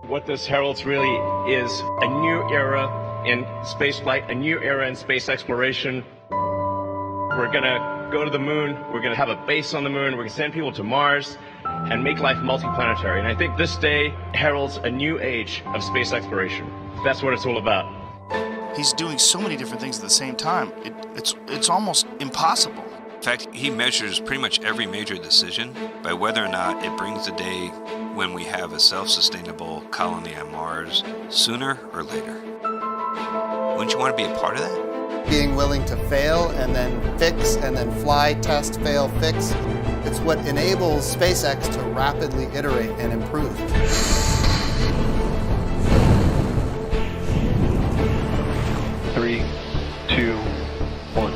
What this heralds really is a new era in spaceflight, a new era in space exploration. We're gonna go to the moon, we're gonna have a base on the moon, we're gonna send people to Mars and make life multiplanetary. And I think this day heralds a new age of space exploration. That's what it's all about. He's doing so many different things at the same time. It's almost impossible. In fact, he measures pretty much every major decision by whether or not it brings the day when we have a self-sustainable colony on Mars sooner or later. Wouldn't you want to be a part of that? Being willing to fail and then fix and then fly, test, fail, fix. It's what enables SpaceX to rapidly iterate and improve. Three, two, one.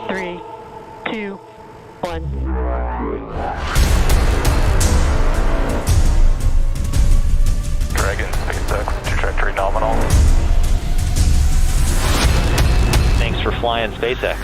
Three, two, one. Dragon, SpaceX, trajectory nominal. Thanks for flying SpaceX.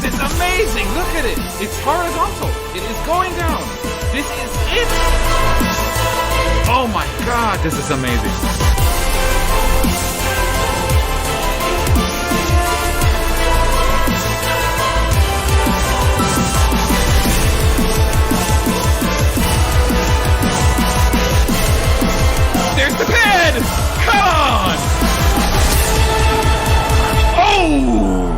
This is amazing! Look at it! It's horizontal! It is going down! This is it! Oh my god, this is amazing! There's the pad! Come on! Oh!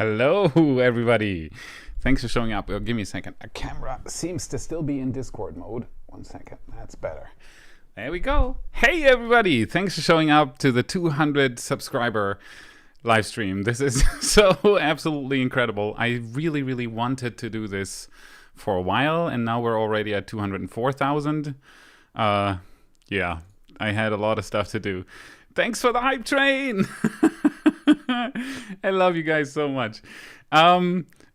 Hello, everybody. Thanks for showing up. Give me a second. A camera seems to still be in Discord mode. 1 second. That's better. There we go. Hey, everybody. Thanks for showing up to the 200 subscriber live stream. This is so absolutely incredible. I really, really wanted to do this for a while, and now we're already at 204,000. Yeah, I had a lot of stuff to do. Thanks for the hype train. I love you guys so much.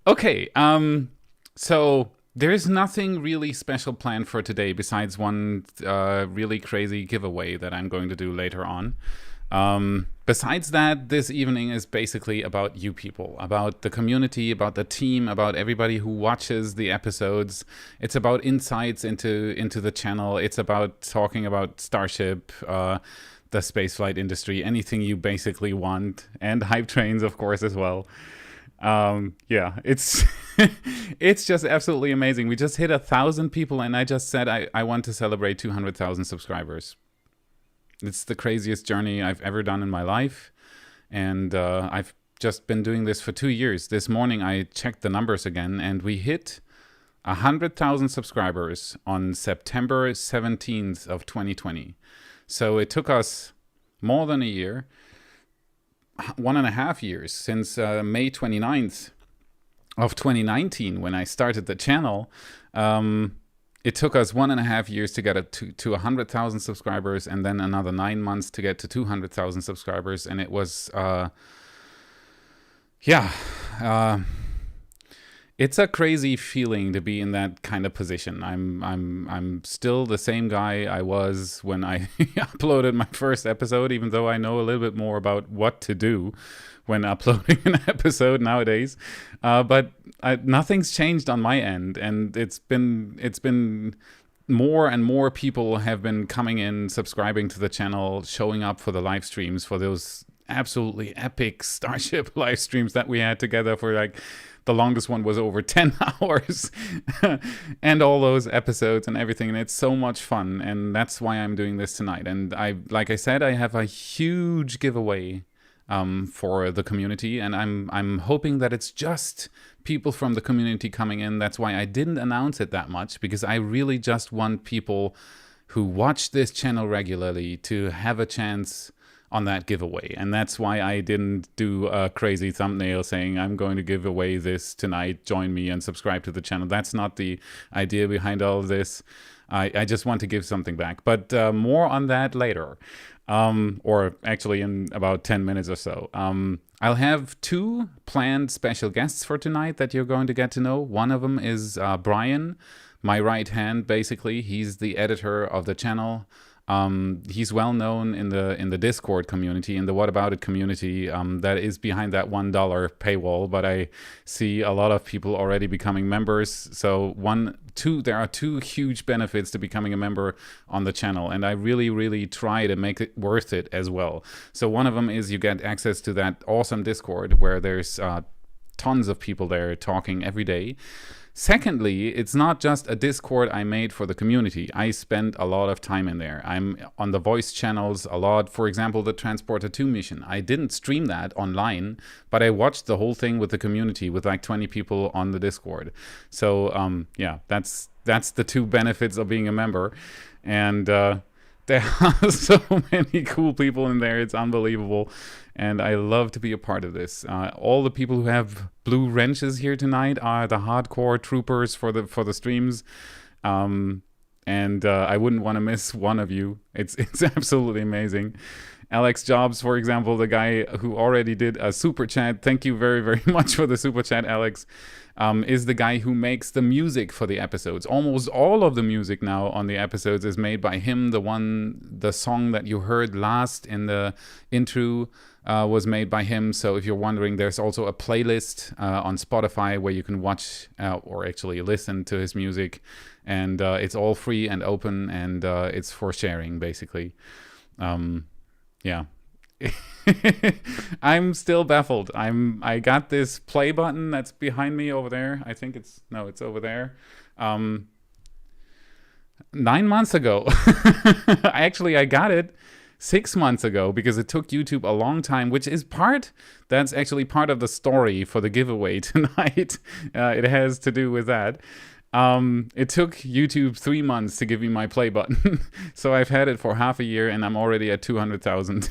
Okay, so there's nothing really special planned for today besides one really crazy giveaway that I'm going to do later on. Besides that, this evening is basically about you people, about the community, about the team, about everybody who watches the episodes. It's about insights into the channel. It's about talking about Starship, the spaceflight industry, anything you basically want, and hype trains, of course, as well. Yeah, it's it's just absolutely amazing. We just hit 1,000 people, and I just said I want to celebrate 200,000 subscribers. It's the craziest journey I've ever done in my life, and I've just been doing this for 2 years. This morning I checked the numbers again, and we hit 100,000 subscribers on September 17th of 2020. So it took us more than a year, 1.5 years, since May 29th of 2019, when I started the channel. It took us 1.5 years to get to 100,000 subscribers, and then another 9 months to get to 200,000 subscribers. And it was, it's a crazy feeling to be in that kind of position. I'm still the same guy I was when I uploaded my first episode, even though I know a little bit more about what to do when uploading an episode nowadays. But nothing's changed on my end, and it's been more and more people have been coming in, subscribing to the channel, showing up for the live streams, for those absolutely epic Starship live streams that we had together for like, the longest one was over 10 hours and all those episodes and everything. And it's so much fun. And that's why I'm doing this tonight. And like I said, I have a huge giveaway for the community. And I'm hoping that it's just people from the community coming in. That's why I didn't announce it that much, because I really just want people who watch this channel regularly to have a chance on that giveaway. And that's why I didn't do a crazy thumbnail saying I'm going to give away this tonight, join me and subscribe to the channel. That's not the idea behind all of this. I just want to give something back, but more on that later, or actually in about 10 minutes or so. I'll have 2 planned special guests for tonight that you're going to get to know. One of them is Brian, my right hand, basically. He's the editor of the channel. He's well known in the Discord community, in the What About It community, that is behind that $1 paywall, but I see a lot of people already becoming members. So there are 2 huge benefits to becoming a member on the channel, and I really, really try to make it worth it as well. So one of them is you get access to that awesome Discord where there's tons of people there talking every day. Secondly, it's not just a Discord I made for the community. I spend a lot of time in there. I'm on the voice channels a lot. For example, the Transporter 2 mission. I didn't stream that online, but I watched the whole thing with the community with like 20 people on the Discord. So yeah, that's the 2 benefits of being a member. And there are so many cool people in there. It's unbelievable. And I love to be a part of this. All the people who have blue wrenches here tonight are the hardcore troopers for the streams. And I wouldn't want to miss one of you. It's absolutely amazing. Alex Jobs, for example, the guy who already did a super chat. Thank you very, very much for the super chat, Alex. Is the guy who makes the music for the episodes. Almost all of the music now on the episodes is made by him. The song that you heard last in the intro was made by him. So if you're wondering, there's also a playlist on Spotify where you can watch or actually listen to his music. And it's all free and open, and it's for sharing, basically. Yeah. I'm still baffled. I got this play button that's behind me over there. I think it's over there. 9 months ago. Actually, I got it 6 months ago, because it took YouTube a long time, which is that's actually part of the story for the giveaway tonight. It has to do with that. It took YouTube 3 months to give me my play button. So I've had it for half a year and I'm already at 200,000.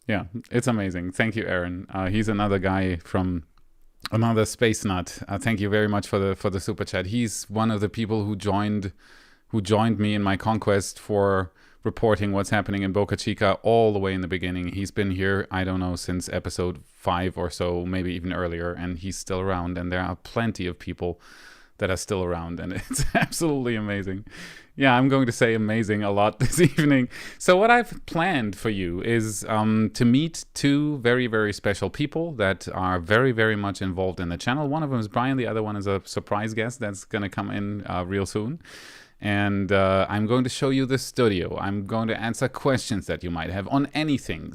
Yeah, it's amazing. Thank you, Aaron. He's another guy from another space nut. Thank you very much for the super chat. He's one of the people who joined me in my conquest for reporting what's happening in Boca Chica all the way in the beginning. He's been here, I don't know, since episode 5 or so, maybe even earlier, and he's still around. And there are plenty of people that are still around, and it's absolutely amazing. Yeah, I'm going to say amazing a lot this evening. So what I've planned for you is to meet 2 very, very special people that are very, very much involved in the channel. One of them is Brian, the other one is a surprise guest that's going to come in real soon. And I'm going to show you the studio. I'm going to answer questions that you might have on anything.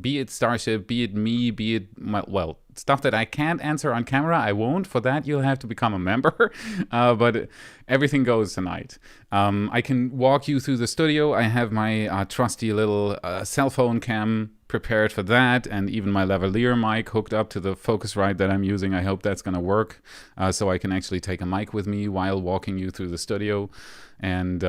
Be it Starship, be it me, be it, well, stuff that I can't answer on camera, I won't. For that, you'll have to become a member. But everything goes tonight. I can walk you through the studio. I have my trusty little cell phone cam prepared for that, and even my lavalier mic hooked up to the Focusrite that I'm using. I hope that's going to work, so I can actually take a mic with me while walking you through the studio. And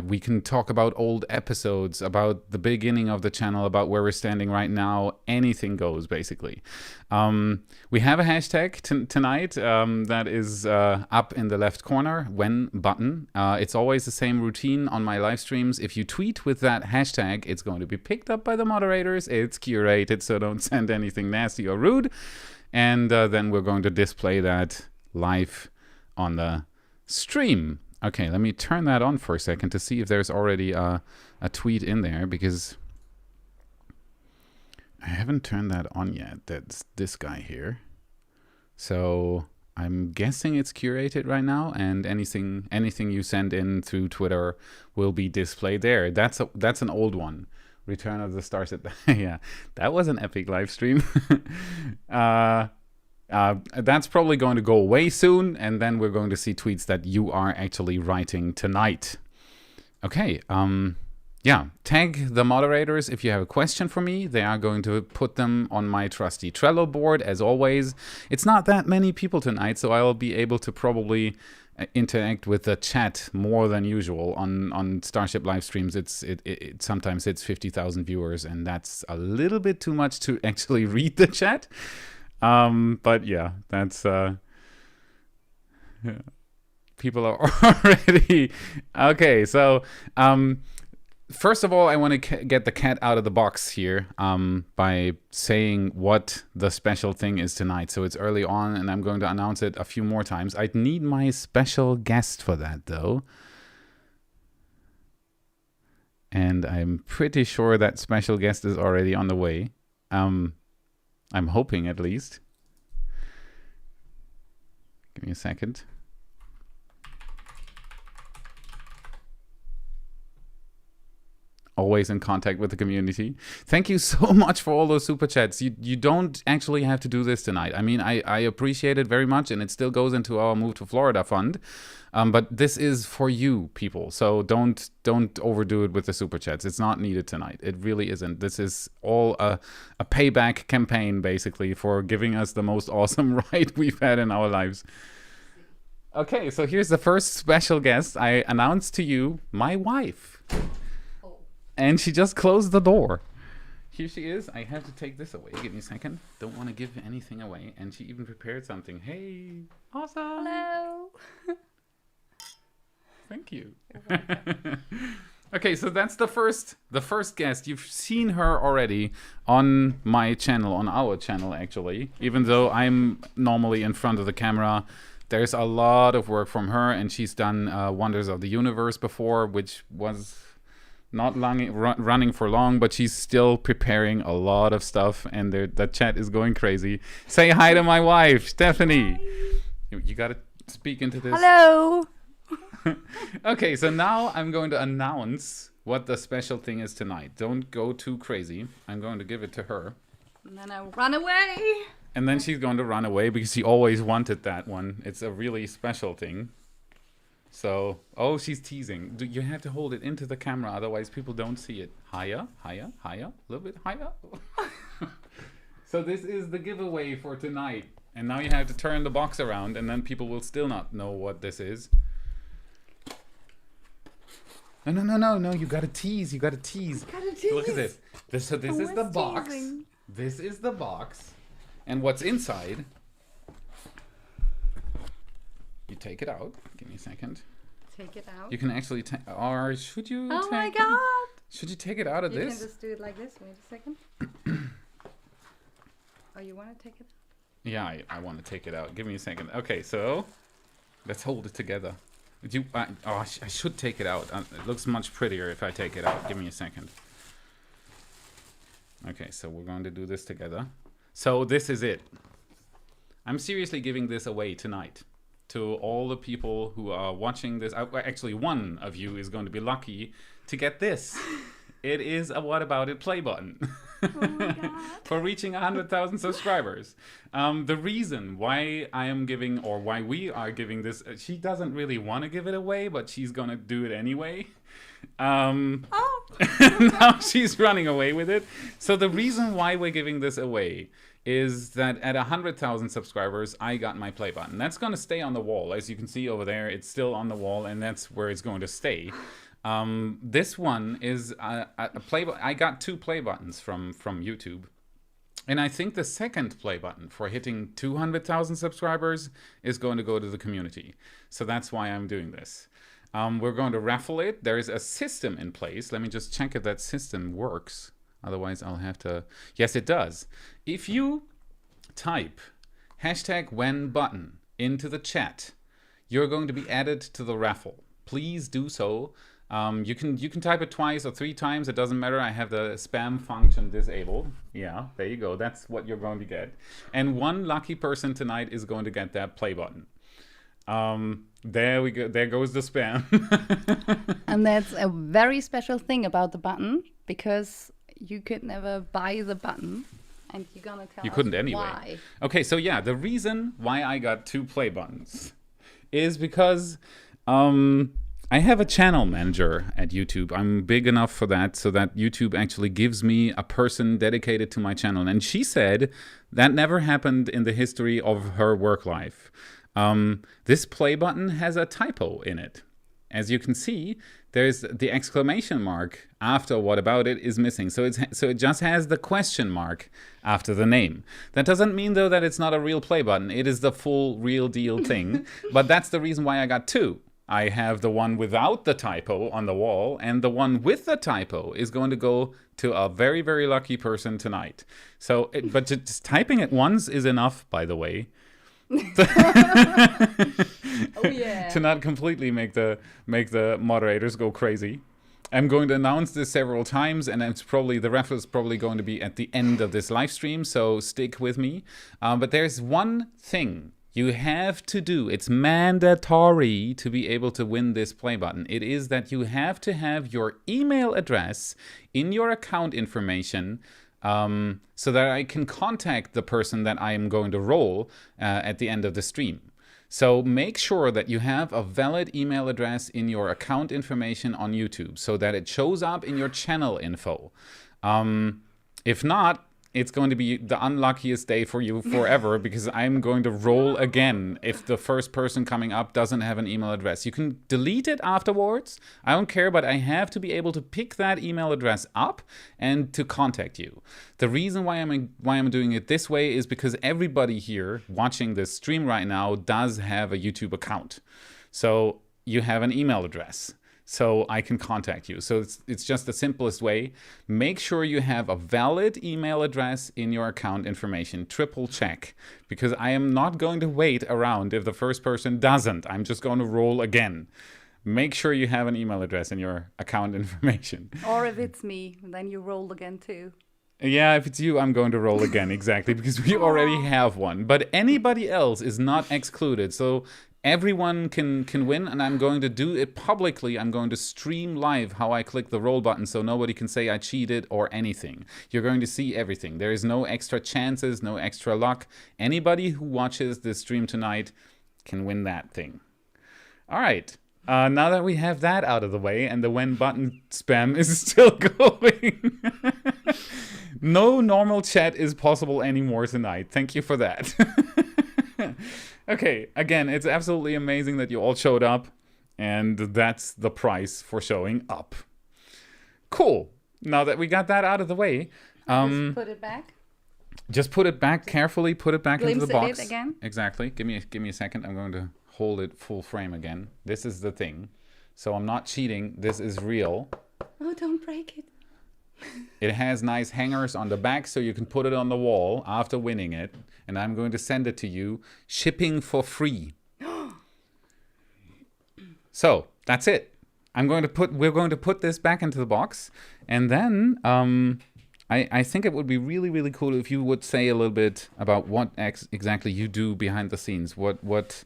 we can talk about old episodes, about the beginning of the channel, about where we're standing right now. Anything goes, basically. We have a hashtag tonight that is up in the left corner, when button. It's always the same routine on my live streams. If you tweet with that hashtag, it's going to be picked up by the moderators. It's curated, so don't send anything nasty or rude. And then we're going to display that live on the stream. Okay, let me turn that on for a second to see if there's already a tweet in there, because I haven't turned that on yet. That's this guy here. So I'm guessing it's curated right now, and anything you send in through Twitter will be displayed there. That's an old one. Return of the Starship. Yeah, that was an epic live stream. That's probably going to go away soon, and then we're going to see tweets that you are actually writing tonight. Okay, yeah, tag the moderators if you have a question for me. They are going to put them on my trusty Trello board, as always. It's not that many people tonight, so I'll be able to probably interact with the chat more than usual. On Starship live streams, it sometimes hits 50,000 viewers, and that's a little bit too much to actually read the chat. But yeah, that's yeah. People are already okay. So first of all, I want to get the cat out of the box here by saying what the special thing is tonight. So it's early on, and I'm going to announce it a few more times. I'd need my special guest for that, though. And I'm pretty sure that special guest is already on the way. I'm hoping, at least. Give me a second. Always in contact with the community. Thank you so much for all those super chats. You don't actually have to do this tonight. I mean, I appreciate it very much, and it still goes into our Move to Florida fund. But this is for you people, so don't overdo it with the super chats. It's not needed tonight. It really isn't. This is all a payback campaign, basically, for giving us the most awesome ride we've had in our lives. Okay, so here's the first special guest. I announced to you my wife. And she just closed the door. Here she is. I have to take this away. Give me a second. Don't want to give anything away. And she even prepared something. Hey, awesome. Hello. Thank you. Okay, so that's the first guest. You've seen her already on my channel, on our channel actually. Even though I'm normally in front of the camera, there's a lot of work from her, and she's done Wonders of the Universe before, which was not running for long, but she's still preparing a lot of stuff, and the chat is going crazy. Say hi to my wife, Stephanie. Hi. You gotta speak into this. Hello. Okay, so now I'm going to announce what the special thing is tonight. Don't go too crazy. I'm going to give it to her. And then I'll run away. And then she's going to run away because she always wanted that one. It's a really special thing. So, oh, she's teasing. You have to hold it into the camera, otherwise people don't see it. Higher, higher, higher, a little bit higher. So this is the giveaway for tonight. And now you have to turn the box around, and then people will still not know what this is. No, you gotta tease, Look at this. This is the box. This is the box. And what's inside, you take it out. Give me a second. Take it out. You can actually or should you Oh my god! Should you take it out of You this? can just do it like this. Wait a second. Oh, you want to take it? Yeah, I want to take it out. Give me a second. Okay, so let's hold it together. I should take it out. It looks much prettier if I take it out. Give me a second. Okay, so we're going to do this together. So this is it. I'm seriously giving this away tonight to all the people who are watching this. Actually, one of you is going to be lucky to get this. It is a What About It play button. Oh my god. For reaching 100,000 subscribers. The reason why I am giving, or why we are giving this, she doesn't really want to give it away, but she's going to do it anyway. Now she's running away with it. So the reason why we're giving this away is that at 100,000 subscribers, I got my play button. That's going to stay on the wall. As you can see over there, it's still on the wall, and that's where it's going to stay. This one is a play button. I got 2 play buttons from YouTube. And I think the second play button for hitting 200,000 subscribers is going to go to the community. So that's why I'm doing this. We're going to raffle it. There is a system in place. Let me just check if that system works. Otherwise, I'll have to... Yes, it does. If you type #WhenButton into the chat, you're going to be added to the raffle. Please do so. You can type it twice or 3 times. It doesn't matter. I have the spam function disabled. Yeah, there you go. That's what you're going to get. And one lucky person tonight is going to get that play button. There we go. There goes the spam. And that's a very special thing about the button, because you could never buy the button, and you're gonna tell you couldn't us anyway. why. Okay, so yeah, the reason why I got 2 play buttons is because I have a channel manager at YouTube. I'm big enough for that, so that YouTube actually gives me a person dedicated to my channel. And she said that never happened in the history of her work life. This play button has a typo in it. As you can see, there's the exclamation mark after What About It is missing. So it just has the question mark after the name. That doesn't mean, though, that it's not a real play button. It is the full real deal thing. But that's the reason why I got 2. I have the one without the typo on the wall, and the one with the typo is going to go to a very, very lucky person tonight. So, but just typing it once is enough, by the way. Oh yeah. To not completely make the moderators go crazy. I'm going to announce this several times, and it's probably, the raffle is probably going to be at the end of this live stream, so stick with me. But there's one thing you have to do. It's mandatory to be able to win this play button. It is that you have to have your email address in your account information, so that I can contact the person that I am going to roll at the end of the stream. So make sure that you have a valid email address in your account information on YouTube, so that it shows up in your channel info. If not, it's going to be the unluckiest day for you forever, because I'm going to roll again if the first person coming up doesn't have an email address. You can delete it afterwards. I don't care, but I have to be able to pick that email address up and to contact you. The reason why I'm doing it this way is because everybody here watching this stream right now does have a YouTube account. So you have an email address, so I can contact you. So it's just the simplest way. Make sure you have a valid email address in your account information. Triple check, because I am not going to wait around if the first person doesn't. I'm just going to roll again. Make sure you have an email address in your account information. Or if it's me, then you roll again too. Yeah, if it's you, I'm going to roll again, exactly, because we already have one. But anybody else is not excluded. So everyone can win, and I'm going to do it publicly. I'm going to stream live how I click the roll button, so nobody can say I cheated or anything. You're going to see everything. There is no extra chances, no extra luck. Anybody who watches this stream tonight can win that thing. All right. Now that we have that out of the way and the when button spam is still going, no normal chat is possible anymore tonight. Thank you for that. Okay, again, it's absolutely amazing that you all showed up, and that's the price for showing up. Cool. Now that we got that out of the way, Just put it back. just put it back carefully. Put it back into Glimpse the box. it again. Exactly. Give me a second. I'm going to hold it full frame again. This is the thing. So I'm not cheating. This is real. Oh, don't break it. It has nice hangers on the back, so you can put it on the wall after winning it. And I'm going to send it to you, shipping for free. So that's it. We're going to put this back into the box, and then I think it would be really, really cool if you would say a little bit about what exactly you do behind the scenes. What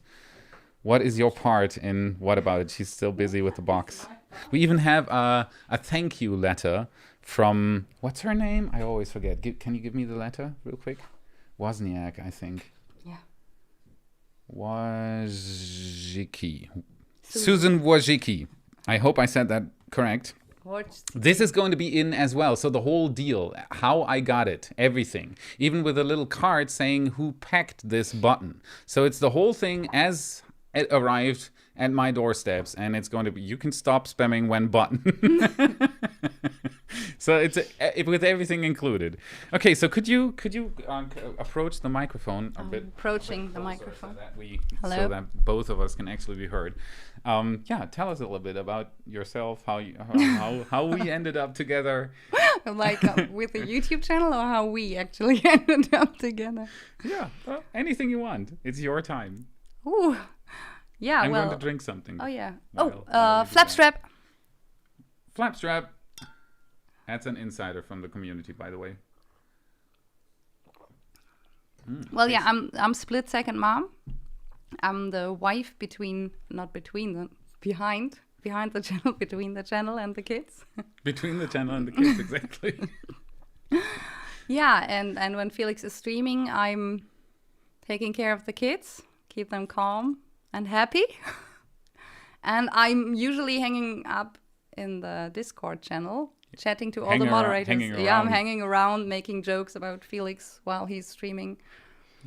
is your part in What About It? She's still busy with the box. We even have a thank you letter from, what's her name? I always forget. Can you give me the letter real quick? Wozniak, I think. Yeah. Wojcicki. Susan Wojcicki. I hope I said that correct. This is going to be in as well. So the whole deal, how I got it, everything. Even with a little card saying who packed this button. So it's the whole thing as it arrived at my doorsteps, and it's going to be, you can stop spamming when button. So it's with everything included. Okay, so could you approach the microphone a bit? Approaching the microphone. So that both of us can actually be heard. Tell us a little bit about yourself, how we ended up together. Like with the YouTube channel, or how we actually ended up together? Yeah, anything you want. It's your time. Ooh, yeah. I'm going to drink something. Oh yeah. While Flapstrap. Flapstrap. That's an insider from the community, by the way. Well, yeah, I'm split second mom. I'm the wife behind the channel, between the channel and the kids. Between the channel and the kids, exactly. Yeah, and when Felix is streaming, I'm taking care of the kids, keep them calm and happy. And I'm usually hanging up in the Discord channel, chatting to all the moderators. I'm hanging around, making jokes about Felix while he's streaming.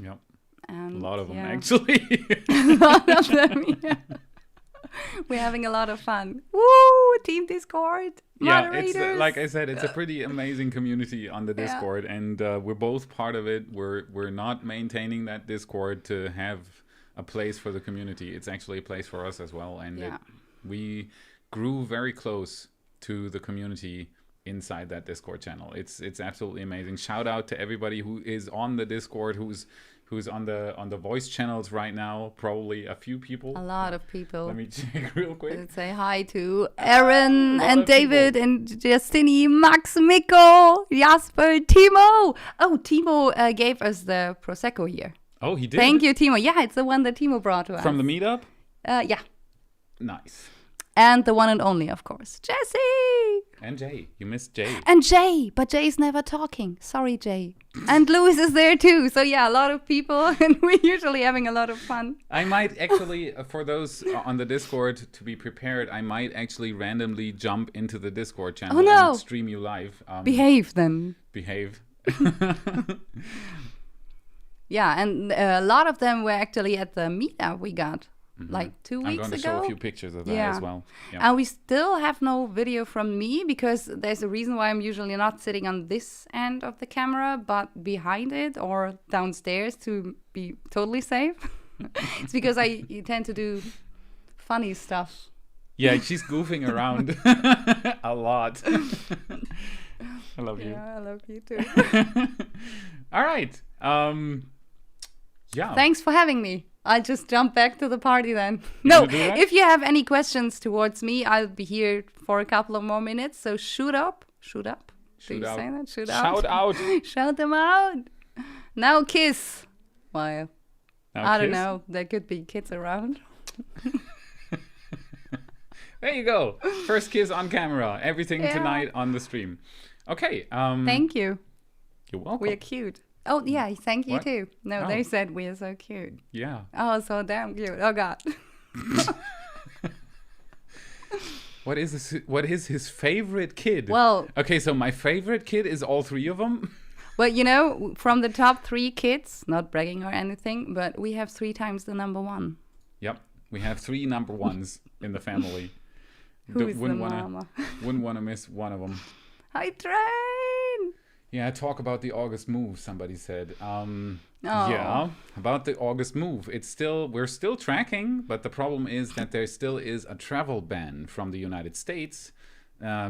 Yep. And a lot of them, actually. A lot of them, yeah. We're having a lot of fun. Woo! Team Discord. Moderators. Yeah, it's like I said, it's a pretty amazing community on the Discord, and we're both part of it. We're not maintaining that Discord to have a place for the community. It's actually a place for us as well, and we grew very close to the community inside that Discord channel. It's absolutely amazing. Shout out to everybody who is on the Discord, who's on the voice channels right now. Probably a few people. A lot of people. Let me check real quick. Let's say hi to Aaron and David and Justini, Max, Mikko, Jasper, Timo. Oh, Timo gave us the Prosecco here. Oh, he did? Thank you, Timo. Yeah, it's the one that Timo brought to us. From the meetup? Yeah. Nice. And the one and only, of course, Jesse. And Jay. You missed Jay. And Jay. But Jay's never talking. Sorry, Jay. And Louis is there too. So yeah, a lot of people. And we're usually having a lot of fun. I might actually, for those on the Discord, to be prepared, I might actually randomly jump into the Discord channel and stream you live. Behave then. Behave. Yeah, and a lot of them were actually at the meetup we got. Like 2 weeks ago. I'm going to show a few pictures of that as well. Yeah. And we still have no video from me because there's a reason why I'm usually not sitting on this end of the camera, but behind it or downstairs to be totally safe. It's because I tend to do funny stuff. Yeah, she's goofing around a lot. I love you. Yeah, I love you too. All right. Yeah. Thanks for having me. I'll just jump back to the party then. No, if you have any questions towards me, I'll be here for a couple of more minutes. So shoot up. Shoot up. Do you say that? Shoot out. Shout out. Shout them out. Now kiss. Well, I don't know. There could be kids around. There you go. First kiss on camera. Everything tonight on the stream. Okay. Thank you. You're welcome. We're cute. Oh, yeah, thank you too. No, they said we are so cute. Yeah. Oh, so damn cute. Oh, God. What is his favorite kid? Well, okay, so my favorite kid is all three of them. But you know, from the top 3 kids, not bragging or anything, but we have 3 times the number 1. Yep, we have 3 number 1s in the family. Who is the mama? Wouldn't want to miss one of them. Hi, Train! Yeah, talk about the August move, somebody said. Yeah, about the August move. We're still tracking, but the problem is that there still is a travel ban from the United States.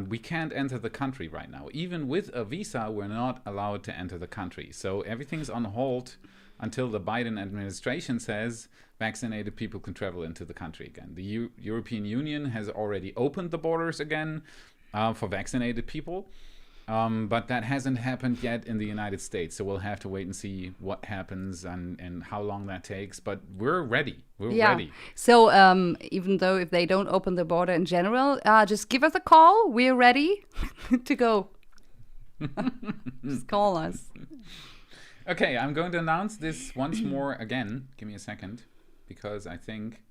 We can't enter the country right now. Even with a visa, we're not allowed to enter the country. So everything's on hold until the Biden administration says vaccinated people can travel into the country again. The European Union has already opened the borders again for vaccinated people. But that hasn't happened yet in the United States. So we'll have to wait and see what happens and how long that takes. But we're ready. We're ready. So even though if they don't open the border in general, just give us a call. We're ready to go. Just call us. Okay, I'm going to announce this once more again. Give me a second. Because I think,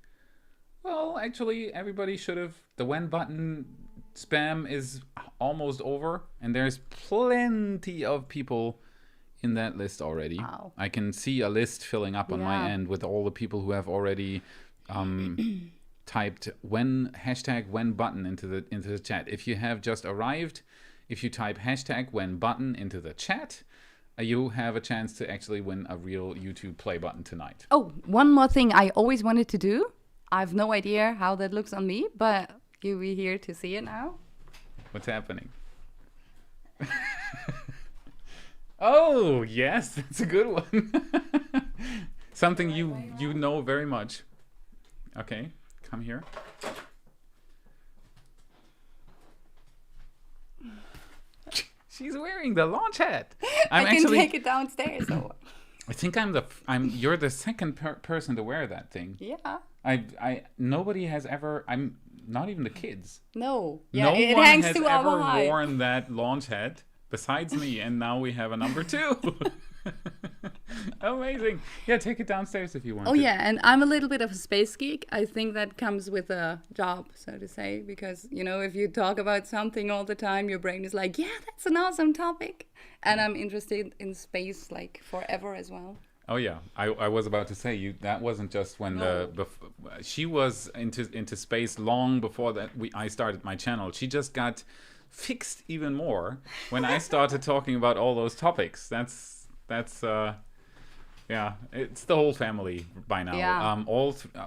well, actually, everybody should have. The when button spam is almost over, and there's plenty of people in that list already. Wow. I can see a list filling up on my end with all the people who have already typed hashtag when button into the chat. If you have just arrived, if you type hashtag when button into the chat, you have a chance to actually win a real YouTube play button tonight. Oh, one more thing I always wanted to do. I have no idea how that looks on me, but you'll be here to see it now. What's happening? Oh, yes, that's a good one. Something you know very much. Okay, come here. She's wearing the launch hat. I can take it downstairs. I think you're the second person to wear that thing. Yeah. Nobody has ever. I'm not even the kids. No. Yeah, no it one hangs has too ever high. worn that launch hat besides me, and now we have a number 2. Amazing. Yeah, take it downstairs if you want. Oh yeah, and I'm a little bit of a space geek. I think that comes with a job, so to say, because if you talk about something all the time, your brain is like, yeah, that's an awesome topic, and I'm interested in space like forever as well. Oh yeah, I was about to say that wasn't just when she was into space long before that I started my channel. She just got fixed even more when I started talking about all those topics. That's yeah, it's the whole family by now. Yeah.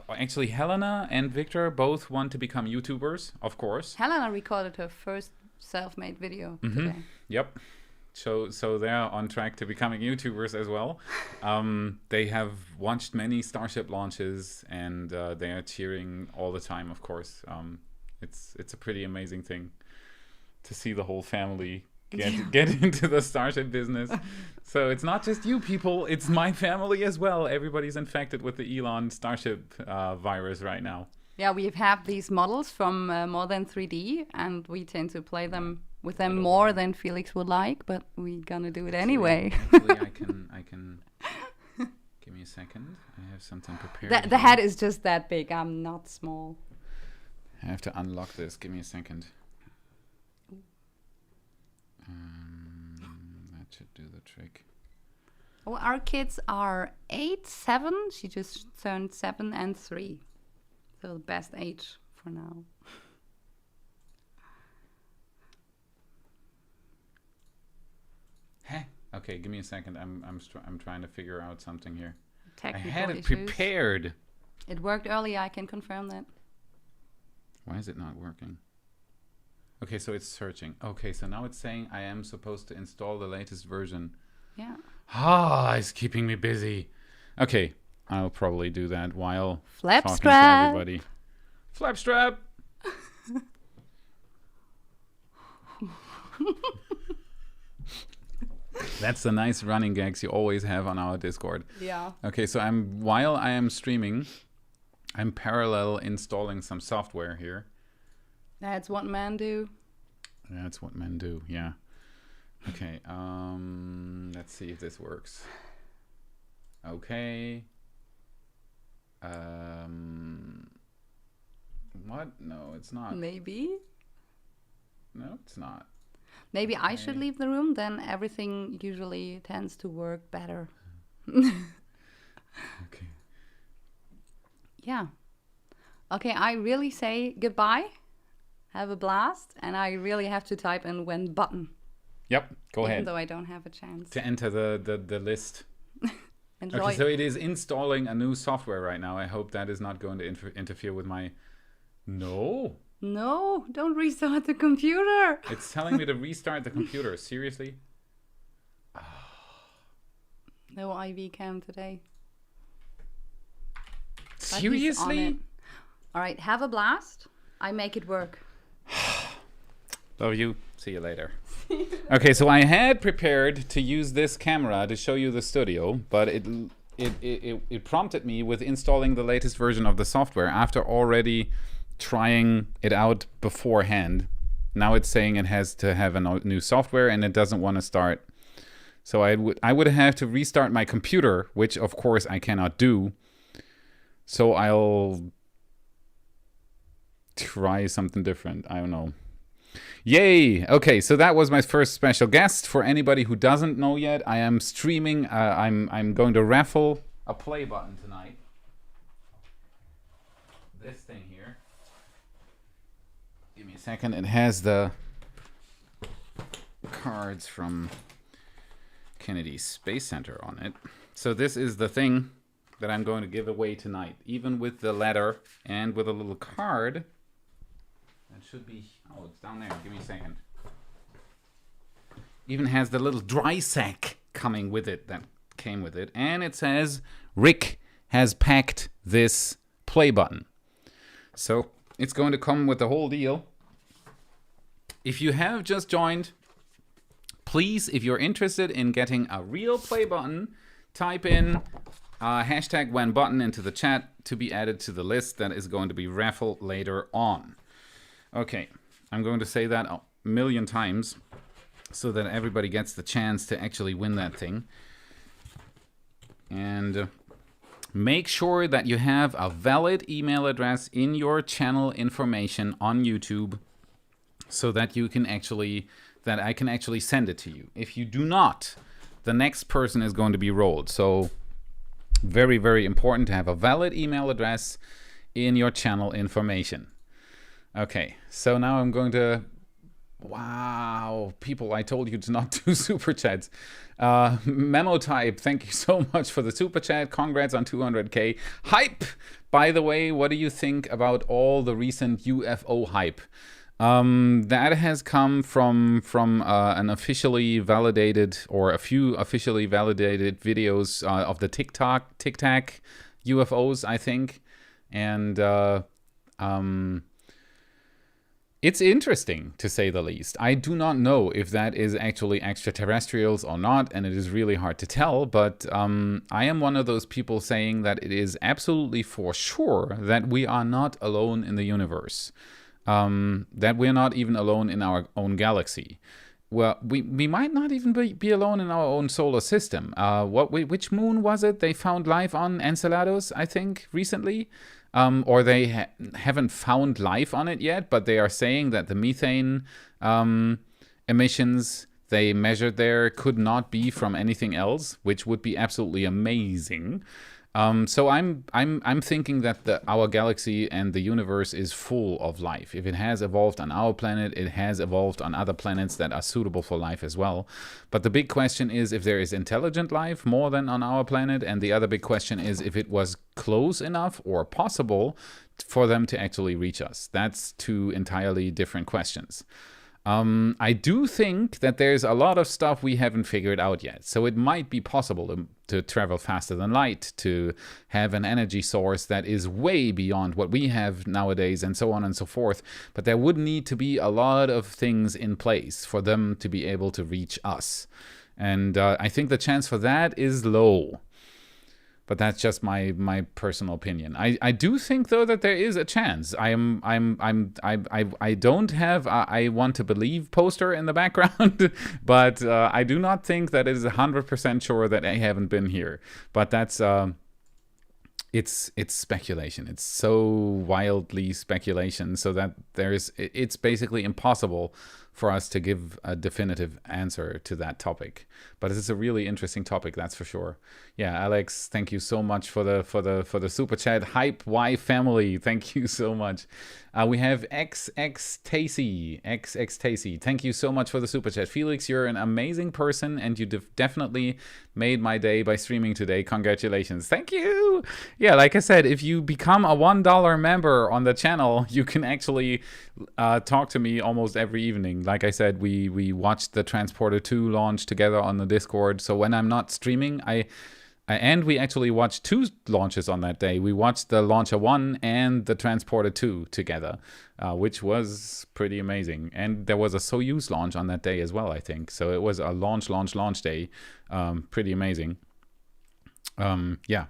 Actually, Helena and Victor both want to become YouTubers, of course. Helena recorded her first self-made video today. Yep. So they're on track to becoming YouTubers as well. They have watched many Starship launches, and they are cheering all the time, of course. It's a pretty amazing thing to see the whole family get into the Starship business. So it's not just you people, it's my family as well. Everybody's infected with the Elon Starship virus right now. Yeah, we have these models from More Than 3D, and we tend to play them with them more than Felix would like, but we're gonna do it anyway. Actually, I can. Give me a second. I have something prepared. The head is just that big. I'm not small. I have to unlock this. Give me a second. That should do the trick. Well, our kids are 8, 7. She just turned 7 and 3. So the best age for now. Okay, give me a second. I'm trying to figure out something here. Technical I had it issues. prepared. It worked earlier. I can confirm that. Why is it not working? Okay, so it's searching. Okay, so now it's saying I am supposed to install the latest version. Yeah. It's keeping me busy. Okay, I'll probably do that while talking to everybody. Flapstrap! That's the nice running gags you always have on our Discord. Yeah. Okay, so while I am streaming, I'm parallel installing some software here. That's what men do. That's what men do, yeah. Okay, let's see if this works. Okay. What? No, it's not. Maybe. No, it's not. Maybe I should leave the room, then everything usually tends to work better. Okay. Yeah. Okay, I really say goodbye. Have a blast. And I really have to type in when button. Yep, go Even ahead. though I don't have a chance. To enter the list. Enjoy. Okay, so it is installing a new software right now. I hope that is not going to interfere with my... No. No, don't restart the computer. It's telling me to restart the computer. Seriously? No IV cam today. But he's on Seriously? it. All right, have a blast. I make it work. Love you. See you later. Okay, so I had prepared to use this camera to show you the studio, but it prompted me with installing the latest version of the software after already trying it out beforehand. Now it's saying it has to have a new software and it doesn't want to start. So I would have to restart my computer, which of course I cannot do. So I'll try something different. I don't know. Yay! Okay, so that was my first special guest. For anybody who doesn't know yet, I am streaming. I'm going to raffle a play button tonight. This thing here. Give me a second. It has the cards from Kennedy Space Center on it. So this is the thing that I'm going to give away tonight, even with the letter and with a little card. That should be, oh, it's down there. Give me a second. Even has the little dry sack coming with it that came with it. And it says, Rick has packed this play button. So it's going to come with the whole deal. If you have just joined, please, if you're interested in getting a real play button, type in hashtag when button into the chat to be added to the list that is going to be raffled later on. Okay, I'm going to say that a million times so that everybody gets the chance to actually win that thing. And make sure that you have a valid email address in your channel information on YouTube so that you can actually, that I can actually send it to you. If you do not, the next person is going to be rolled. So very, very important to have a valid email address in your channel information. Okay, so now I'm going to... Wow, people, I told you to not do super chats. Memo type, thank you so much for the super chat. Congrats on 200k. Hype! By the way, what do you think about all the recent UFO hype? That has come from an officially validated, or a few officially validated videos of the Tic Tac UFOs, I think. And it's interesting, to say the least. I do not know if that is actually extraterrestrials or not, and it is really hard to tell, but I am one of those people saying that it is absolutely for sure that we are not alone in the universe. That we're not even alone in our own galaxy. Well, we might not even be alone in our own solar system. Which moon was it they found life on? Enceladus, I think, recently? Or they haven't found life on it yet, but they are saying that the methane emissions they measured there could not be from anything else, which would be absolutely amazing. So I'm thinking that our galaxy and the universe is full of life. If it has evolved on our planet, it has evolved on other planets that are suitable for life as well. But the big question is if there is intelligent life more than on our planet, and the other big question is if it was close enough or possible for them to actually reach us. That's two entirely different questions. I do think that there's a lot of stuff we haven't figured out yet. So it might be possible to travel faster than light, to have an energy source that is way beyond what we have nowadays, and so on and so forth. But there would need to be a lot of things in place for them to be able to reach us. And I think the chance for that is low. But that's just my personal opinion. I do think though that there is a chance. I don't have a I want to believe poster in the background, but I do not think that it is 100% sure that I haven't been here. But that's it's speculation. It's so wildly speculation, so that it's basically impossible for us to give a definitive answer to that topic. But it's a really interesting topic, that's for sure. Yeah, Alex, thank you so much for the super chat. Hype Y family, thank you so much. We have XX Tacy. Thank you so much for the super chat. Felix, you're an amazing person, and you definitely made my day by streaming today. Congratulations. Thank you. Yeah, like I said, if you become a $1 member on the channel, you can actually talk to me almost every evening. Like I said, we watched the Transporter 2 launch together on the Discord. So when I'm not streaming, and we actually watched 2 launches on that day. We watched the Launcher 1 and the Transporter 2 together, which was pretty amazing. And there was a Soyuz launch on that day as well, I think. So it was a launch day. Pretty amazing. Yeah.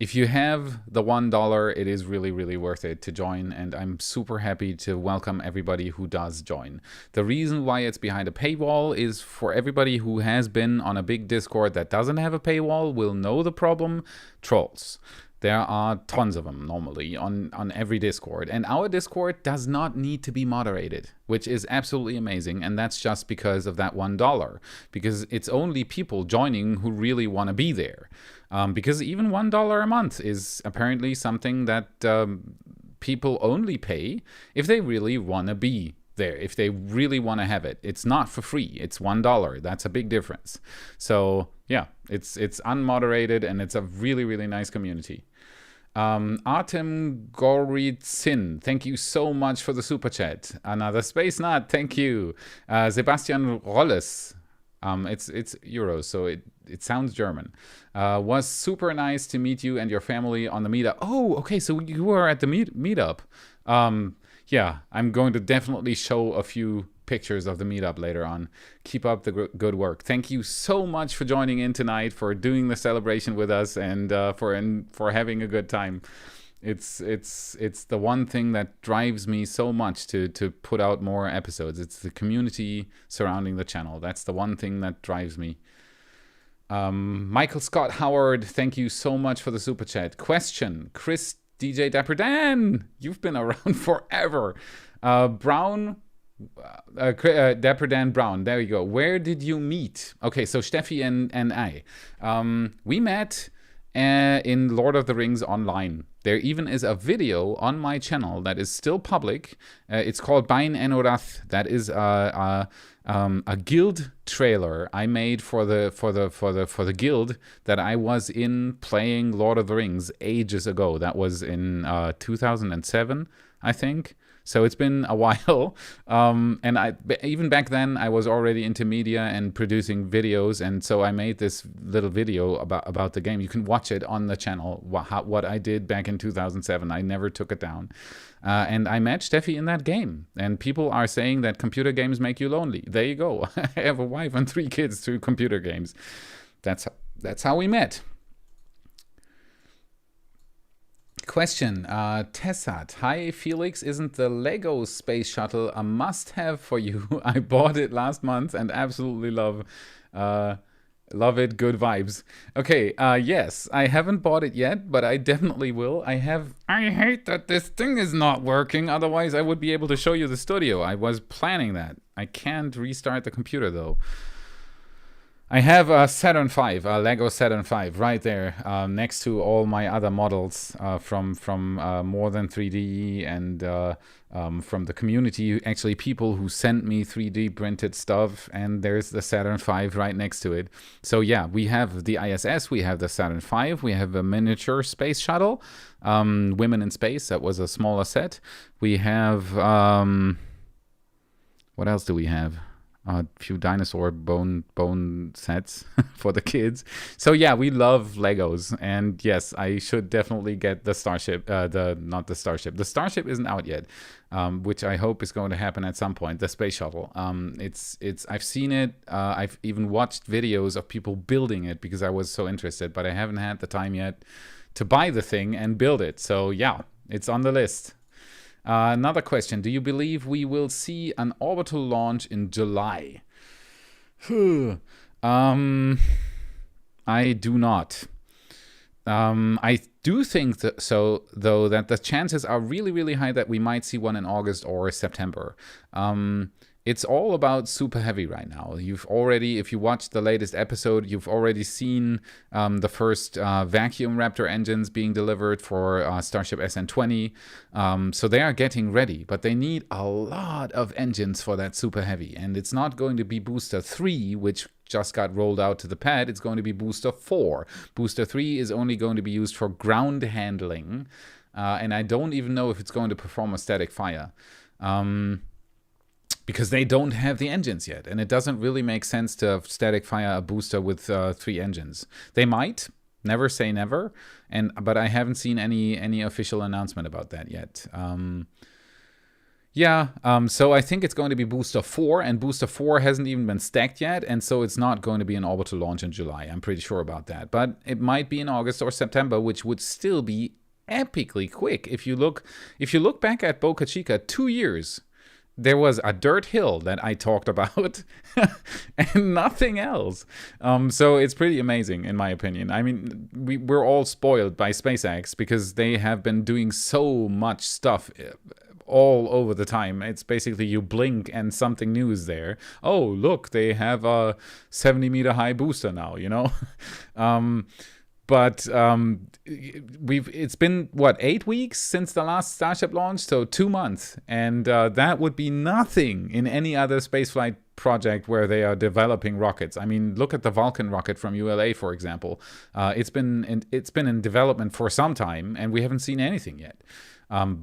If you have the $1, it is really, really worth it to join, and I'm super happy to welcome everybody who does join. The reason why it's behind a paywall is for everybody who has been on a big Discord that doesn't have a paywall will know the problem: trolls. There are tons of them normally on every Discord, and our Discord does not need to be moderated, which is absolutely amazing, and that's just because of that $1, because it's only people joining who really want to be there. Because even $1 a month is apparently something that people only pay if they really want to be there, if they really want to have it. It's not for free. It's $1. That's a big difference. So yeah, it's unmoderated, and it's a really, really nice community. Artem Goritsin, thank you so much for the super chat. Another space nut, thank you. Sebastian Rolles, it's euros, so it sounds German. Was super nice to meet you and your family on the meetup. Oh, okay, so you were at the meetup. Yeah, I'm going to definitely show a few pictures of the meetup later on. Keep up the good work. Thank you so much for joining in tonight, for doing the celebration with us, and for having a good time. It's the one thing that drives me so much to put out more episodes. It's the community surrounding the channel. That's the one thing that drives me. Michael Scott Howard, thank you so much for the super chat. Question: Chris DJ Dapper Dan, you've been around forever. Brown, Dapper Dan Brown, there you go. Where did you meet? Okay, so Steffi and I, we met in Lord of the Rings Online. There even is a video on my channel that is still public. It's called Bain Enorath. That is a guild trailer I made for the guild that I was in playing Lord of the Rings ages ago. That was in 2007, I think. So it's been a while, and even back then I was already into media and producing videos, and so I made this little video about the game. You can watch it on the channel, what I did back in 2007. I never took it down. And I met Steffi in that game, and people are saying that computer games make you lonely. There you go. I have a wife and 3 kids through computer games. That's how we met. Question, Tessat. Hi, Felix. Isn't the Lego space shuttle a must-have for you? I bought it last month and absolutely love it. Good vibes. Okay, yes, I haven't bought it yet, but I definitely will. I hate that this thing is not working. Otherwise, I would be able to show you the studio. I was planning that. I can't restart the computer, though. I have a Saturn V, a Lego Saturn V, right there, next to all my other models from More Than 3D and from the community. Actually, people who sent me 3D printed stuff, and there's the Saturn V right next to it. So yeah, we have the ISS, we have the Saturn V, we have a miniature space shuttle, Women in Space. That was a smaller set. We have what else do we have? A few dinosaur bone sets for the kids. So yeah, we love Legos, and yes, I should definitely get the Starship. Not the Starship. The Starship isn't out yet, which I hope is going to happen at some point. The space shuttle. I've seen it. I've even watched videos of people building it because I was so interested, but I haven't had the time yet to buy the thing and build it. So yeah, it's on the list. Another question. Do you believe we will see an orbital launch in July? I do not. I do think though, that the chances are really, really high that we might see one in August or September. It's all about Super Heavy right now. If you watched the latest episode, you've already seen the first vacuum Raptor engines being delivered for Starship SN20. So they are getting ready, but they need a lot of engines for that Super Heavy. And it's not going to be Booster 3, which just got rolled out to the pad. It's going to be Booster 4. Booster 3 is only going to be used for ground handling. And I don't even know if it's going to perform a static fire. Because they don't have the engines yet, and it doesn't really make sense to static fire a booster with 3 engines. They might, never say never, but I haven't seen any official announcement about that yet. So I think it's going to be Booster 4, and Booster 4 hasn't even been stacked yet, and so it's not going to be an orbital launch in July. I'm pretty sure about that, but it might be in August or September, which would still be epically quick. If you look back at Boca Chica, 2 years. There was a dirt hill that I talked about and nothing else. So it's pretty amazing, in my opinion. I mean, we're all spoiled by SpaceX because they have been doing so much stuff all over the time. It's basically you blink and something new is there. Oh, look, they have a 70-meter high booster now, you know? But it's been, 8 weeks since the last Starship launch? So 2 months. And that would be nothing in any other spaceflight project where they are developing rockets. I mean, look at the Vulcan rocket from ULA, for example. It's been in development for some time, and we haven't seen anything yet.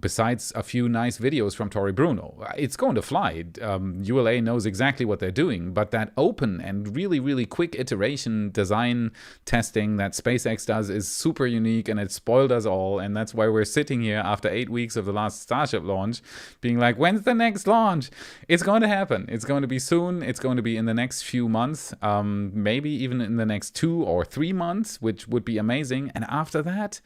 Besides a few nice videos from Tori Bruno. It's going to fly. ULA knows exactly what they're doing, but that open and really, really quick iteration design testing that SpaceX does is super unique, and it spoiled us all, and that's why we're sitting here after 8 weeks of the last Starship launch being like, when's the next launch? It's going to happen. It's going to be soon. It's going to be in the next few months, maybe even in the next 2 or 3 months, which would be amazing. And after that,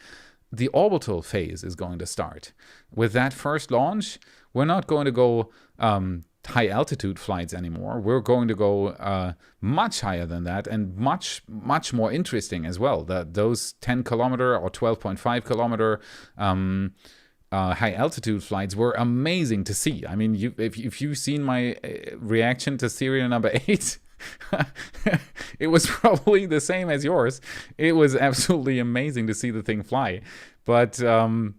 the orbital phase is going to start. With that first launch, we're not going to go high altitude flights anymore. We're going to go much higher than that, and much, much more interesting as well. Those 10 kilometer or 12.5 kilometer high altitude flights were amazing to see. I mean, if you've seen my reaction to serial number 8, it was probably the same as yours. It was absolutely amazing to see the thing fly. But the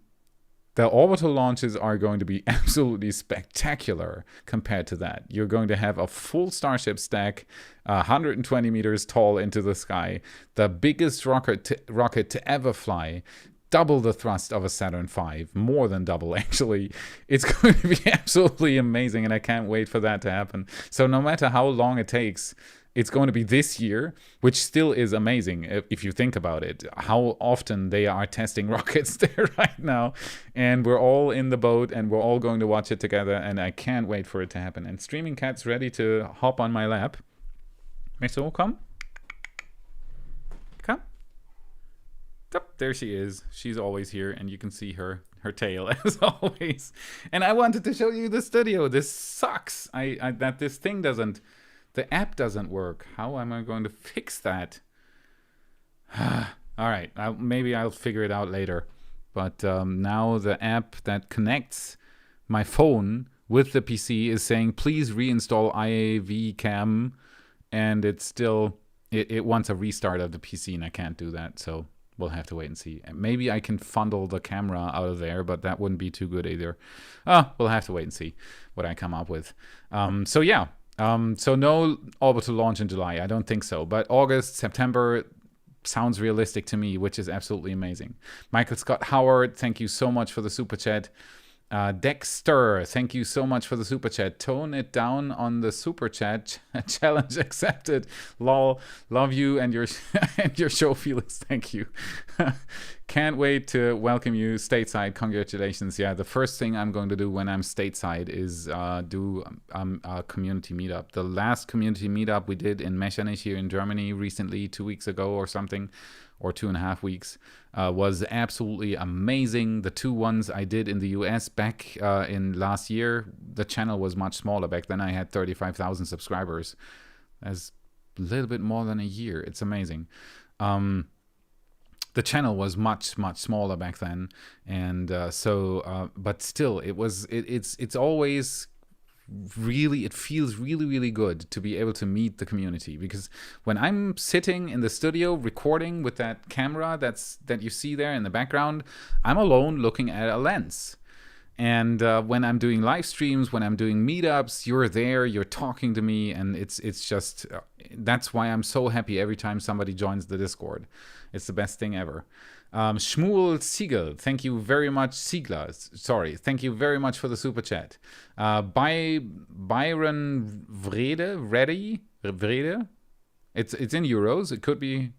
orbital launches are going to be absolutely spectacular compared to that. You're going to have a full Starship stack, 120 meters tall into the sky, the biggest rocket to ever fly, double the thrust of a Saturn V, more than double actually. It's going to be absolutely amazing, and I can't wait for that to happen. So no matter how long it takes, it's going to be this year, which still is amazing if you think about it, how often they are testing rockets there right now. And we're all in the boat, and we're all going to watch it together, and I can't wait for it to happen. And Streaming Cat's ready to hop on my lap. Meso, come. Come. There she is. She's always here, and you can see her tail as always. And I wanted to show you the studio. This sucks. That this thing doesn't, the app doesn't work. How am I going to fix that? All right, maybe I'll figure it out later. But now the app that connects my phone with the PC is saying, please reinstall IAV Cam, and it's still, it wants a restart of the PC, and I can't do that, so we'll have to wait and see. Maybe I can fundle the camera out of there, but that wouldn't be too good either. We'll have to wait and see what I come up with. So yeah, so no orbital launch in July. I don't think so. But August, September sounds realistic to me, which is absolutely amazing. Michael Scott Howard, thank you so much for the super chat. Dexter, thank you so much for the super chat. Tone it down on the super chat. Challenge accepted. Lol. Love you and your and your show, Felix. Thank you. Can't wait to welcome you stateside. Congratulations. Yeah, the first thing I'm going to do when I'm stateside is do a community meetup. The last community meetup we did in Mechanisch here in Germany recently, 2 weeks ago or something, or 2.5 weeks, was absolutely amazing. The 2 ones I did in the US back in last year, the channel was much smaller. Back then I had 35,000 subscribers. That's a little bit more than a year. It's amazing. the channel was much smaller back then, and but still, it's always really, it feels really good to be able to meet the community, because when I'm sitting in the studio recording with that camera that you see there in the background, I'm alone looking at a lens. And when I'm doing live streams, when I'm doing meetups, you're there, you're talking to me, and it's just that's why I'm so happy every time somebody joins the Discord. It's the best thing ever. Shmuel Siegel, thank you very much. Siegler, sorry, thank you very much for the super chat. Byron Vrede, it's in euros. It could be,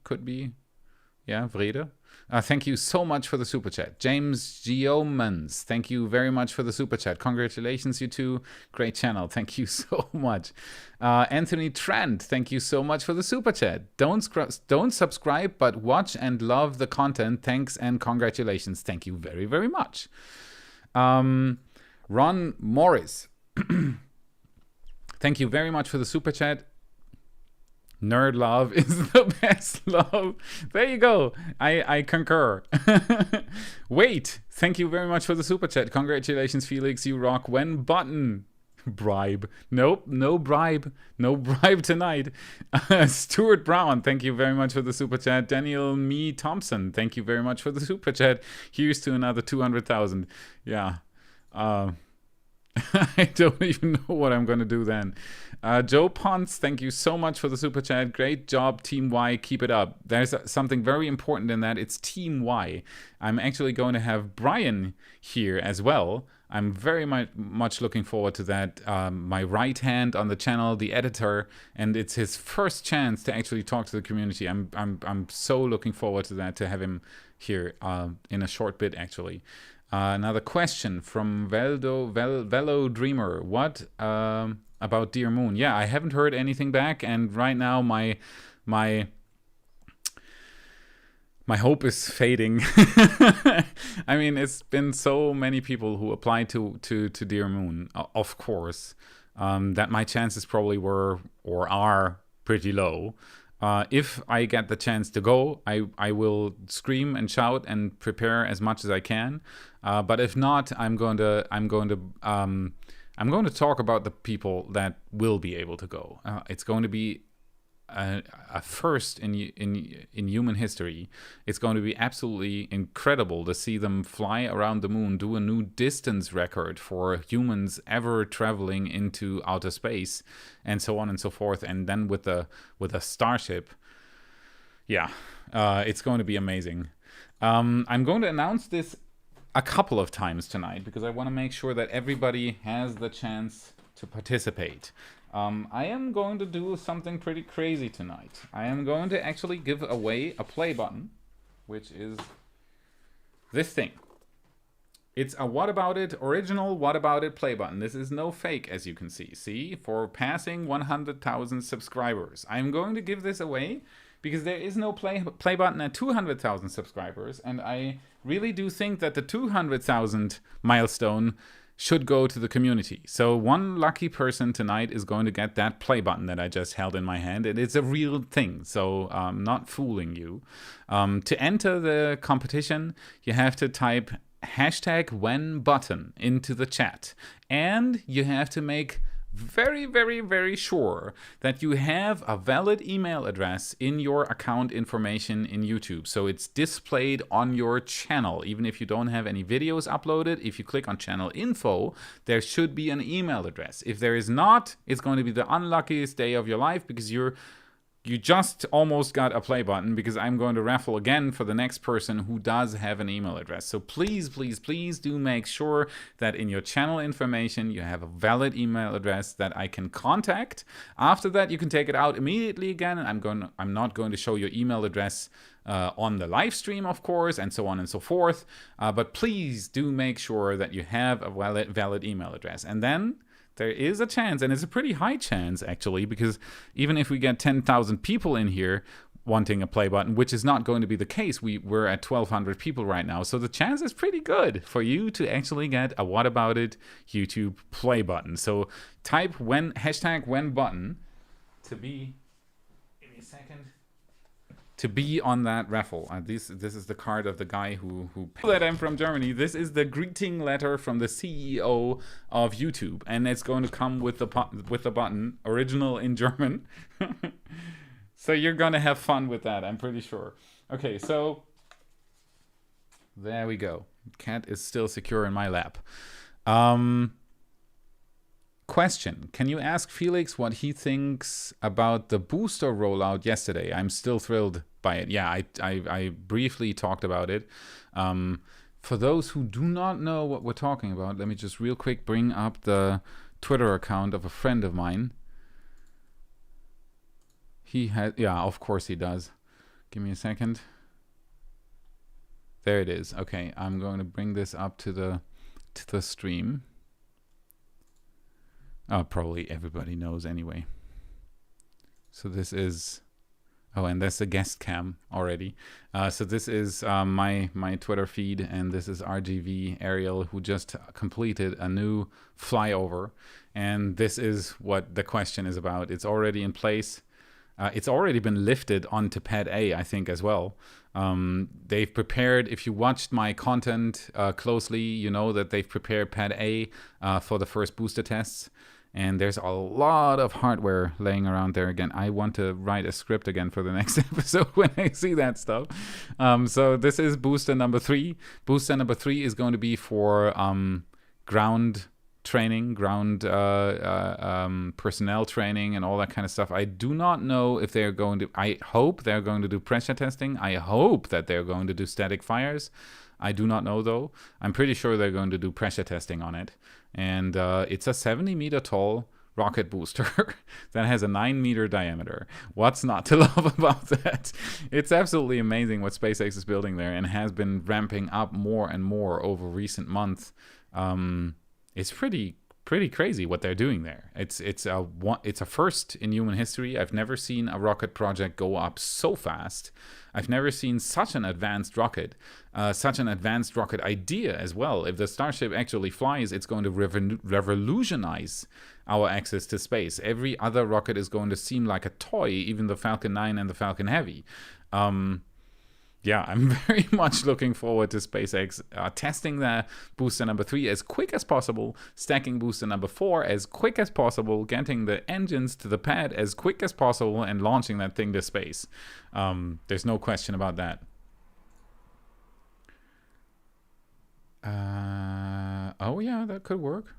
yeah, Vrede. Thank you so much for the super chat. James Geomans, thank you very much for the super chat. Congratulations, you two. Great channel. Thank you so much. Anthony Trent, thank you so much for the super chat. Don't subscribe, but watch and love the content. Thanks and congratulations. Thank you very, very much. Ron Morris, thank you very much for the super chat. Nerd love is the best love. There you go. I concur. Wait, thank you very much for the super chat. Congratulations, Felix. You rock. When button. Bribe. Nope, no bribe. No bribe tonight. Stuart Brown, thank you very much for the super chat. Daniel Me Thompson, thank you very much for the super chat. Here's to another 200,000. Yeah. I don't even know what I'm going to do then. Joe Ponce, thank you so much for the super chat. Great job, Team Y. Keep it up. There's something very important in that. It's Team Y. I'm actually going to have Brian here as well. I'm very much looking forward to that. My right hand on the channel, the editor, and it's his first chance to actually talk to the community. I'm so looking forward to that, to have him here in a short bit, actually. Another question from Velo Dreamer. What about Dear Moon? Yeah, I haven't heard anything back, and right now my hope is fading. I mean, it's been so many people who applied to Dear Moon, of course, that my chances probably were or are pretty low. If I get the chance to go, I will scream and shout and prepare as much as I can. But if not, I'm going to talk about the people that will be able to go. It's going to be a first in human history. It's going to be absolutely incredible to see them fly around the moon, do a new distance record for humans ever traveling into outer space, and so on and so forth. And then with a Starship, yeah, it's going to be amazing. I'm going to announce this a couple of times tonight because I want to make sure that everybody has the chance to participate. I am going to do something pretty crazy tonight. I am going to actually give away a play button, which is this thing. It's a What About It, original What About It play button. This is no fake, as you can see. See, for passing 100,000 subscribers. I'm going to give this away because there is no play button at 200,000 subscribers, and I really do think that the 200,000 milestone should go to the community. So one lucky person tonight is going to get that play button that I just held in my hand. And it's a real thing, so I'm not fooling you. To enter the competition, you have to type #WhenButton into the chat. And you have to make very, very, very sure that you have a valid email address in your account information in YouTube. So it's displayed on your channel. Even if you don't have any videos uploaded, if you click on channel info, there should be an email address. If there is not, it's going to be the unluckiest day of your life because you just almost got a play button, because I'm going to raffle again for the next person who does have an email address. So please, please, please do make sure that in your channel information you have a valid email address that I can contact. After that, you can take it out immediately again. I'm not going to show your email address on the live stream, of course, and so on and so forth. But please do make sure that you have a valid email address. And then there is a chance, and it's a pretty high chance actually, because even if we get 10,000 people in here wanting a play button, which is not going to be the case, we're at 1,200 people right now, so the chance is pretty good for you to actually get a What About It YouTube play button. So type #WhenButton to be, give me a second, to be on that raffle. This is the card of the guy who that I'm from Germany. This is the greeting letter from the CEO of YouTube, and it's going to come with the button, original in German. So you're gonna have fun with that, I'm pretty sure. Okay, so there we go. Cat is still secure in my lap. Question: can you ask Felix what he thinks about the booster rollout yesterday? I'm still thrilled by it. Yeah, I briefly talked about it. For those who do not know what we're talking about, let me just real quick bring up the Twitter account of a friend of mine. He has, yeah, of course he does. Give me a second. There it is. Okay, I'm going to bring this up to the stream. Probably everybody knows anyway. So this is, oh, and that's the guest cam already. So this is my Twitter feed, and this is RGV Ariel, who just completed a new flyover. And this is what the question is about. It's already in place. It's already been lifted onto Pad A, I think, as well. They've prepared, if you watched my content closely, you know that they've prepared Pad A for the first booster tests. And there's a lot of hardware laying around there again. I want to write a script again for the next episode when I see that stuff. So this is booster number 3. Booster number 3 is going to be for ground training, ground personnel training, and all that kind of stuff. I do not know if they're going to, I hope they're going to do pressure testing. I hope that they're going to do static fires. I do not know, though. I'm pretty sure they're going to do pressure testing on it. And it's a 70-meter tall rocket booster that has a 9-meter diameter. What's not to love about that? It's absolutely amazing what SpaceX is building there, and has been ramping up more and more over recent months. It's pretty crazy what they're doing there. It's a first in human history. I've never seen a rocket project go up so fast. I've never seen such an advanced rocket idea as well. If the Starship actually flies, it's going to revolutionize our access to space. Every other rocket is going to seem like a toy, even the Falcon 9 and the Falcon Heavy. Yeah, I'm very much looking forward to SpaceX testing the booster number 3 as quick as possible, stacking booster number 4 as quick as possible, getting the engines to the pad as quick as possible, and launching that thing to space. There's no question about that. Oh yeah, that could work.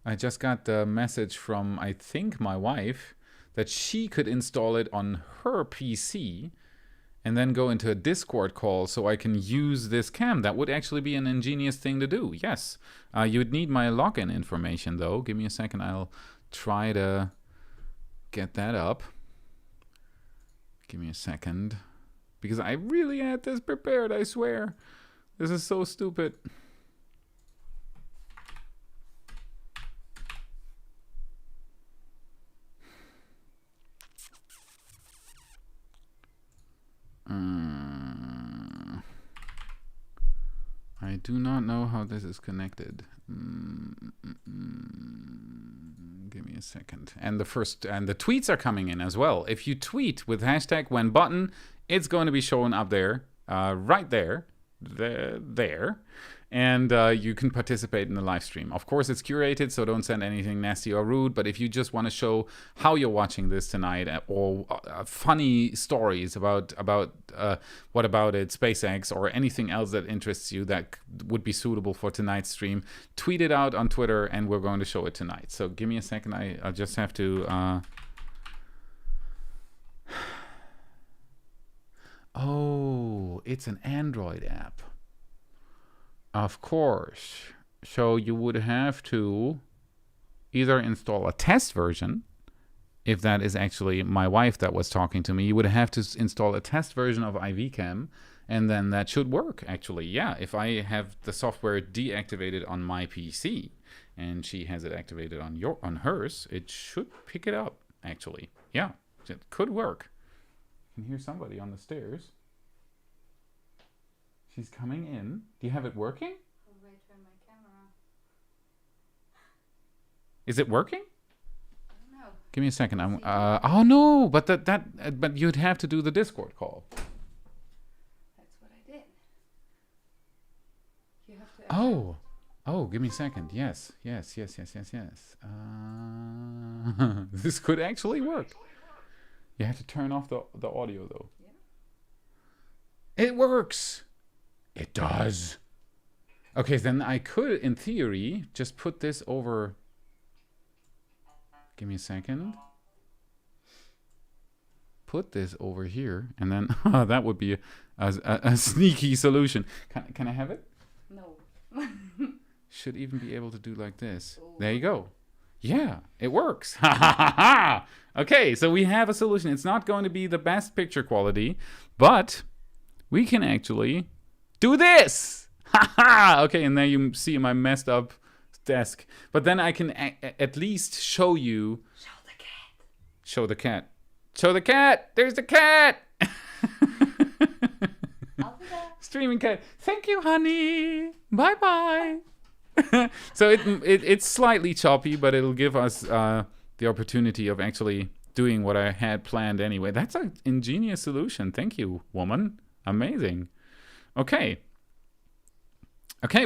I just got the message from, I think, my wife, that she could install it on her PC and then go into a Discord call so I can use this cam. That would actually be an ingenious thing to do, yes. You would need my login information, though. Give me a second. I'll try to get that up. Give me a second. Because I really had this prepared, I swear. This is so stupid. I do not know how this is connected. Give me a second. And the tweets are coming in as well. If you tweet with hashtag #WhenButton, it's going to be showing up there, right there. And you can participate in the live stream. Of course, it's curated, so don't send anything nasty or rude. But if you just want to show how you're watching this tonight, or funny stories about what about it, SpaceX, or anything else that interests you that would be suitable for tonight's stream, tweet it out on Twitter, and we're going to show it tonight. So give me a second. I'll just have to. Oh, it's an Android app. Of course. So you would have to either install a test version, if that is actually my wife that was talking to me. You would have to install a test version of IVCam, and then that should work, actually. Yeah, if I have the software deactivated on my PC, and she has it activated on hers, it should pick it up, actually. Yeah, it could work. I can hear somebody on the stairs. She's coming in. Do you have it working? How do I turn my camera? Is it working? I don't know. Give me a second. Oh no, but but you'd have to do the Discord call. That's what I did. You have to. Oh, give me a second. Yes. This could actually work. You have to turn off the audio though. Yeah. It works. It does. Okay, then I could, in theory, just put this over. Give me a second. Put this over here, and then that would be a sneaky solution. Can I have it? No. Should even be able to do like this. Ooh. There you go. Yeah, it works. Ha ha ha ha. Okay, so we have a solution. It's not going to be the best picture quality, but we can actually do this. Ha ha. Okay, and there you see my messed up desk. But then I can at least show you. Show the cat. Show the cat. Show the cat. There's the cat. I'll do that. Streaming cat. Thank you, honey. Bye bye. So it's slightly choppy, but it'll give us the opportunity of actually doing what I had planned anyway. That's an ingenious solution. Thank you, woman. Amazing. Okay,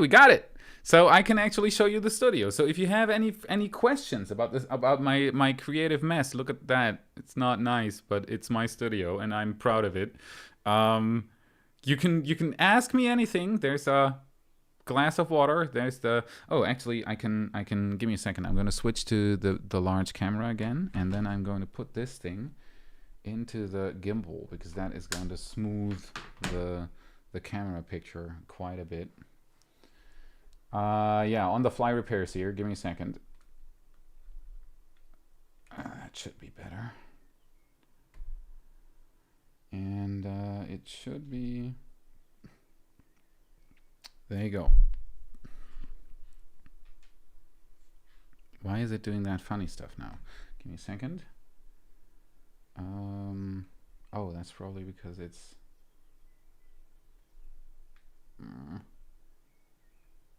we got it. So I can actually show you the studio. So if you have any questions about this, about my creative mess, look at that. It's not nice, but it's my studio, and I'm proud of it. You can ask me anything. There's a glass of water. There's the actually I can give me a second. I'm going to switch to the large camera again, and then I'm going to put this thing into the gimbal because that is going to smooth the camera picture quite a bit. Yeah, on the fly repairs here. Give me a second. That should be better. And it should be. There you go. Why is it doing that funny stuff now? Give me a second. Oh, that's probably because it's.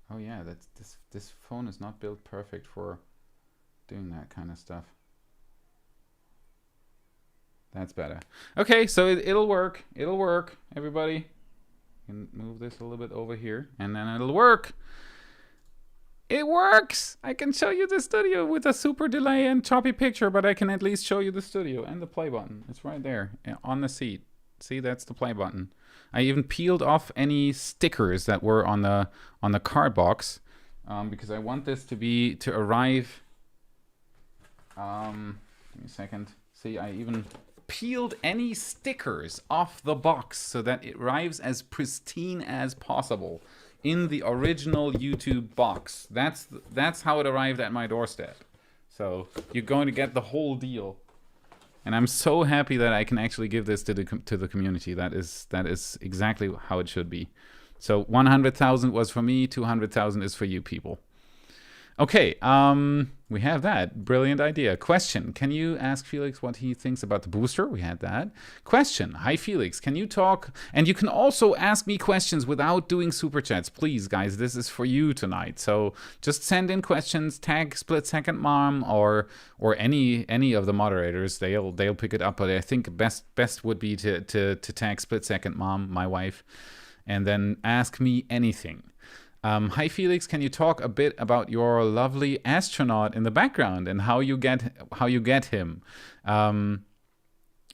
Oh yeah, this phone is not built perfect for doing that kind of stuff. That's better. Okay, so it'll work. It'll work, everybody. Can move this a little bit over here, and then it'll work. It works! I can show you the studio with a super delay and choppy picture, but I can at least show you the studio and the play button. It's right there on the seat. See, that's the play button. I even peeled off any stickers that were on the card box because I want this to arrive. Give me a second. See, I even peeled any stickers off the box so that it arrives as pristine as possible in the original YouTube box. That's how it arrived at my doorstep. So you're going to get the whole deal. And I'm so happy that I can actually give this to the community. That is exactly how it should be. So 100,000 was for me, 200,000 is for you people. Okay, we have that. Brilliant idea. Question, can you ask Felix what he thinks about the booster? We had that. Question, hi Felix, can you talk? And you can also ask me questions without doing super chats. Please, guys, this is for you tonight. So just send in questions, tag Split Second Mom or any of the moderators. They'll pick it up, but I think best would be to tag Split Second Mom, my wife, and then ask me anything. Hi Felix, can you talk a bit about your lovely astronaut in the background and how you get him?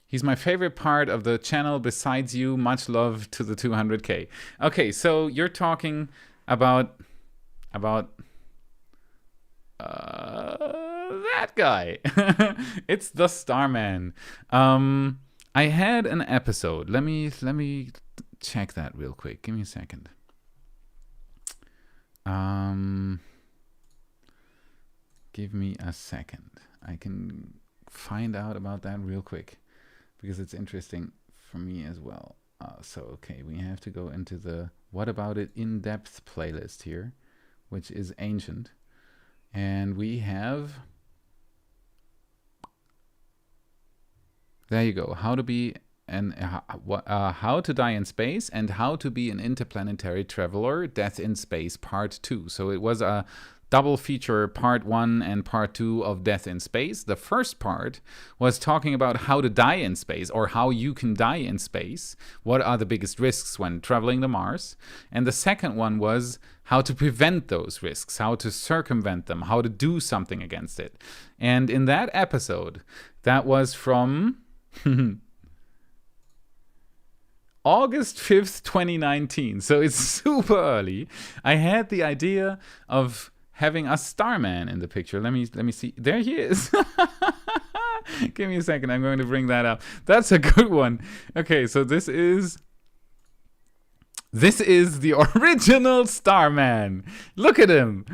He's my favorite part of the channel besides you. Much love to the 200K. Okay, so you're talking about that guy. It's the Starman. I had an episode. Let me check that real quick. Give me a second. Give me a second. I can find out about that real quick because it's interesting for me as well. So, okay, we have to go into the What About It in-depth playlist here, which is ancient. And we have... There you go. How to be... How to Die in Space and How to Be an Interplanetary Traveler, Death in Space Part 2. So it was a double feature part 1 and part 2 of Death in Space. The first part was talking about how to die in space, or how you can die in space. What are the biggest risks when traveling to Mars? And the second one was how to prevent those risks, how to circumvent them, how to do something against it. And in that episode, that was from August 5th, 2019. So it's super early. I had the idea of having a Starman in the picture. Let me see. There he is. Give me a second. I'm going to bring that up. That's a good one. Okay, so this is the original Starman. Look at him.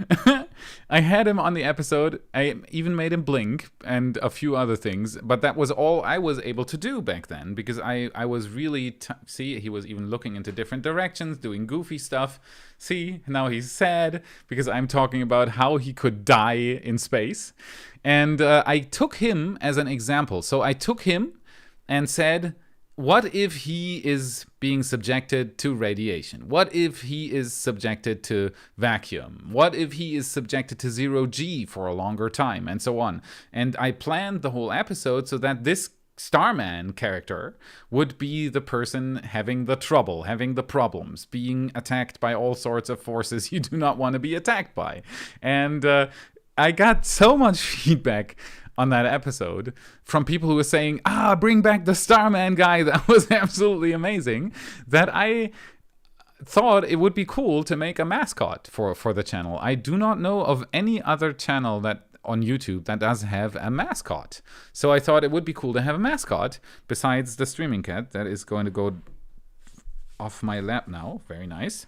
I had him on the episode. I even made him blink and a few other things, but that was all I was able to do back then, because I was really... See, he was even looking into different directions, doing goofy stuff. See, now he's sad because I'm talking about how he could die in space. And I took him as an example. So I took him and said, what if he is being subjected to radiation? What if he is subjected to vacuum? What if he is subjected to 0G for a longer time, and so on? And I planned the whole episode so that this Starman character would be the person having the trouble, having the problems, being attacked by all sorts of forces you do not want to be attacked by. And I got so much feedback on that episode from people who were saying, bring back the Starman guy. That was absolutely amazing, that I thought it would be cool to make a mascot for the channel. I do not know of any other channel that on YouTube that does have a mascot. So I thought it would be cool to have a mascot besides the streaming cat that is going to go off my lap now. Very nice.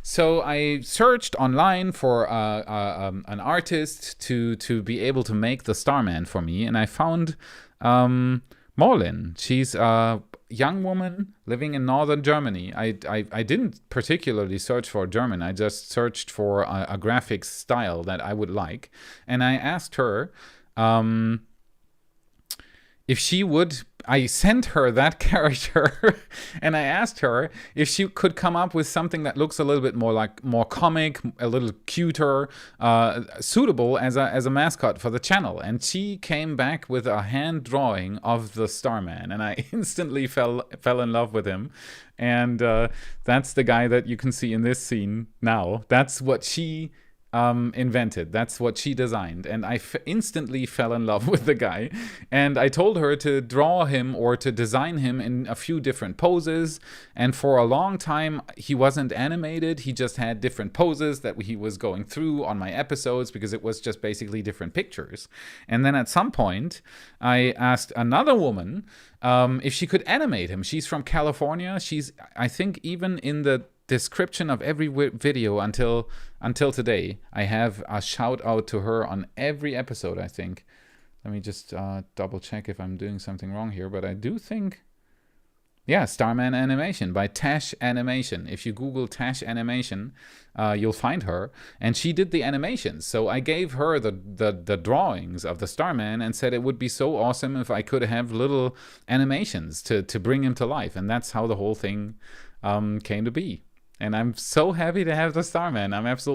So I searched online for an artist to be able to make the Starman for me, and I found Morlin. She's a young woman living in northern Germany. I didn't particularly search for German. I just searched for a graphics style that I would like, and I asked her if she would... I sent her that character and I asked her if she could come up with something that looks a little bit more comic, a little cuter, suitable as a mascot for the channel. And she came back with a hand drawing of the Starman, and I instantly fell in love with him. And that's the guy that you can see in this scene now. That's what she invented. That's what she designed, and I instantly fell in love with the guy. And I told her to draw him or to design him in a few different poses, and for a long time he wasn't animated. He just had different poses that he was going through on my episodes, because it was just basically different pictures. And then at some point I asked another woman if she could animate him. She's from California. She's, I think, even in the description of every video until today, I have a shout out to her on every episode, I think. Let me just double check if I'm doing something wrong here, but I do think, yeah, Starman Animation by Tash Animation. If you Google Tash Animation, you'll find her, and she did the animations. So I gave her the drawings of the Starman and said it would be so awesome if I could have little animations to bring him to life, and that's how the whole thing came to be. And I'm so happy to have the Starman. I have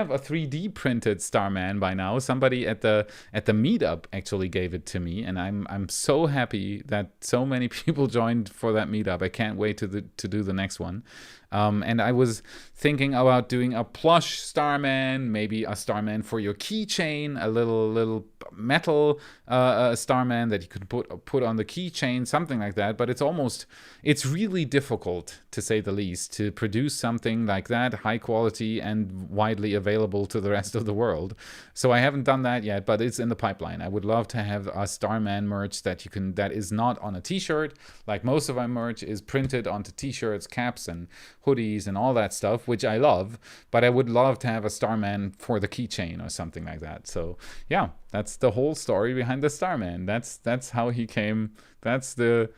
a 3D printed Starman by now. Somebody at the Meetup actually gave it to me, and I'm so happy that so many people joined for that Meetup. I can't wait to do the next one. And I was thinking about doing a plush Starman, maybe a Starman for your keychain, a little metal Starman that you could put on the keychain, something like that. But it's really difficult, to say the least, to produce something like that, high quality and widely available to the rest of the world. So I haven't done that yet, but it's in the pipeline. I would love to have a Starman merch that is not on a t-shirt. Like most of our merch is printed onto t-shirts, caps, and hoodies and all that stuff, which I love, but I would love to have a Starman for the keychain or something like that. So yeah, that's the whole story behind the Starman. That's how he came. That's the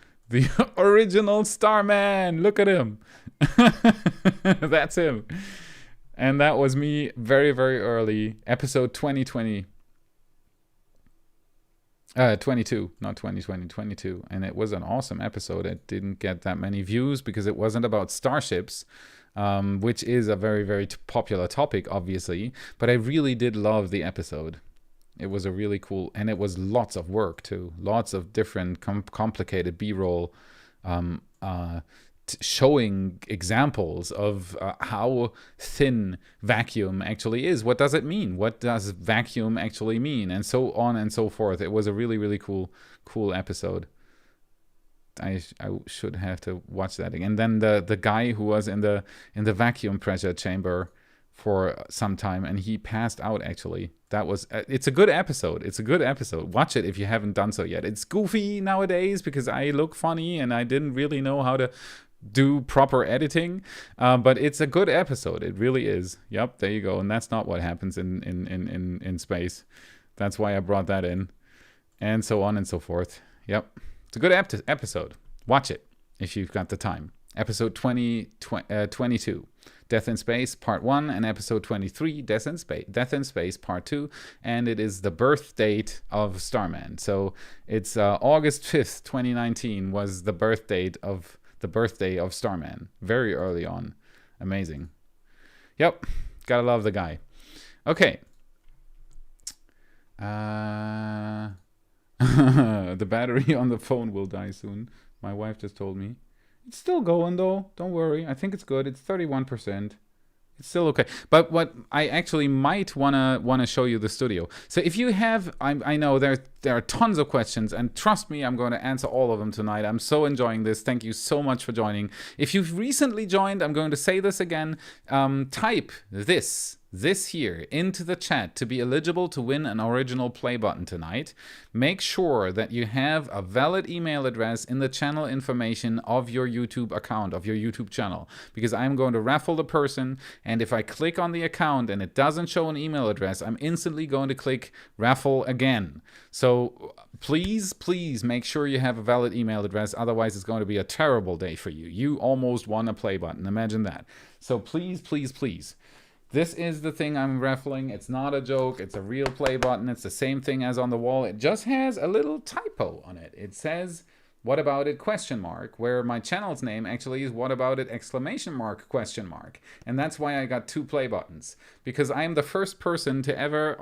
original Starman. Look at him. That's him. And that was me very, very early, episode 2020. 22, not 2020, 22. And it was an awesome episode. It didn't get that many views because it wasn't about starships, which is a very, very popular topic, obviously. But I really did love the episode. It was a really cool, and it was lots of work too. Lots of different complicated B-roll showing examples of how thin vacuum actually is. What does it mean? What does vacuum actually mean? And so on and so forth. It was a really, really cool episode. I should have to watch that again. And then the guy who was in the vacuum pressure chamber for some time, and he passed out actually. That was it's a good episode. It's a good episode. Watch it if you haven't done so yet. It's goofy nowadays because I look funny and I didn't really know how to do proper editing, but it's a good episode. It really is. Yep, there you go. And that's not what happens in space. That's why I brought that in, and so on and so forth. Yep, it's a good episode. Watch it if you've got the time. Episode 22, Death in Space Part 1, and episode 23, Death in Space Part 2, and it is the birth date of Starman. So it's August 5th, 2019 was the birth date of the birthday of Starman. Very early on. Amazing. Yep, gotta love the guy. Okay. The battery on the phone will die soon. My wife just told me. It's still going though. Don't worry. I think it's good. It's 31%. It's still okay. But what I actually might wanna show you the studio. So if you have, I know there are tons of questions, and trust me, I'm going to answer all of them tonight. I'm so enjoying this. Thank you so much for joining. If you've recently joined, I'm going to say this again. Type this here into the chat to be eligible to win an original play button tonight. Make sure that you have a valid email address in the channel information of your YouTube account, of your YouTube channel, because I'm going to raffle the person, and if I click on the account and it doesn't show an email address, I'm instantly going to click raffle again. So please make sure you have a valid email address, otherwise it's going to be a terrible day for you. You almost won a play button, imagine that. So please. This is the thing I'm raffling. It's not a joke. It's a real play button. It's the same thing as on the wall. It just has a little typo on it. It says, "What about it?" ? Where my channel's name actually is "What about it?" ? And that's why I got 2 play buttons, because I am the first person to ever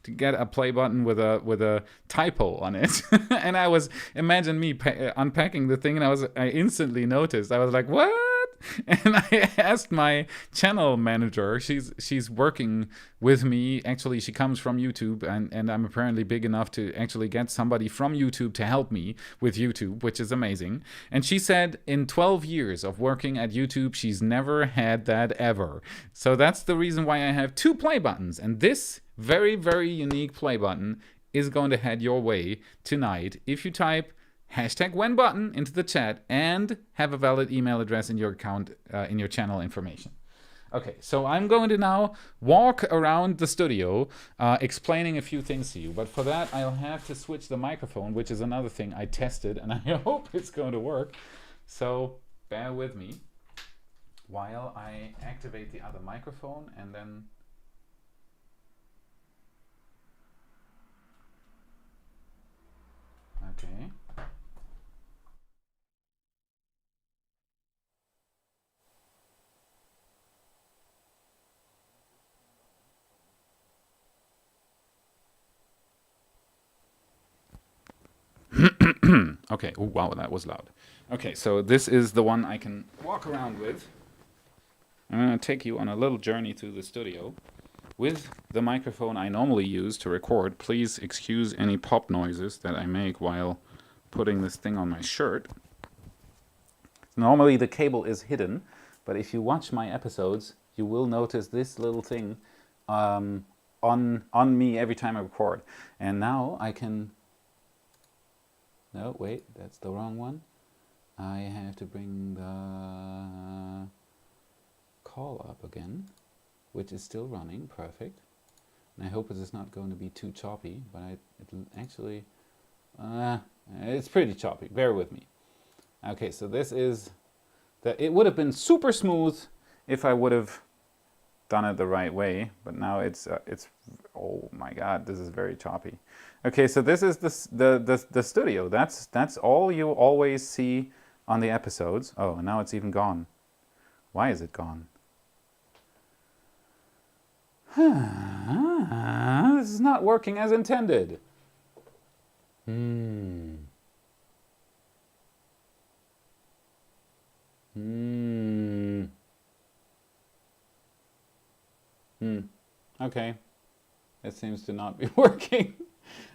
to get a play button with a typo on it. And I was, imagine me unpacking the thing, and I instantly noticed. I was like, what? And I asked my channel manager, she's working with me. Actually, she comes from YouTube, and I'm apparently big enough to actually get somebody from YouTube to help me with YouTube, which is amazing. And she said in 12 years of working at YouTube, she's never had that ever. So that's the reason why I have 2 play buttons. And this very, very unique play button is going to head your way tonight if you type #WhenButton into the chat and have a valid email address in your account, in your channel information. Okay, so I'm going to now walk around the studio explaining a few things to you. But for that, I'll have to switch the microphone, which is another thing I tested, and I hope it's going to work. So bear with me while I activate the other microphone, and then... Okay. Okay, oh, wow, that was loud. Okay, so this is the one I can walk around with. I'm going to take you on a little journey through the studio with the microphone I normally use to record. Please excuse any pop noises that I make while putting this thing on my shirt. Normally the cable is hidden, but if you watch my episodes, you will notice this little thing on me every time I record. And now I can... No, wait, that's the wrong one. I have to bring the call up again, which is still running, perfect. And I hope it is not going to be too choppy, but it'll actually, it's pretty choppy, bear with me. Okay, so this is, it would have been super smooth if I would have done it the right way, but now it's oh my god, this is very choppy. Okay, so this is the studio. That's all you always see on the episodes. Oh, and now it's even gone. Why is it gone? This is not working as intended. Okay. It seems to not be working.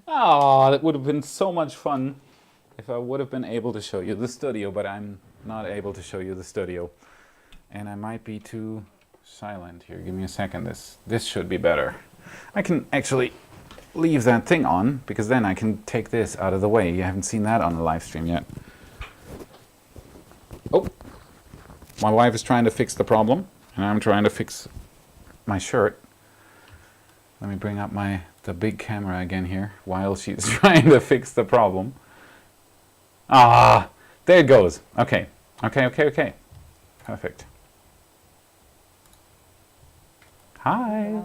Oh, that would have been so much fun if I would have been able to show you the studio, but I'm not able to show you the studio. And I might be too silent here. Give me a second. This should be better. I can actually leave that thing on, because then I can take this out of the way. You haven't seen that on the live stream yet. Oh, my wife is trying to fix the problem, and I'm trying to fix my shirt. Let me bring up the big camera again here while she's trying to fix the problem. Ah, there it goes. Okay. Perfect. Hi.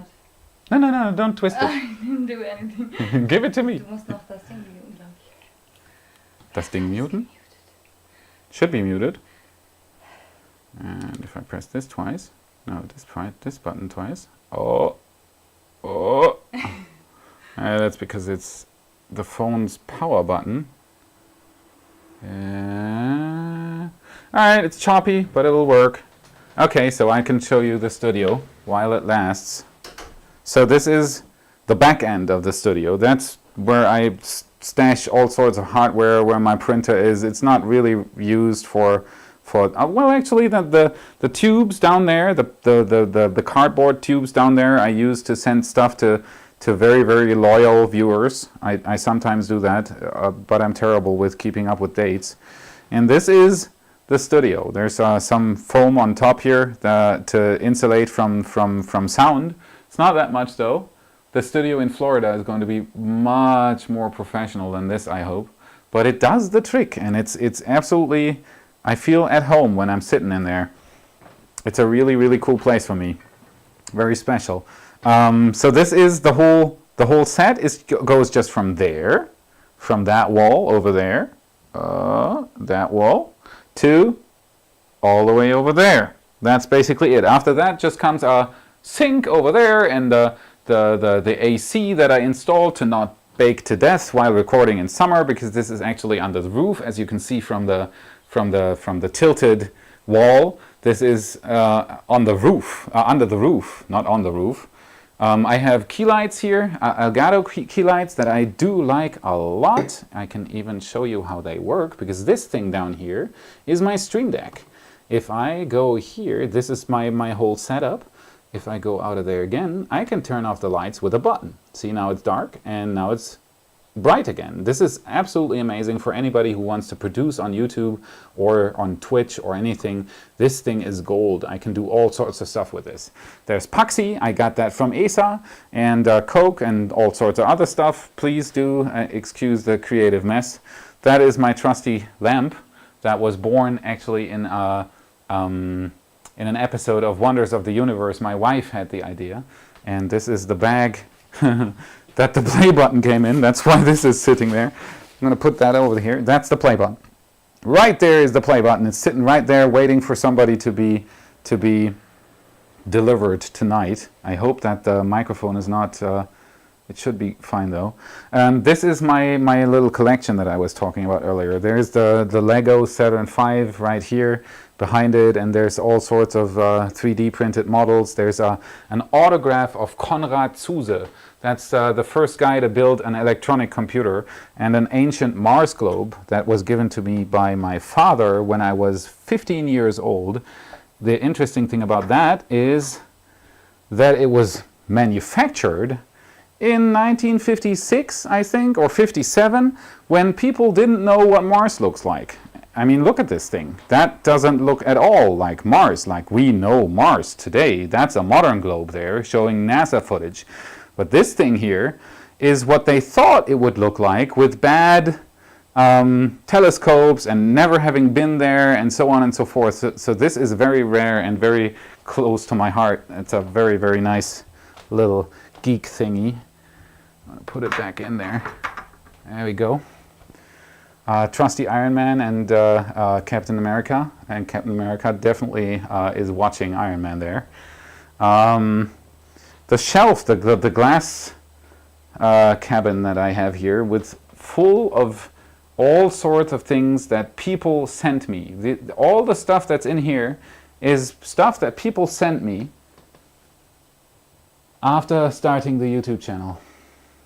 No, don't twist it. I didn't do anything. Give it to me. Du musst noch das Ding muten, glaube ich. Das Ding muten? Should be muted. And if I press this twice, no, this button twice. Oh. That's because it's the phone's power button. Alright, it's choppy, but it'll work. Okay, so I can show you the studio while it lasts. So this is the back end of the studio. That's where I stash all sorts of hardware, where my printer is. It's not really used for well, actually, the tubes down there, the cardboard tubes down there, I use to send stuff to very, very loyal viewers. I sometimes do that, but I'm terrible with keeping up with dates. And this is the studio. There's some foam on top here to insulate from sound. It's not that much though. The studio in Florida is going to be much more professional than this, I hope. But it does the trick, and it's absolutely, I feel at home when I'm sitting in there. It's a really, really cool place for me. Very special. So this is the whole set goes just from there, from that wall over there, that wall, to all the way over there. That's basically it. After that just comes a sink over there, and the AC that I installed to not bake to death while recording in summer, because this is actually under the roof, as you can see from the tilted wall. This is on the roof, under the roof, not on the roof. I have key lights here, Elgato key lights that I do like a lot. I can even show you how they work, because this thing down here is my Stream Deck. If I go here, this is my whole setup. If I go out of there again, I can turn off the lights with a button. See, now it's dark and now it's bright again. This is absolutely amazing for anybody who wants to produce on YouTube or on Twitch or anything. This thing is gold. I can do all sorts of stuff with this. There's Paxi, I got that from ESA, and Coke and all sorts of other stuff. Please do excuse the creative mess. That is my trusty lamp that was born actually in an episode of Wonders of the Universe. My wife had the idea, and this is the bag that the play button came in. That's why this is sitting there. I'm going to put that over here. That's the play button. Right there is the play button. It's sitting right there waiting for somebody to be delivered tonight. I hope that the microphone is not, it should be fine though. This is my little collection that I was talking about earlier. There's the Lego Saturn V right here behind it, and there's all sorts of 3D printed models. There's an autograph of Konrad Zuse. That's the first guy to build an electronic computer, and an ancient Mars globe that was given to me by my father when I was 15 years old. The interesting thing about that is that it was manufactured in 1956, I think, or 57, when people didn't know what Mars looks like. I mean, look at this thing. That doesn't look at all like Mars, like we know Mars today. That's a modern globe there showing NASA footage. But this thing here is what they thought it would look like with bad telescopes and never having been there and so on and so forth. So this is very rare and very close to my heart. It's a very, very nice little geek thingy. I'm gonna put it back in there. There we go. Trusty Iron Man and Captain America. And Captain America definitely is watching Iron Man there. The shelf, the glass cabin that I have here, with full of all sorts of things that people sent me. All the stuff that's in here is stuff that people sent me after starting the YouTube channel.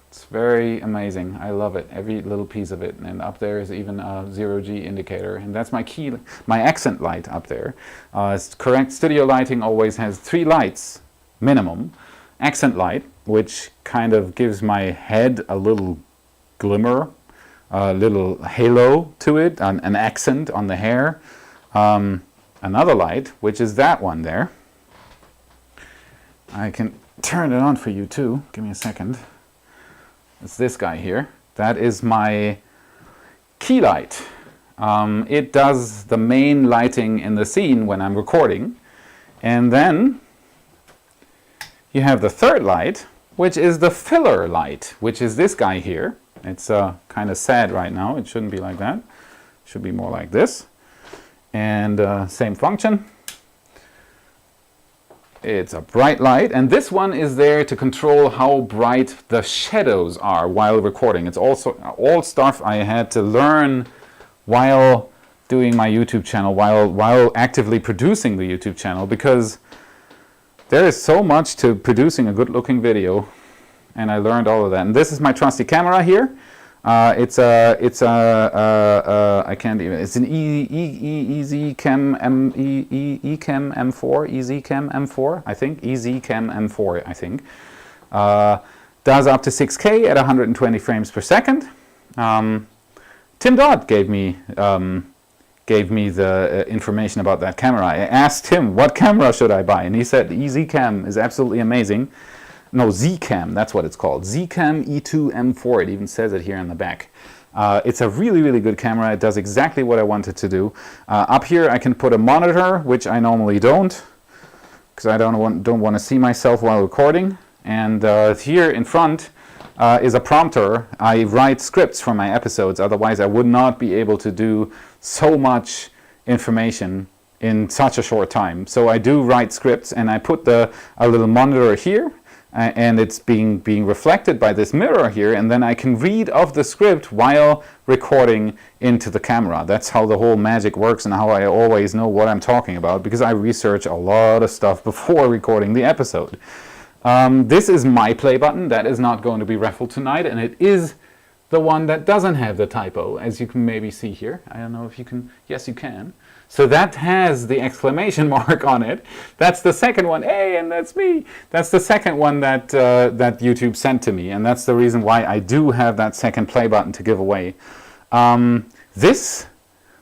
It's very amazing. I love it, every little piece of it. And up there is even a 0G indicator, and that's my accent light up there. It's correct. Studio lighting always has 3 lights minimum. Accent light, which kind of gives my head a little glimmer, a little halo to it, an accent on the hair. Another light, which is that one there. I can turn it on for you too. Give me a second. It's this guy here. That is my key light. It does the main lighting in the scene when I'm recording. And then you have the third light, which is the filler light, which is this guy here. It's kind of sad right now. It shouldn't be like that. It should be more like this. And same function. It's a bright light, and this one is there to control how bright the shadows are while recording. It's also all stuff I had to learn while doing my YouTube channel, while actively producing the YouTube channel, because there is so much to producing a good-looking video, and I learned all of that. And this is my trusty camera here. It's an EasyCam M4, I think. EasyCam M4, I think. Does up to 6K at 120 frames per second. Tim Dodd gave me the information about that camera. I asked him, what camera should I buy? And he said, EasyCam is absolutely amazing. No, Zcam, that's what it's called. Zcam E2 M4, it even says it here in the back. It's a really, really good camera. It does exactly what I wanted to do. Up here I can put a monitor, which I normally don't, because I don't want to see myself while recording. And here in front is a prompter. I write scripts for my episodes, otherwise I would not be able to do so much information in such a short time. So I do write scripts, and I put a little monitor here. And it's being reflected by this mirror here, and then I can read of the script while recording into the camera. That's how the whole magic works, and how I always know what I'm talking about, because I research a lot of stuff before recording the episode. This is my play button. That is not going to be raffled tonight, and it is the one that doesn't have the typo, as you can maybe see here. I don't know if you can. Yes, you can. So that has the exclamation mark on it. That's the second one. Hey, and that's me. That's the second one that that YouTube sent to me, and that's the reason why I do have that second play button to give away. This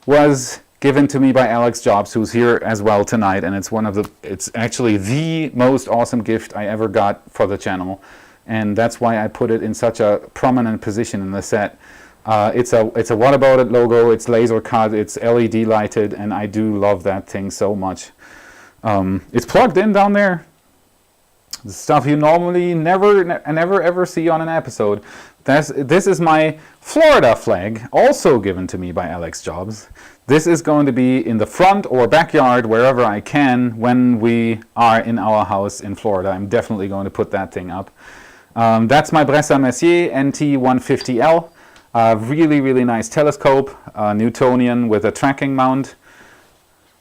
was given to me by Alex Jobs, who's here as well tonight, and it's actually the most awesome gift I ever got for the channel, and that's why I put it in such a prominent position in the set. It's a What About It logo. It's laser cut. It's LED lighted, and I do love that thing so much. It's plugged in down there. The stuff you normally never ever see on an episode. This is my Florida flag, also given to me by Alex Jobs. This is going to be in the front or backyard, wherever I can, when we are in our house in Florida. I'm definitely going to put that thing up. That's my Bresser Messier NT150L. Really, really nice telescope, Newtonian, with a tracking mount,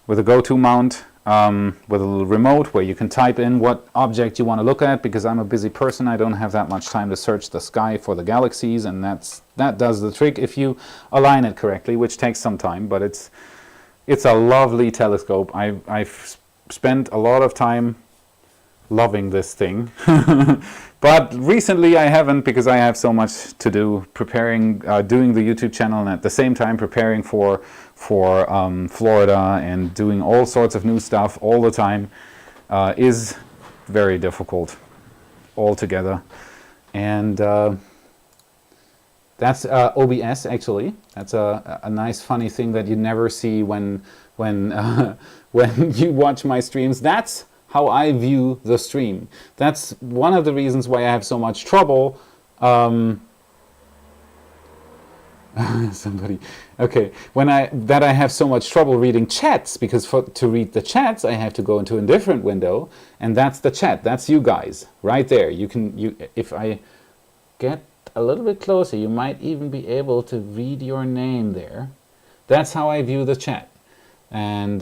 with a go-to mount, with a little remote where you can type in what object you want to look at, because I'm a busy person. I don't have that much time to search the sky for the galaxies, and that does the trick if you align it correctly, which takes some time, but it's a lovely telescope. I've spent a lot of time loving this thing. But recently I haven't, because I have so much to do, preparing, doing the YouTube channel, and at the same time preparing for Florida, and doing all sorts of new stuff all the time is very difficult altogether. And that's OBS, actually. That's a nice funny thing that you never see when you watch my streams. That's how I view the stream. That's one of the reasons why I have so much trouble. Somebody, okay. I have so much trouble reading chats, because to read the chats I have to go into a different window, and that's the chat. That's you guys right there. If I get a little bit closer, you might even be able to read your name there. That's how I view the chat. And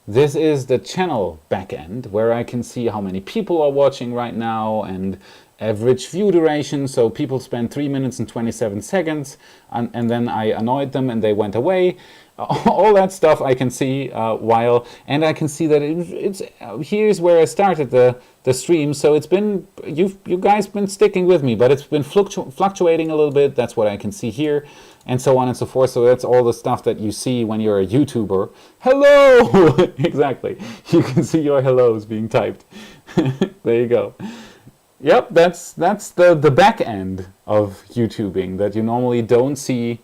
this is the channel backend, where I can see how many people are watching right now and average view duration. So people spend 3 minutes and 27 seconds, and then I annoyed them and they went away. All that stuff I can see and I can see that it's here's where I started the stream. So it's been, you guys been sticking with me, but it's been fluctuating a little bit. That's what I can see here, and so on and so forth. So that's all the stuff that you see when you're a YouTuber. Hello! Exactly. You can see your hellos being typed. There you go. Yep, that's the back end of YouTubing that you normally don't see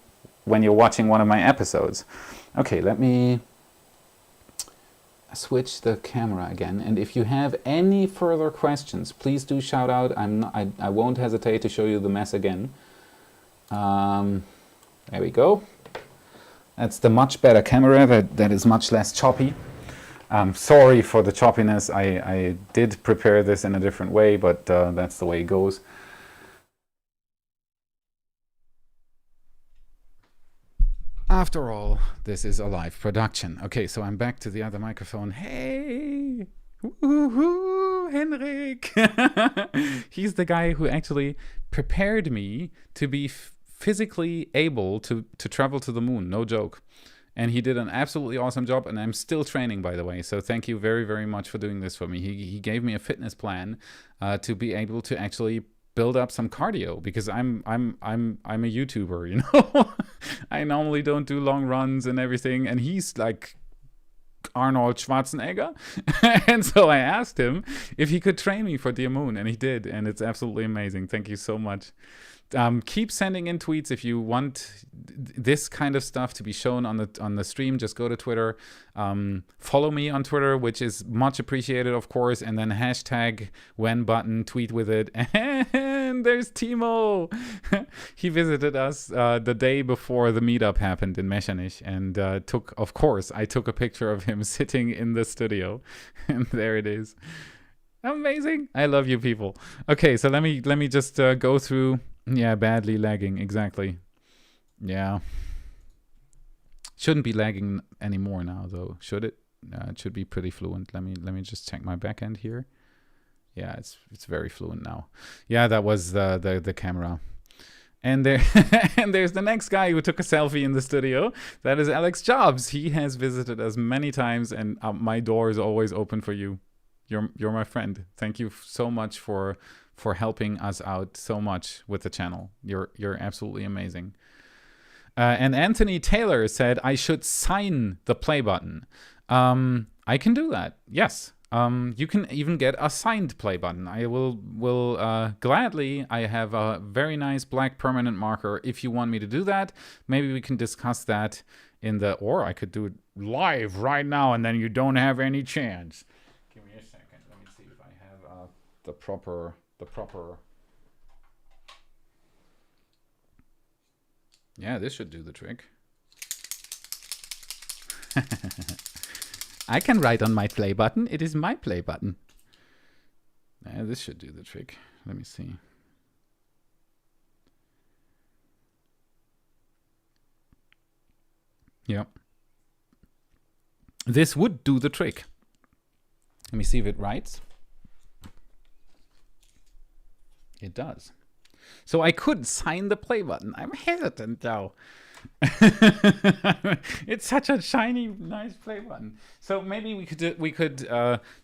when you're watching one of my episodes. Okay, let me switch the camera again. And if you have any further questions, please do shout out. I won't hesitate to show you the mess again. There we go. That's the much better camera that is much less choppy. Sorry for the choppiness. I did prepare this in a different way, but that's the way it goes. After all, this is a live production. Okay, so I'm back to the other microphone. Hey! Woohoo! Henrik! He's the guy who actually prepared me to be physically able to travel to the moon. No joke. And he did an absolutely awesome job, and I'm still training, by the way. So thank you very, very much for doing this for me. He gave me a fitness plan to be able to actually build up some cardio, because I'm a YouTuber, you know. I normally don't do long runs and everything, and he's like Arnold Schwarzenegger. And so I asked him if he could train me for Dear Moon, and he did, and it's absolutely amazing. Thank you so much. Keep sending in tweets if you want this kind of stuff to be shown on the stream. Just go to Twitter, follow me on Twitter, which is much appreciated, of course, and then hashtag when button, tweet with it. And there's Timo. He visited us the day before the meetup happened in Mechanisch, and I took a picture of him sitting in the studio, and there it is. Amazing. I love you people. Okay, so let me just go through. Yeah, badly lagging, exactly. Yeah. Shouldn't be lagging anymore now, though, should it? It should be pretty fluent. Let me just check my back end here. Yeah, it's very fluent now. Yeah, that was the camera. And there and there's the next guy who took a selfie in the studio. That is Alex Jobs. He has visited us many times, and my door is always open for you. You're my friend. Thank you so much for helping us out so much with the channel. You're absolutely amazing. And Anthony Taylor said I should sign the play button. I can do that. Yes. You can even get a signed play button. I will gladly. I have a very nice black permanent marker. If you want me to do that, maybe we can discuss that or I could do it live right now, and then you don't have any chance. Give me a second. Let me see if I have the proper. Yeah, this should do the trick. I can write on my play button. It is my play button. Yeah, this should do the trick. Let me see. Yep. This would do the trick. Let me see if it writes. It does. So I could sign the play button. I'm hesitant though. It's such a shiny, nice play button. So maybe we could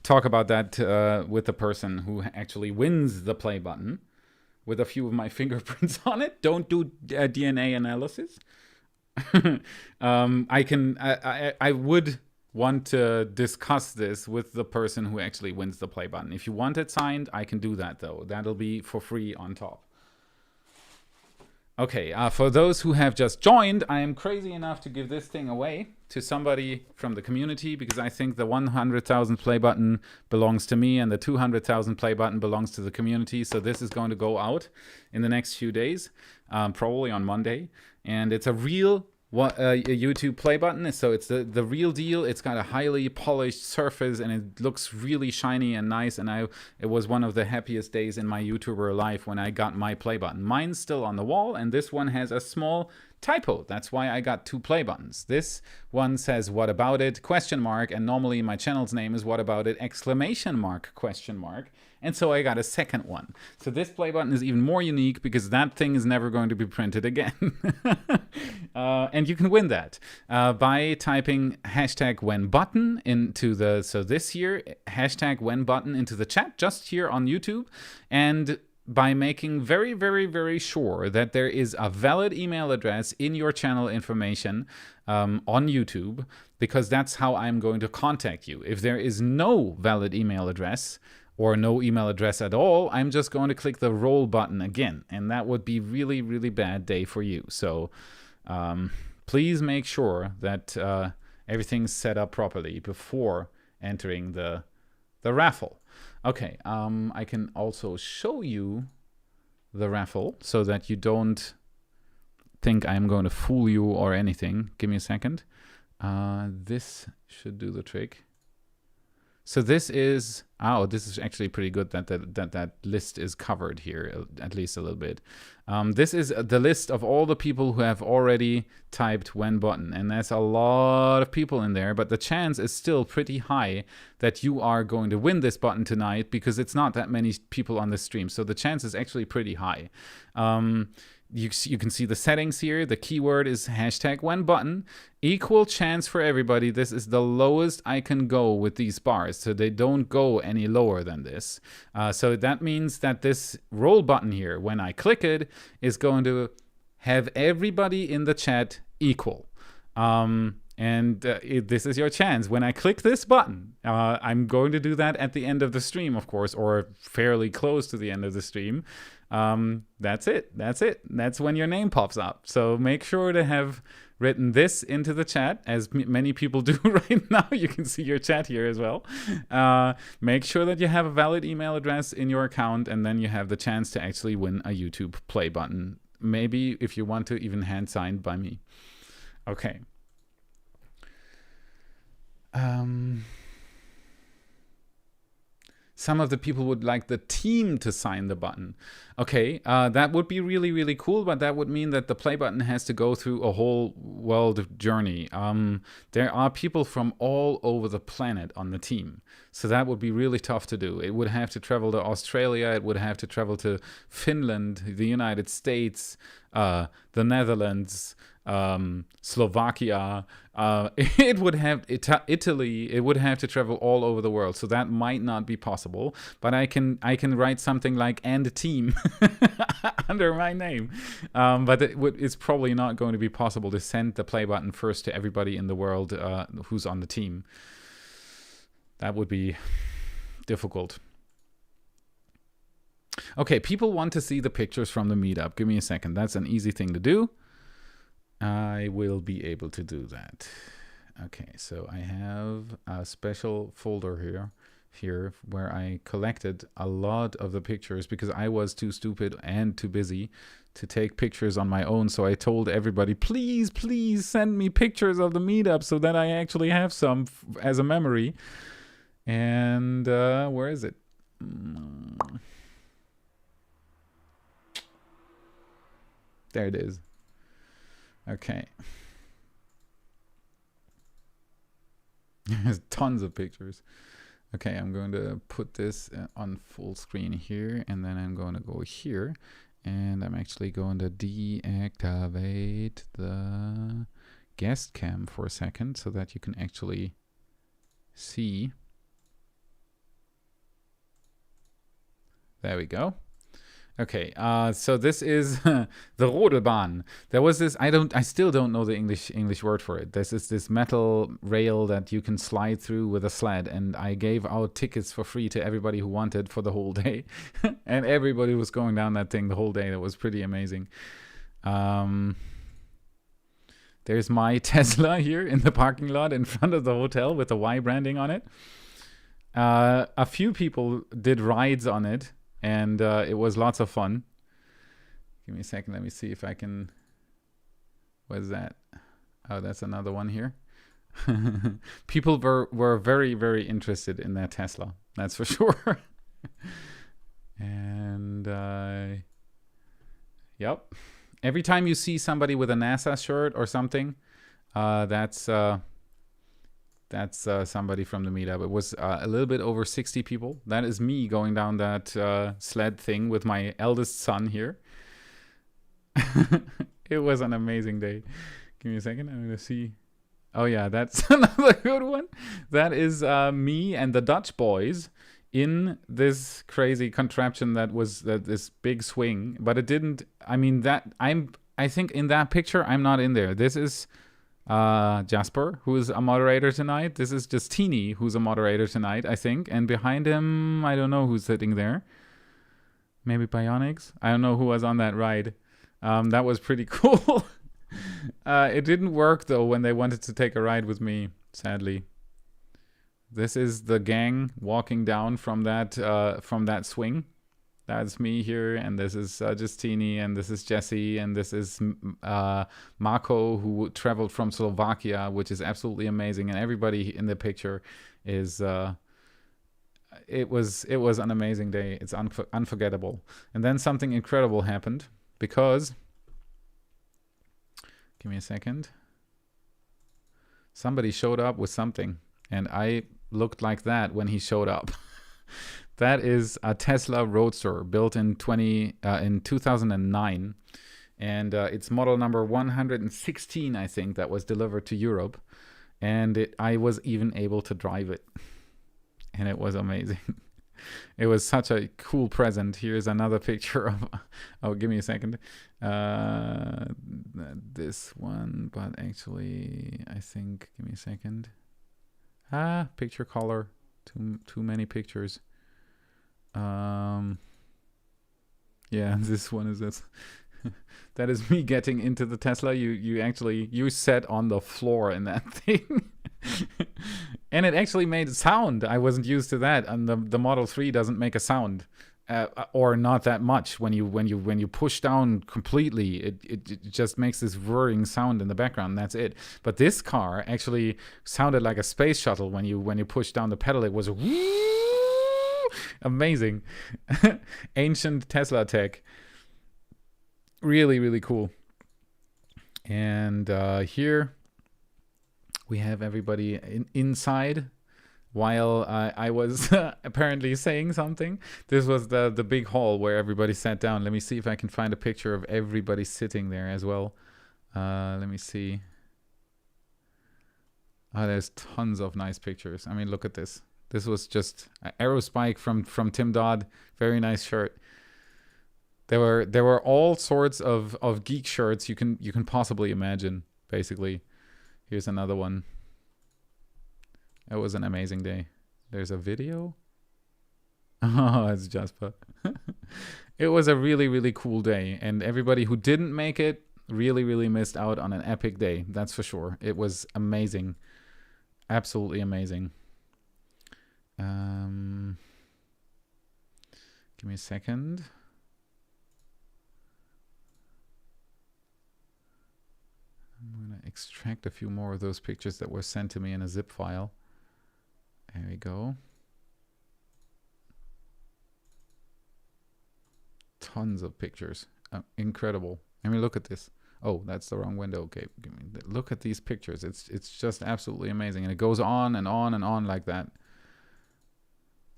talk about that with the person who actually wins the play button, with a few of my fingerprints on it. Don't do DNA analysis. I would want to discuss this with the person who actually wins the play button. If you want it signed, I can do that though. That'll be for free on top. Okay, for those who have just joined, I am crazy enough to give this thing away to somebody from the community because I think the 100,000 play button belongs to me and the 200,000 play button belongs to the community. So this is going to go out in the next few days, probably on Monday. And it's a real YouTube play button, so it's the real deal. It's got a highly polished surface and it looks really shiny and nice, and it was one of the happiest days in my YouTuber life when I got my play button. Mine's still on the wall, and this one has a small typo. That's why I got 2 play buttons. This one says "What about it?" ? And normally my channel's name is "What about it?" ? And so I got a second one. So this play button is even more unique because that thing is never going to be printed again. And you can win that by typing #WhenButton into the, so this here, #WhenButton into the chat just here on YouTube, and by making very, very, very sure that there is a valid email address in your channel information on YouTube, because that's how I'm going to contact you. If there is no valid email address, or no email address at all, I'm just going to click the roll button again. And that would be really, really bad day for you. So please make sure that everything's set up properly before entering the raffle. Okay, I can also show you the raffle so that you don't think I'm going to fool you or anything. Give me a second. This should do the trick. So this is, this is actually pretty good that list is covered here, at least a little bit. This is the list of all the people who have already typed "when button," and there's a lot of people in there, but the chance is still pretty high that you are going to win this button tonight because it's not that many people on the stream. So the chance is actually pretty high. You can see the settings here. The keyword is #WhenButton. Equal chance for everybody. This is the lowest I can go with these bars, so they don't go any lower than this. So that means that this roll button here, when I click it, is going to have everybody in the chat equal. This is your chance. When I click this button, I'm going to do that at the end of the stream, of course, or fairly close to the end of the stream. That's it. That's when your name pops up. So make sure to have written this into the chat, as many people do right now. You can see your chat here as well. Make sure that you have a valid email address in your account, and then you have the chance to actually win a YouTube play button. Maybe if you want to, even hand signed by me. Okay. Some of the people would like the team to sign the button. Okay, that would be really, really cool, but that would mean that the play button has to go through a whole world journey. There are people from all over the planet on the team, so that would be really tough to do. It would have to travel to Australia, it would have to travel to Finland, the United States, the Netherlands, Slovakia, it would have Italy. It would have to travel all over the world, so that might not be possible. But I can write something like "and team" under my name. But it's probably not going to be possible to send the play button first to everybody in the world who's on the team. That would be difficult. Okay, people want to see the pictures from the meetup. Give me a second. That's an easy thing to do. I will be able to do that. Okay, so I have a special folder here where I collected a lot of the pictures because I was too stupid and too busy to take pictures on my own. So I told everybody, please send me pictures of the meetup so that I actually have some as a memory. And where is it? There it is. Okay. There's tons of pictures. Okay, I'm going to put this on full screen here, and then I'm going to go here, and I'm actually going to deactivate the guest cam for a second so that you can actually see. There we go. Okay, so this is the Rodelbahn. There was this, I still don't know the English word for it. This is this metal rail that you can slide through with a sled, and I gave out tickets for free to everybody who wanted for the whole day. And everybody was going down that thing the whole day. That was pretty amazing. There's my Tesla here in the parking lot in front of the hotel with the Y branding on it. A few people did rides on it, and it was lots of fun. Give me a second. Let me see if I can... What is that? Oh, that's another one here. People were very, very interested in that Tesla. That's for sure. And yep. Every time you see somebody with a NASA shirt or something, that's somebody from the meetup. It was a little bit over 60 people. That is me going down that sled thing with my eldest son here. It was an amazing day. Give me a second. I'm going to see. Oh, yeah, that's another good one. That is me and the Dutch boys in this crazy contraption that was this big swing. But it didn't. I mean, I think in that picture, I'm not in there. This is Jasper, who is a moderator tonight. This is Justini, who's a moderator tonight, I think. And behind him, I don't know who's sitting there. Maybe Bionics? I don't know who was on that ride. That was pretty cool. It didn't work, though, when they wanted to take a ride with me, sadly. This is the gang walking down from that swing. That's me here, and this is Justini, and this is Jesse, and this is Marco, who traveled from Slovakia, which is absolutely amazing. And everybody in the picture is... It was an amazing day. It's unforgettable. And then something incredible happened, because... Give me a second. Somebody showed up with something, and I looked like that when he showed up. That is a Tesla Roadster built in 2009, and it's model number 116, I think, that was delivered to Europe, and I was even able to drive it, and it was amazing. It was such a cool present. Here's another picture of... Oh, give me a second. This one, but actually, I think... Give me a second. Picture color. Too many pictures. Yeah, this one is this. That is me getting into the Tesla. You sat on the floor in that thing. And it actually made sound. I wasn't used to that. And the Model 3 doesn't make a sound, or not that much. When you push down completely, it just makes this whirring sound in the background. And that's it. But this car actually sounded like a space shuttle when you push down the pedal. It was amazing. Ancient Tesla tech. Really, really cool. And here we have everybody inside while I was apparently saying something. This was the big hall where everybody sat down. Let me see if I can find a picture of everybody sitting there as well. Let me see. Oh, there's tons of nice pictures. I mean, look at this. This was just Aerospike from Tim Dodd. Very nice shirt. There were all sorts of geek shirts you can possibly imagine, basically. Here's another one. It was an amazing day. There's a video. Oh, it's Jasper. It was a really, really cool day. And everybody who didn't make it really, really missed out on an epic day. That's for sure. It was amazing. Absolutely amazing. Give me a second. I'm going to extract a few more of those pictures that were sent to me in a zip file. There we go. Tons of pictures. Incredible. I mean, look at this. Oh, that's the wrong window. Okay, look at these pictures. It's just absolutely amazing, and it goes on and on and on like that.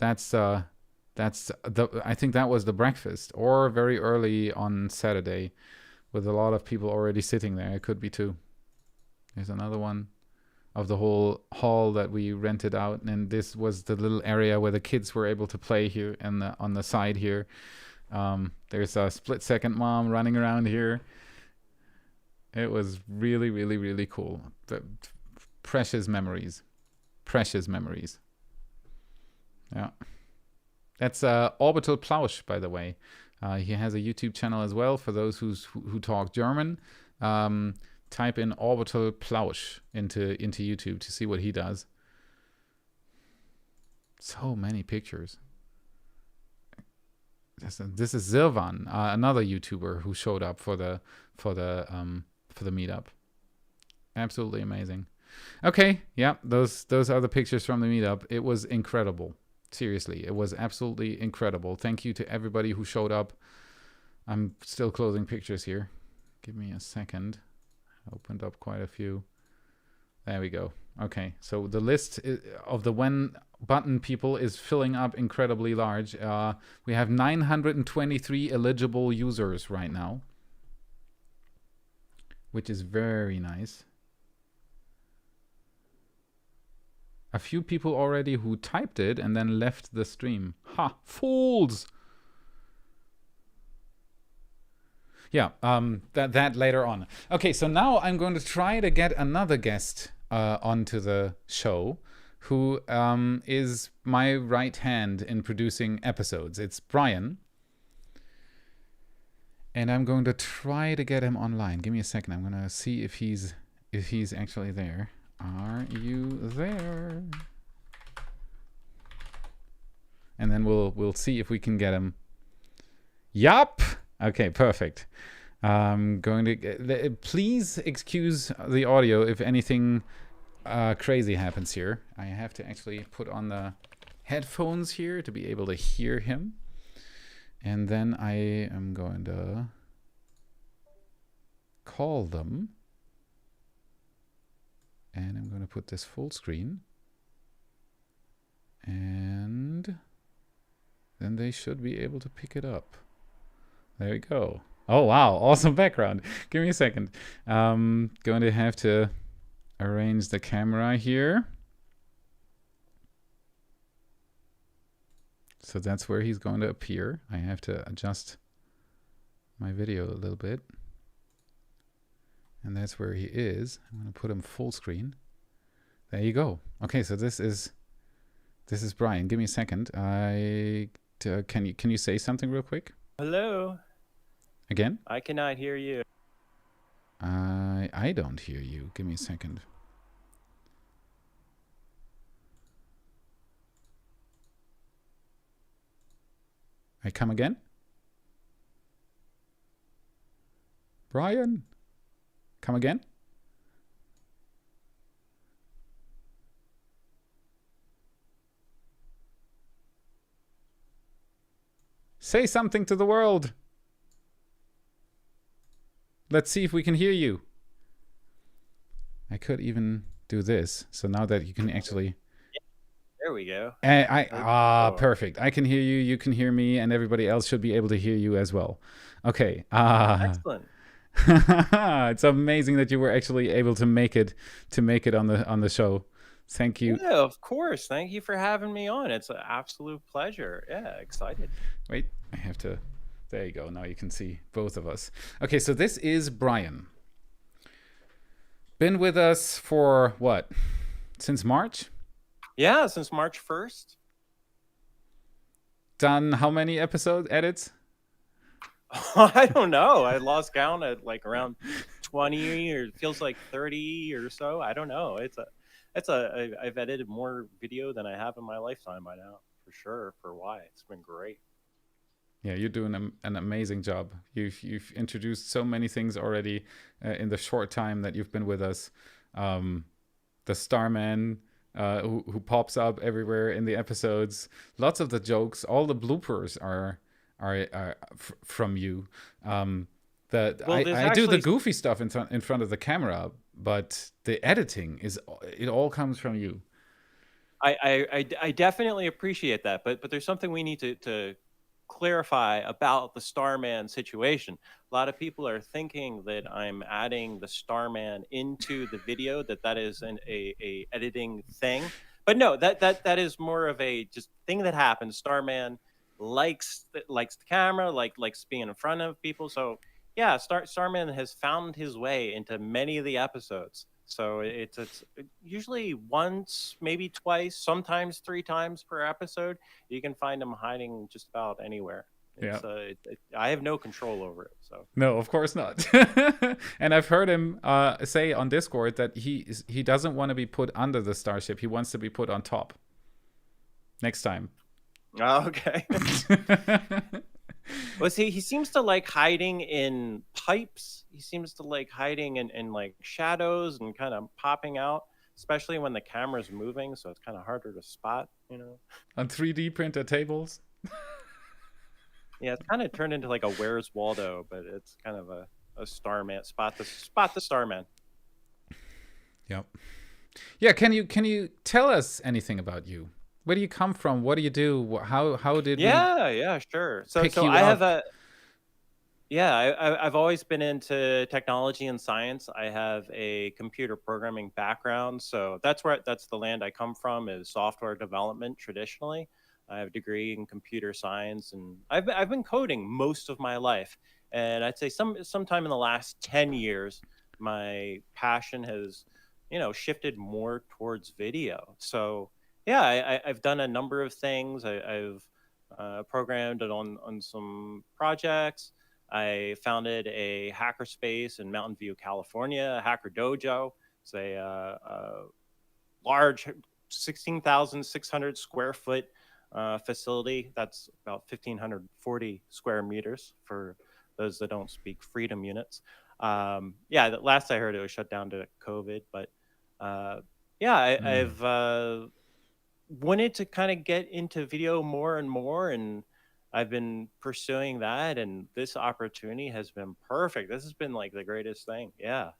I think that was the breakfast, or very early on Saturday, with a lot of people already sitting there. It could be too. There's another one of the whole hall that we rented out, and this was the little area where the kids were able to play here, and on the side here. There's a split-second mom running around here. It was really, really, really cool. Precious memories. Precious memories. Yeah. That's Orbital Plausch, by the way. He has a YouTube channel as well for those who talk German. Type in Orbital Plausch into YouTube to see what he does. So many pictures. This is Zirvan, another YouTuber who showed up for the meetup. Absolutely amazing. Okay, yeah, those are the pictures from the meetup. It was incredible. Seriously, it was absolutely incredible. Thank you to everybody who showed up. I'm still closing pictures here. Give me a second. Opened up quite a few. There we go. Okay, so the list of the when button people is filling up incredibly large. We have 923 eligible users right now, which is very nice. A few people already who typed it and then left the stream. Ha! Fools! Yeah, that later on. Okay, so now I'm going to try to get another guest onto the show who is my right hand in producing episodes. It's Brian. And I'm going to try to get him online. Give me a second. I'm going to see if he's actually there. Are you there? And then we'll see if we can get him. Yup. Okay, perfect. I'm going to please excuse the audio if anything crazy happens here. I have to actually put on the headphones here to be able to hear him. And then I am going to call them. And I'm going to put this full screen. And then they should be able to pick it up. There we go. Oh, wow. Awesome background. Give me a second. Going to have to arrange the camera here. So that's where he's going to appear. I have to adjust my video a little bit. And that's where he is. I'm going to put him full screen. There you go. Okay, so this is Brian. Give me a second. Can you say something real quick? Hello. Again? I cannot hear you. I don't hear you. Give me a second. I come again? Brian? Come again? Say something to the world. Let's see if we can hear you. I could even do this. So now that you can actually... There we go. Perfect. I can hear you, you can hear me, and everybody else should be able to hear you as well. Okay. Excellent. It's amazing that you were actually able to make it on the show. Thank you. Yeah, of course. Thank you for having me on. It's an absolute pleasure. Yeah, excited. Wait, I have to... There you go. Now you can see both of us. Okay, so this is Brian. Been with us for what? Since March? Yeah, since March 1st. Done how many edits? I don't know. I lost count at like around 20 or it feels like 30 or so. I don't know. I've edited more video than I have in my lifetime by now, for sure. For why? It's been great. Yeah, you're doing an amazing job. You've introduced so many things already in the short time that you've been with us. The Starman who pops up everywhere in the episodes. Lots of the jokes, all the bloopers are from you. I do the goofy stuff in front of the camera, but the editing it all comes from you. I definitely appreciate that, but there's something we need to clarify about the Starman situation. A lot of people are thinking that I'm adding the Starman into the video, that is a editing thing. But no, that is more of a just thing that happens. Starman likes the camera, likes being in front of people. So yeah, Starman has found his way into many of the episodes. So it's usually once, maybe twice, sometimes 3 times per episode. You can find him hiding just about anywhere. It's, I have no control over it. So No, of course not. And I've heard him say on Discord that he doesn't want to be put under the Starship. He wants to be put on top. Next time. Oh, okay. Well, see, he seems to like hiding in pipes. He seems to like hiding in like shadows and kind of popping out, especially when the camera's moving. So it's kind of harder to spot, you know. On 3D printer tables. Yeah, it's kind of turned into like a Where's Waldo, but it's kind of a Starman. Spot the Starman. Yep. Yeah. Can you tell us anything about you? Where do you come from? What do you do? How did Yeah, sure. So I have I've always been into technology and science. I have a computer programming background, so that's the land I come from, is software development traditionally. I have a degree in computer science, and I've been coding most of my life. And I'd say sometime in the last 10 years, my passion has, shifted more towards video. So yeah, I've done a number of things. I've programmed on some projects. I founded a hackerspace in Mountain View, California, a Hacker Dojo. It's a large 16,600 square foot facility. That's about 1,540 square meters for those that don't speak freedom units. The last I heard, it was shut down to COVID, but I've wanted to kind of get into video more and more, and I've been pursuing that, and this opportunity has been perfect. This has been like the greatest thing. Yeah.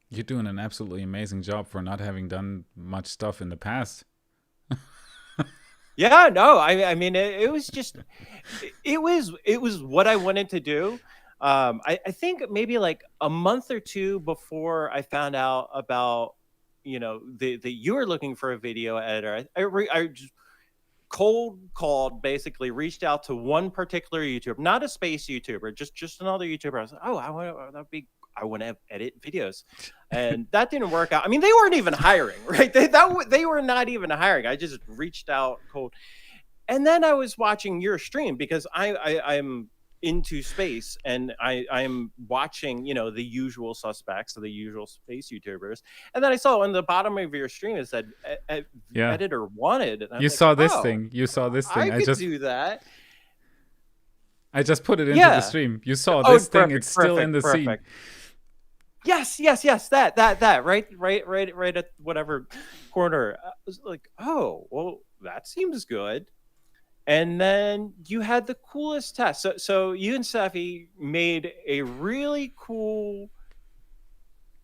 You're doing an absolutely amazing job for not having done much stuff in the past. Yeah, no, I mean, it was just, it was what I wanted to do. I think maybe like a month or two before I found out about, that you were looking for a video editor, I just cold called, basically reached out to one particular YouTuber, not a space YouTuber, just another YouTuber. I was like, oh, I want to edit videos, and that didn't work out. I mean, they weren't even hiring, right? They were not even hiring. I just reached out cold, and then I was watching your stream because I'm into space, and I'm watching, the usual suspects, the usual space YouTubers, and then I saw on the bottom of your stream it said editor wanted. And you saw this thing. You saw this thing. I could do that. I just put it into the stream. You saw this thing. It's still in the scene. Yes. That right at whatever corner. I was like, oh, well, that seems good. And then you had the coolest test. So you and Steffi made a really cool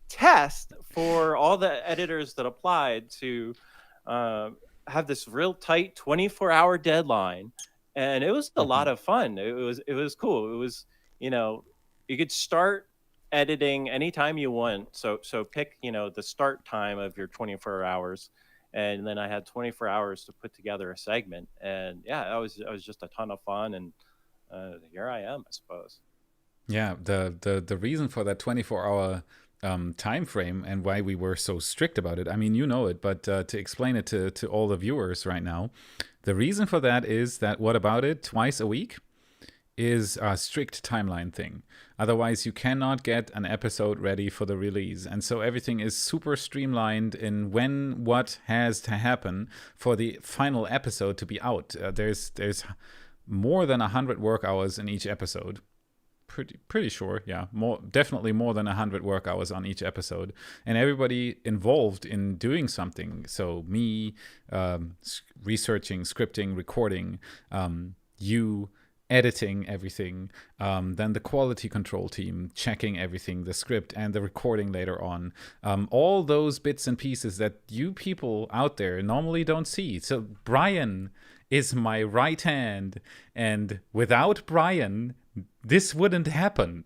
test for all the editors that applied to have this real tight 24-hour deadline. And it was a lot of fun. It was cool. It was, you could start editing anytime you want. So pick, the start time of your 24 hours. And then I had 24 hours to put together a segment. And yeah, it was just a ton of fun. And here I am, I suppose. Yeah, the reason for that 24-hour time frame and why we were so strict about it, I mean, you know it, but to explain it to all the viewers right now, the reason for that is that What About It twice a week is a strict timeline thing. Otherwise, you cannot get an episode ready for the release. And so everything is super streamlined in when what has to happen for the final episode to be out. There's more than 100 work hours in each episode. Pretty sure, yeah. Definitely more than 100 work hours on each episode. And everybody involved in doing something. So me, researching, scripting, recording, you editing everything, then the quality control team checking everything, the script and the recording later on, all those bits and pieces that you people out there normally don't see. So Brian is my right hand, and without Brian, this wouldn't happen.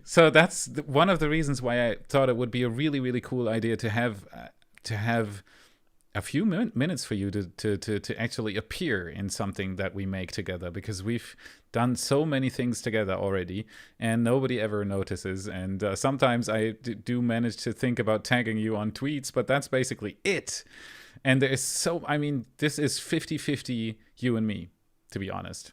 So that's one of the reasons why I thought it would be a really, really cool idea to have a few minutes for you to actually appear in something that we make together, because we've done so many things together already and nobody ever notices. And sometimes I do manage to think about tagging you on tweets, but that's basically it. And this is 50-50 you and me, to be honest.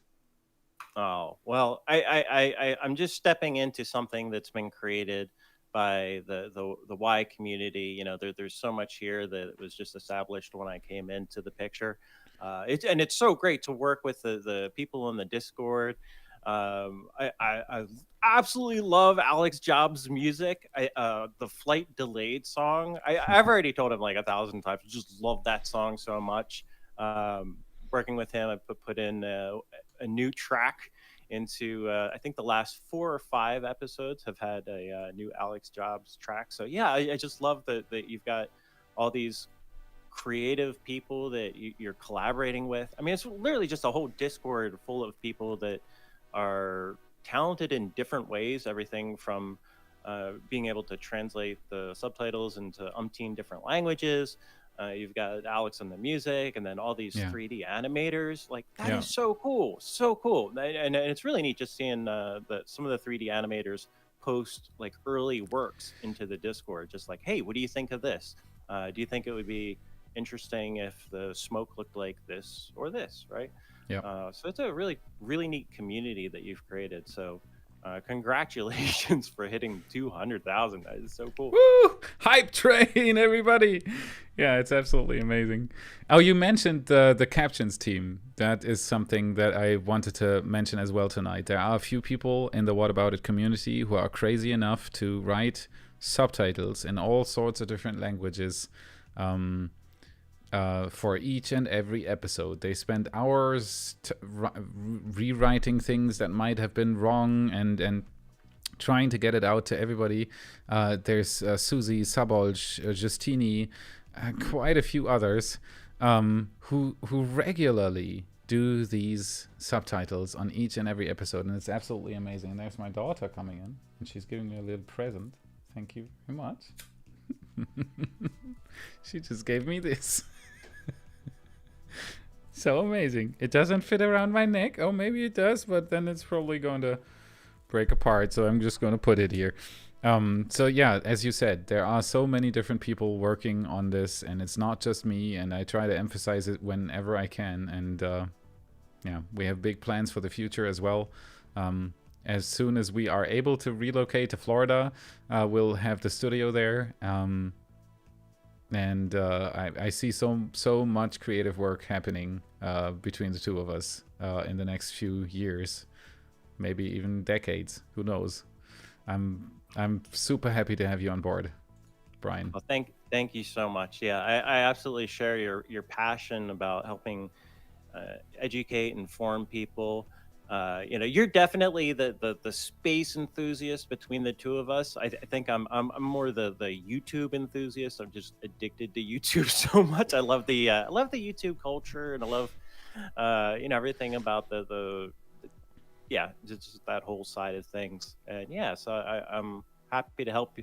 Oh, well, I'm just stepping into something that's been created by the Y community. You know, there's so much here that was just established when I came into the picture. It's so great to work with the people in the Discord. I absolutely love Alex Jobs' music. The Flight Delayed song. I've already told him like 1,000 times. I just love that song so much. Working with him, I put in a new track into I think the last 4 or 5 episodes have had a new Alex Jobs track. So yeah, I just love that you've got all these creative people that you're collaborating with. I mean, it's literally just a whole Discord full of people that are talented in different ways. Everything from being able to translate the subtitles into umpteen different languages. You've got Alex on the music, and then all these 3D animators. Like that is so cool, so cool. And it's really neat just seeing some of the 3D animators post like early works into the Discord. Just like, hey, what do you think of this? Do you think it would be interesting if the smoke looked like this or this, right? Yeah. So it's a really, really neat community that you've created. So congratulations for hitting 200,000. That is so cool. Woo! Hype train, everybody! Yeah, it's absolutely amazing. Oh, you mentioned the captions team. That is something that I wanted to mention as well tonight. There are a few people in the What About It community who are crazy enough to write subtitles in all sorts of different languages for each and every episode. They spend hours rewriting things that might have been wrong and trying to get it out to everybody. There's Susie, Sabolj, Justini, quite a few others who regularly do these subtitles on each and every episode, and it's absolutely amazing. And there's my daughter coming in, and she's giving me a little present. Thank you very much. She just gave me this. So amazing. It doesn't fit around my neck. Oh, maybe it does, but then it's probably going to break apart. So I'm just going to put it here. So yeah, as you said, there are so many different people working on this, and it's not just me, and I try to emphasize it whenever I can. And yeah, we have big plans for the future as well. As soon as we are able to relocate to Florida, we'll have the studio there. And I see so much creative work happening between the two of us in the next few years, maybe even decades. Who knows? I'm super happy to have you on board, Brian. Well, thank you so much. Yeah, I absolutely share your passion about helping educate, inform people. You know, you're definitely the space enthusiast between the two of us. I think I'm more the YouTube enthusiast. I'm just addicted to YouTube so much. I love the YouTube culture, and I love you know, everything about the yeah, just that whole side of things. And yeah, so I'm happy to help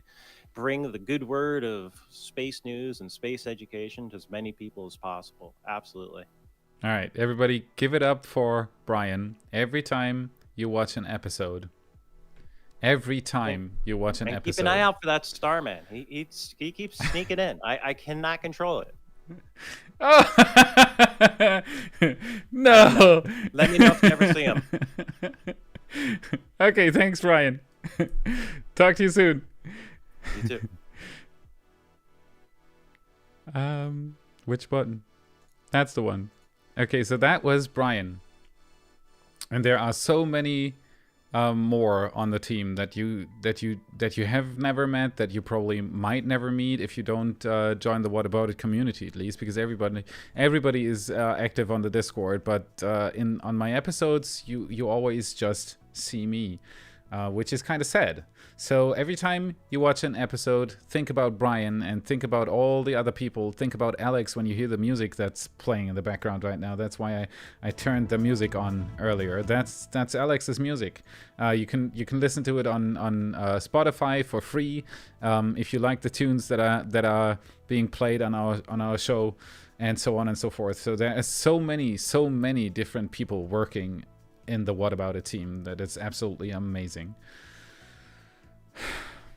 bring the good word of space news and space education to as many people as possible. Absolutely. All right, everybody, give it up for Brian. Every time you watch an episode, keep an eye out for that Starman. He keeps sneaking in. I cannot control it. Oh no! Let me know if you ever see him. Okay, thanks, Brian. Talk to you soon. You too. Which button? That's the one. Okay, so that was Brian, and there are so many more on the team that you have never met, that you probably might never meet if you don't join the What About It community, at least, because everybody is active on the Discord. But on my episodes, you always just see me, which is kind of sad. So every time you watch an episode, think about Brian and think about all the other people. Think about Alex when you hear the music that's playing in the background right now. That's why I turned the music on earlier. That's Alex's music. You can listen to it on Spotify for free if you like the tunes that are being played on our show, and so on and so forth. So there are so many different people working in the What About It team that it's absolutely amazing.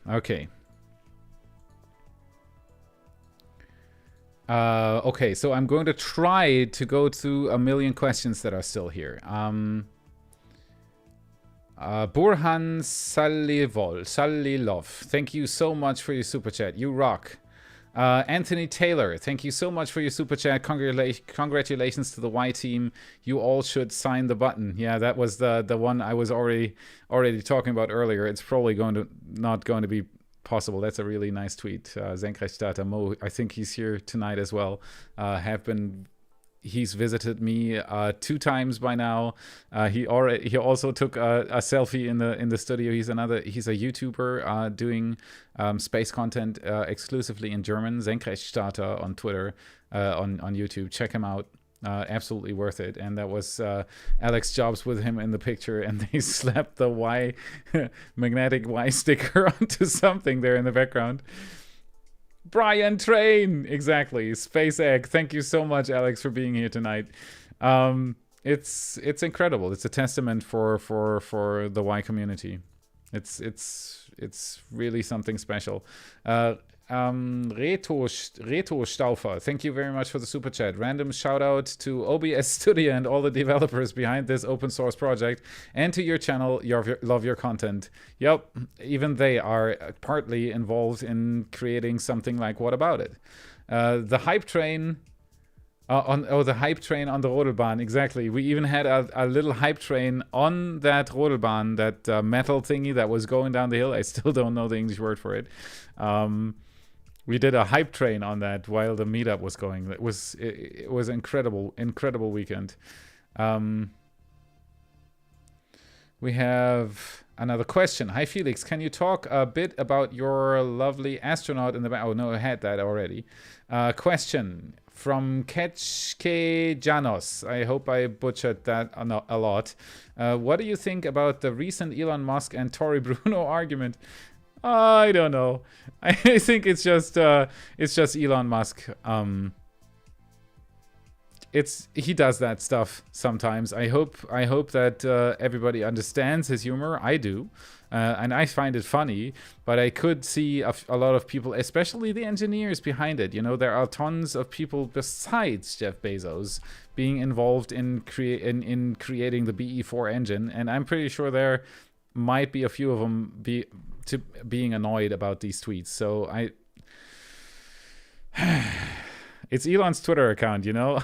Okay. Okay, so I'm going to try to go through a million questions that are still here. Burhan Salilov, thank you so much for your super chat. You rock. Anthony Taylor, thank you so much for your super chat. Congratulations to the Y team. You all should sign the button. Yeah, that was the one I was already talking about earlier. It's probably not going to be possible. That's a really nice tweet. Senkrechtstarter Mo, I think he's here tonight as well. He's visited me 2 times by now. He also took a selfie in the studio. He's a YouTuber doing space content exclusively in German. Senkrechtstarter on Twitter, on YouTube. Check him out. Absolutely worth it. And that was Alex Jobs with him in the picture, and they slapped the Y magnetic Y sticker onto something there in the background. Brian Train, exactly. Space Egg. Thank you so much, Alex, for being here tonight. It's incredible. It's a testament for the Y community. It's really something special. Reto Stauffer, thank you very much for the super chat. Random shout out to OBS Studio and all the developers behind this open source project, and to your channel. Love your content. Yep, even they are partly involved in creating something like What About It? The hype train the hype train on the Rodelbahn, exactly. We even had a little hype train on that Rodelbahn, that metal thingy that was going down the hill. I still don't know the English word for it. We did a hype train on that while the meetup was going. It was incredible weekend. We have another question. Hi Felix, can you talk a bit about your lovely astronaut in the back? Oh no, I had that already. Question from Ketchke Janos. I hope I butchered that a lot. What do you think about the recent Elon Musk and Tory Bruno argument? I don't know. I think it's just Elon Musk. He does that stuff sometimes. I hope that everybody understands his humor. I do, and I find it funny. But I could see a lot of people, especially the engineers behind it. You know, there are tons of people besides Jeff Bezos being involved in creating the BE4 engine, and I'm pretty sure there might be a few of them being annoyed about these tweets. So it's Elon's Twitter account, you know.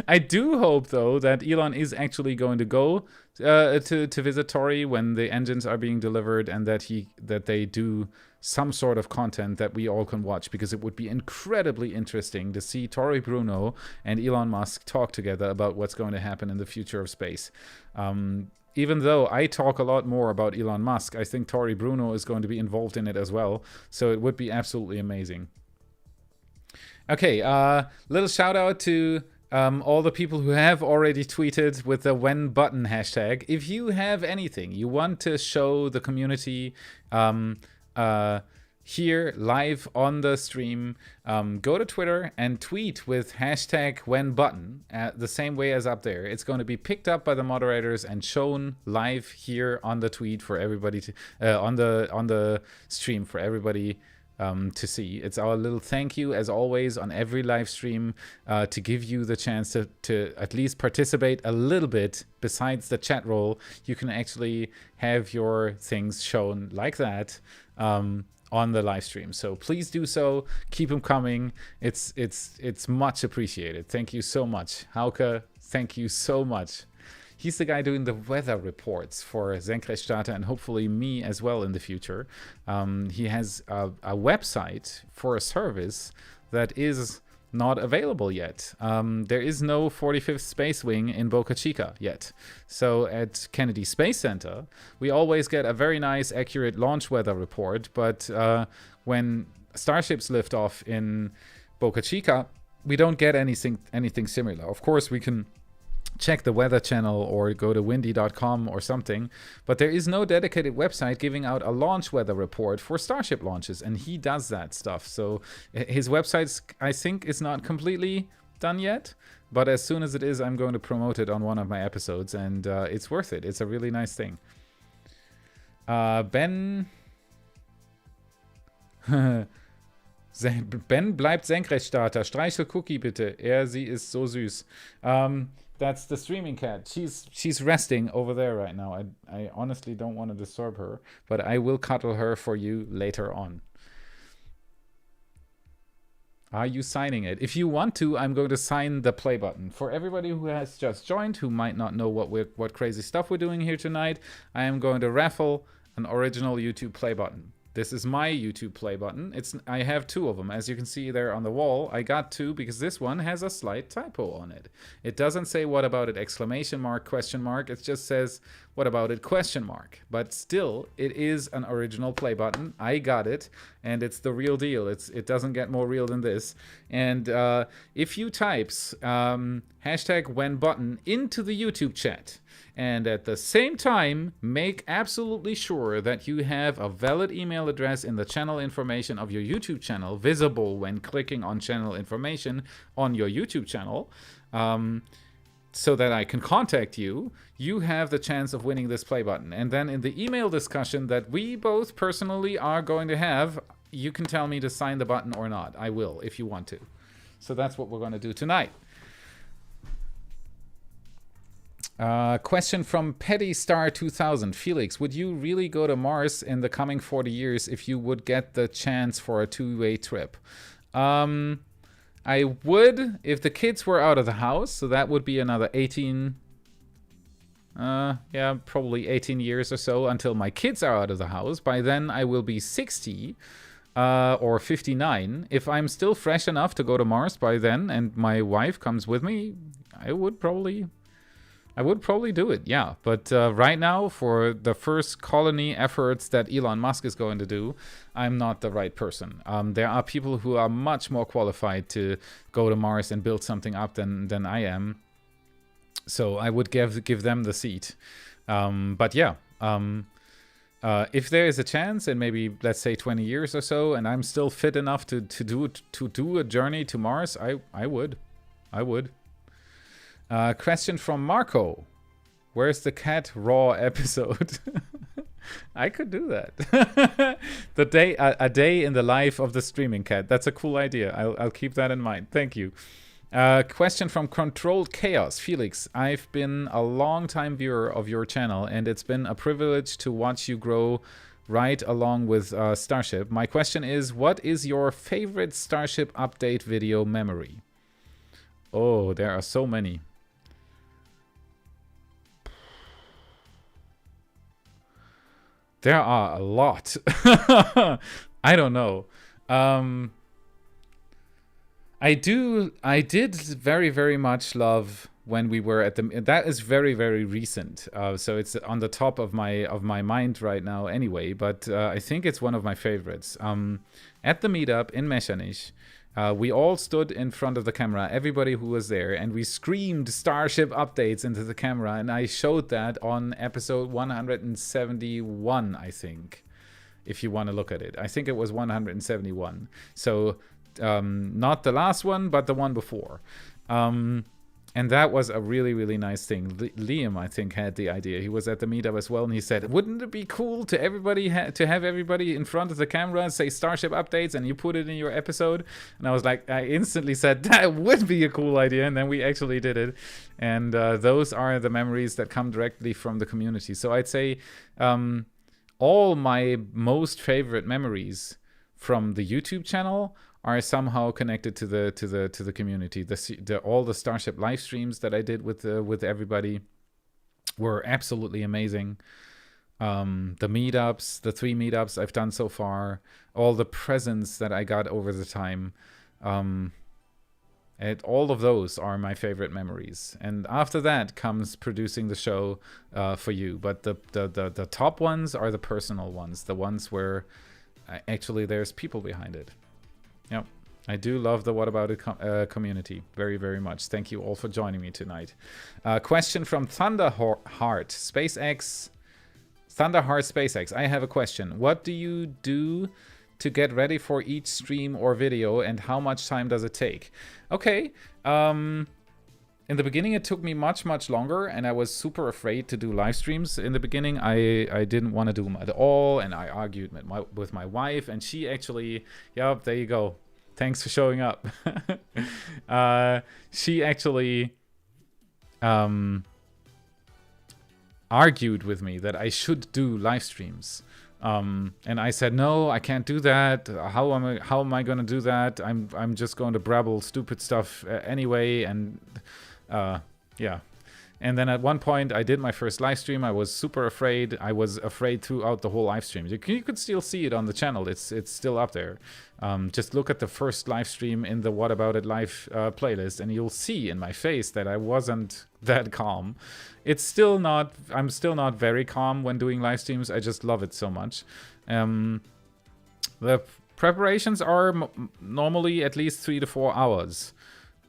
I do hope though that Elon is actually going to go to visit Tory when the engines are being delivered, and that they do some sort of content that we all can watch, because it would be incredibly interesting to see Tory Bruno and Elon Musk talk together about what's going to happen in the future of space. Even though I talk a lot more about Elon Musk, I think Tory Bruno is going to be involved in it as well. So it would be absolutely amazing. Okay, little shout out to all the people who have already tweeted with the when button hashtag. If you have anything you want to show the community here live on the stream, go to Twitter and tweet with hashtag when button the same way as up there. It's going to be picked up by the moderators and shown live here on the tweet for everybody to on the stream for everybody to see. It's our little thank you, as always, on every live stream, to give you the chance to at least participate a little bit. Besides the chat roll, you can actually have your things shown like that on the live stream. So please do so. Keep them coming. It's much appreciated. Thank you so much. Hauke, thank you so much. He's the guy doing the weather reports for Senkrechtstarter and hopefully me as well in the future. He has a website for a service that is not available yet. There is no 45th Space Wing in Boca Chica yet. So at Kennedy Space Center, we always get a very nice, accurate launch weather report. But when starships lift off in Boca Chica, we don't get anything similar. Of course, we can check the weather channel or go to windy.com or something, but there is no dedicated website giving out a launch weather report for Starship launches, and he does that stuff. So his website, I think, is not completely done yet, but as soon as it is, I'm going to promote it on one of my episodes, and it's worth it. It's a really nice thing. Ben bleibt Senkrechtstarter. Streichel Cookie bitte. Sie ist so süß. That's the streaming cat. She's resting over there right now. I honestly don't want to disturb her, but I will cuddle her for you later on. Are you signing it? If you want to, I'm going to sign the play button. For everybody who has just joined, who might not know what crazy stuff we're doing here tonight, I am going to raffle an original YouTube play button. This is my YouTube play button. I have 2 of them. As you can see there on the wall, I got 2 because this one has a slight typo on it. It doesn't say what about it exclamation mark, question mark. It just says what about it question mark. But still, it is an original play button. I got it, and it's the real deal. It doesn't get more real than this. And if you types hashtag when button into the YouTube chat, and at the same time, make absolutely sure that you have a valid email address in the channel information of your YouTube channel, visible when clicking on channel information on your YouTube channel, so that I can contact you, you have the chance of winning this play button. And then in the email discussion that we both personally are going to have, you can tell me to sign the button or not. I will, if you want to. So that's what we're going to do tonight. Question from Petty Star 2000. Felix, would you really go to Mars in the coming 40 years if you would get the chance for a 2-way trip? I would if the kids were out of the house, so that would be another 18, probably 18 years or so until my kids are out of the house. By then I will be 60 or 59. If I'm still fresh enough to go to Mars by then and my wife comes with me, I would probably do it, yeah. But right now, for the first colony efforts that Elon Musk is going to do, I'm not the right person. There are people who are much more qualified to go to Mars and build something up than I am. So I would give them the seat. But yeah, if there is a chance in maybe, let's say, 20 years or so, and I'm still fit enough to do a journey to Mars, I would. Question from Marco. Where's the cat raw episode? I could do that. A day in the life of the streaming cat. That's a cool idea. I'll keep that in mind. Thank you. Question from Controlled Chaos. Felix, I've been a long time viewer of your channel, and it's been a privilege to watch you grow right along with Starship. My question is, what is your favorite Starship update video memory? Oh, there are so many. There are a lot. I don't know. I did very, very much love when we were at the. That is very, very recent. So it's on the top of my mind right now, anyway. But I think it's one of my favorites. At the meetup in Mechanisch, we all stood in front of the camera, everybody who was there, and we screamed Starship updates into the camera, and I showed that on episode 171, I think, if you want to look at it. I think it was 171. So not the last one, but the one before. And that was a really, really nice thing. Liam, I think, had the idea. He was at the meetup as well, and he said, wouldn't it be cool to have everybody in front of the camera and say Starship updates, and you put it in your episode? And I was like, I instantly said, that would be a cool idea, and then we actually did it. And those are the memories that come directly from the community. So I'd say all my most favorite memories from the YouTube channel are somehow connected to the community. All the Starship live streams that I did with everybody were absolutely amazing. The meetups, the 3 meetups I've done so far, all the presents that I got over the time, and all of those are my favorite memories. And after that comes producing the show for you. But the top ones are the personal ones, the ones where actually there's people behind it. Yep, I do love the What About It community very, very much. Thank you all for joining me tonight. Question from Thunderheart SpaceX. Thunderheart SpaceX. I have a question. What do you do to get ready for each stream or video, and how much time does it take? Okay. In the beginning, it took me much, much longer, and I was super afraid to do live streams. In the beginning, I didn't want to do them at all, and I argued with my wife, and she actually, yep, there you go. Thanks for showing up. She actually argued with me that I should do live streams. And I said, no, I can't do that. How am I going to do that? I'm just going to brabble stupid stuff anyway. And yeah. And then at one point, I did my first live stream. I was super afraid. I was afraid throughout the whole live stream. You could still see it on the channel. It's still up there. Just look at the first live stream in the What About It Live playlist, and you'll see in my face that I wasn't that calm. It's still not. I'm still not very calm when doing live streams. I just love it so much. The preparations are normally at least 3 to 4 hours.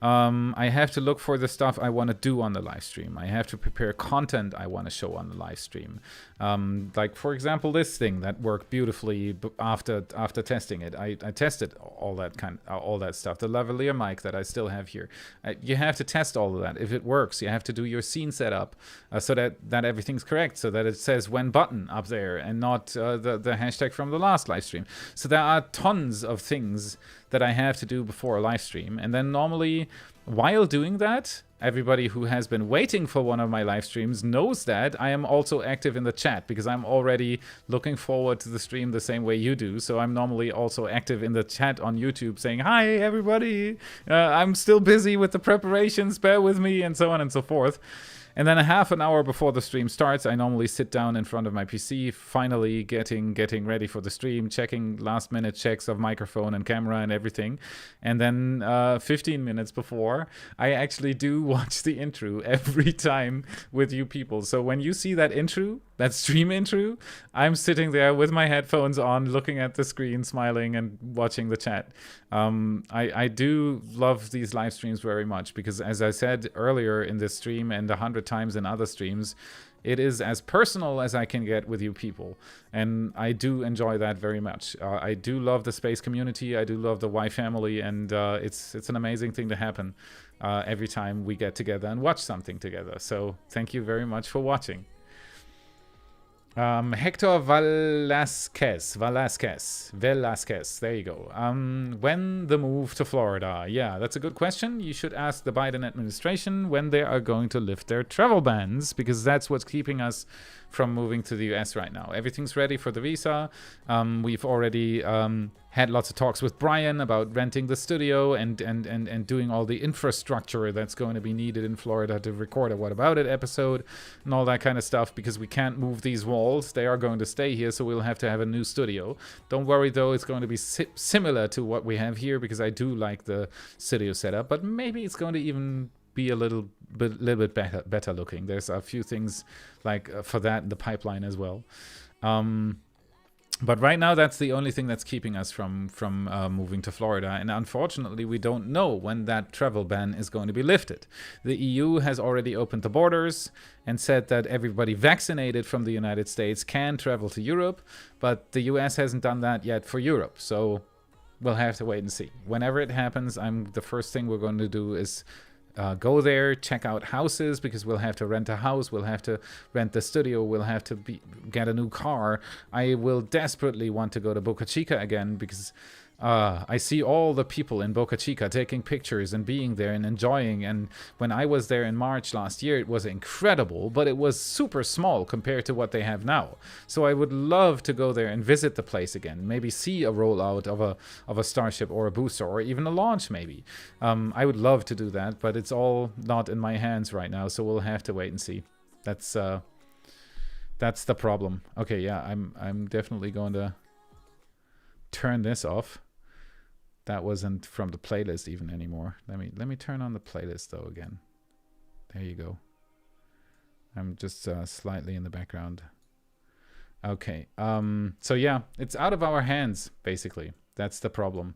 I have to look for the stuff I want to do on the live stream. I have to prepare content I want to show on the live stream. Like, for example, this thing that worked beautifully after testing it. I tested all that stuff. The lavalier mic that I still have here. You have to test all of that. If it works, you have to do your scene setup so that everything's correct, so that it says when button up there and not the hashtag from the last live stream. So there are tons of things that I have to do before a live stream. And then normally, while doing that, everybody who has been waiting for one of my live streams knows that I am also active in the chat, because I'm already looking forward to the stream the same way you do. So I'm normally also active in the chat on YouTube saying, hi, everybody. I'm still busy with the preparations. Bear with me, and so on and so forth. And then a half an hour before the stream starts, I normally sit down in front of my PC, finally getting ready for the stream, checking last-minute checks of microphone and camera and everything. And then 15 minutes before, I actually do watch the intro every time with you people. So when you see that intro, that stream intro, I'm sitting there with my headphones on, looking at the screen, smiling and watching the chat. I do love these live streams very much, because as I said earlier in this stream and 100 times in other streams, it is as personal as I can get with you people. And I do enjoy that very much. I do love the space community. I do love the Y family, and it's an amazing thing to happen every time we get together and watch something together. So thank you very much for watching. Hector Velasquez, there you go. When the move to Florida? Yeah, that's a good question. You should ask the Biden administration when they are going to lift their travel bans, because that's what's keeping us from moving to the US right now. Everything's ready for the visa. We've already had lots of talks with Brian about renting the studio and doing all the infrastructure that's going to be needed in Florida to record a What About It episode and all that kind of stuff, because we can't move these walls. They are going to stay here, so we'll have to have a new studio. Don't worry though, it's going to be similar to what we have here, because I do like the studio setup, but maybe it's going to even be a little bit better looking. There's a few things like for that in the pipeline as well. But right now, that's the only thing that's keeping us from moving to Florida. And unfortunately, we don't know when that travel ban is going to be lifted. The EU has already opened the borders and said that everybody vaccinated from the United States can travel to Europe, but the US hasn't done that yet for Europe. So we'll have to wait and see. Whenever it happens, the first thing we're going to do is go there, check out houses, because we'll have to rent a house, we'll have to rent the studio, we'll have to get a new car. I will desperately want to go to Boca Chica again, because I see all the people in Boca Chica taking pictures and being there and enjoying. And when I was there in March last year, it was incredible, but it was super small compared to what they have now. So I would love to go there and visit the place again, maybe see a rollout of a Starship or a booster, or even a launch maybe. I would love to do that, but it's all not in my hands right now, so we'll have to wait and see. That's the problem. Okay, yeah, I'm definitely going to turn this off. That wasn't from the playlist even anymore. Let me turn on the playlist though again. There you go. I'm just slightly in the background. Okay. So yeah, it's out of our hands basically. That's the problem.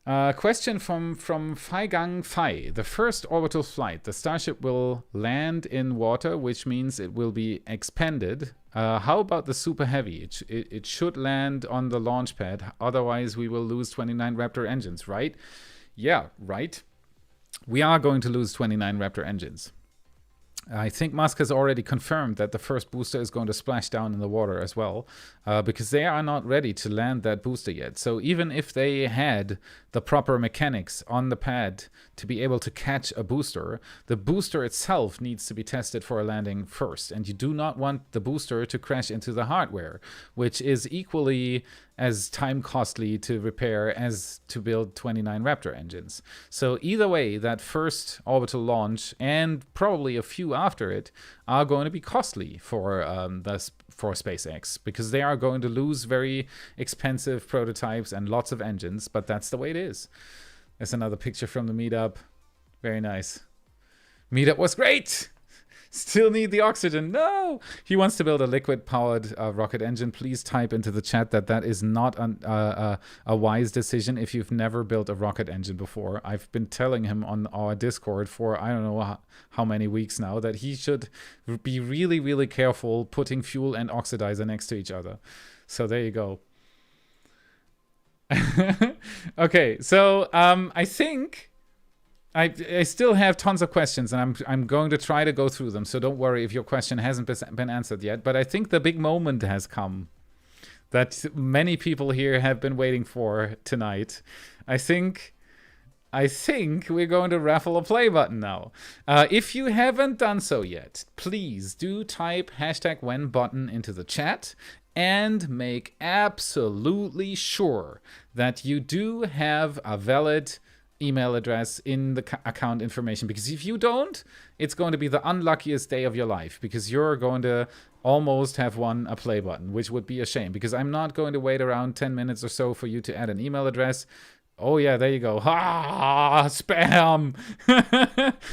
Question from Faigang Fai. The first orbital flight, the Starship will land in water, which means it will be expanded. How about the Super Heavy? It should land on the launch pad, otherwise we will lose 29 Raptor engines, right? Yeah, right. We are going to lose 29 Raptor engines. I think Musk has already confirmed that the first booster is going to splash down in the water as well, because they are not ready to land that booster yet. So even if they had the proper mechanics on the pad to be able to catch a booster, the booster itself needs to be tested for a landing first. And you do not want the booster to crash into the hardware, which is equally as time costly to repair as to build 29 Raptor engines. So either way, that first orbital launch and probably a few after it are going to be costly for SpaceX, because they are going to lose very expensive prototypes and lots of engines, but that's the way it is. There's another picture from the meetup. Very nice. Meetup was great! Still need the oxygen. No! He wants to build a liquid-powered rocket engine. Please type into the chat that that is not a wise decision if you've never built a rocket engine before. I've been telling him on our Discord for I don't know how many weeks now that he should be really, really careful putting fuel and oxidizer next to each other. So there you go. Okay, so I think... I still have tons of questions, and I'm going to try to go through them, so don't worry if your question hasn't been answered yet. But I think the big moment has come that many people here have been waiting for tonight. I think we're going to raffle a play button now. If you haven't done so yet, please do type #WhenButton into the chat and make absolutely sure that you do have a valid email address in the account information, because if you don't, it's going to be the unluckiest day of your life, because you're going to almost have won a play button, which would be a shame, because I'm not going to wait around 10 minutes or so for you to add an email address. Oh yeah, there you go. Ha! Spam!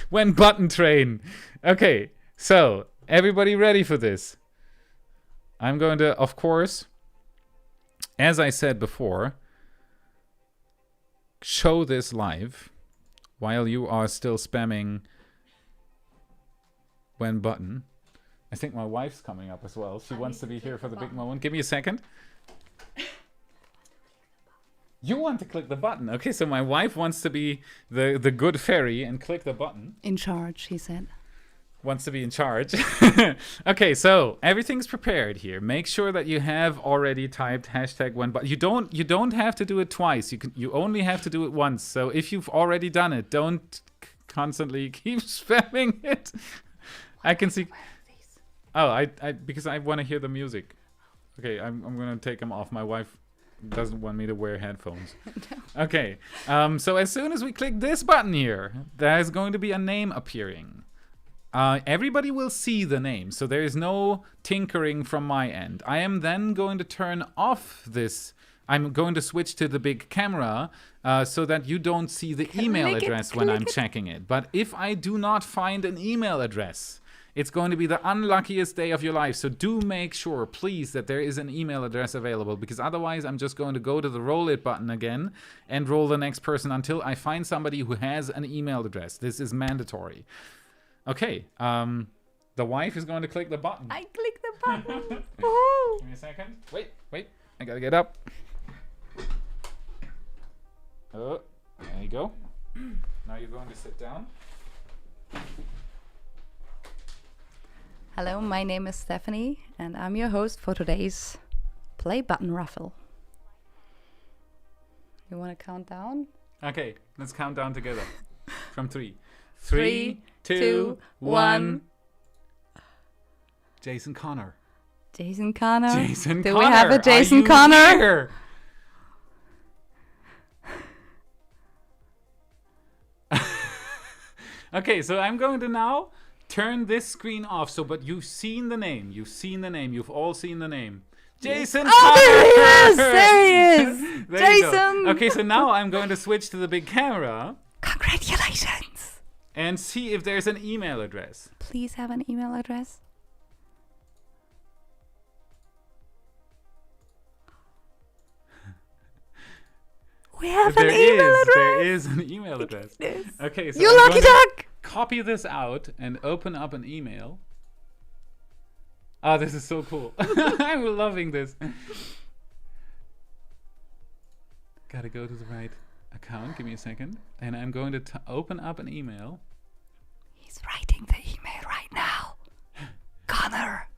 When button train. Okay, so everybody ready for this? I'm going to, of course, as I said before, show this live while you are still spamming when button. I think my wife's coming up as well. She wants to be here for the big moment. Give me a second. You want to click the button. Okay, so my wife wants to be the good fairy and click the button. In charge, he said. Wants to be in charge. Okay, so everything's prepared here. Make sure that you have already typed #WhenButton. You don't have to do it twice. You only have to do it once. So if you've already done it, don't constantly keep spamming it. I can see. Oh, I because I want to hear the music. Okay, I'm gonna take them off. My wife doesn't want me to wear headphones. No. Okay, so as soon as we click this button here, there's going to be a name appearing. Everybody will see the name, so there is no tinkering from my end. I am then going to turn off this. I'm going to switch to the big camera so that you don't see the email address when I'm checking it. But if I do not find an email address, it's going to be the unluckiest day of your life. So do make sure, please, that there is an email address available, because otherwise I'm just going to go to the roll it button again and roll the next person until I find somebody who has an email address. This is mandatory. Okay, the wife is going to click the button. I click the button. Give me a second. Wait, I gotta get up. Oh, there you go. Now you're going to sit down. Hello, my name is Stephanie, and I'm your host for today's play button raffle. You want to count down? Okay, let's count down together. From 3. 3, 2, 1. Jason Connor. Jason Connor. Jason Do Connor. we have a Jason Are you Connor? Here? Okay, so I'm going to now turn this screen off. So, but you've seen the name. You've seen the name. You've all seen the name. Jason Connor. There he is. There he is. There Jason. Okay, so now I'm going to switch to the big camera. Congratulations. And see if there's an email address. Please have an email address. We have an email address. There is an email address. Okay, so you lucky duck. Copy this out and open up an email. Ah, this is so cool. I'm loving this. Gotta go to the right account. Give me a second. And I'm going to open up an email. He's writing the email right now. Connor.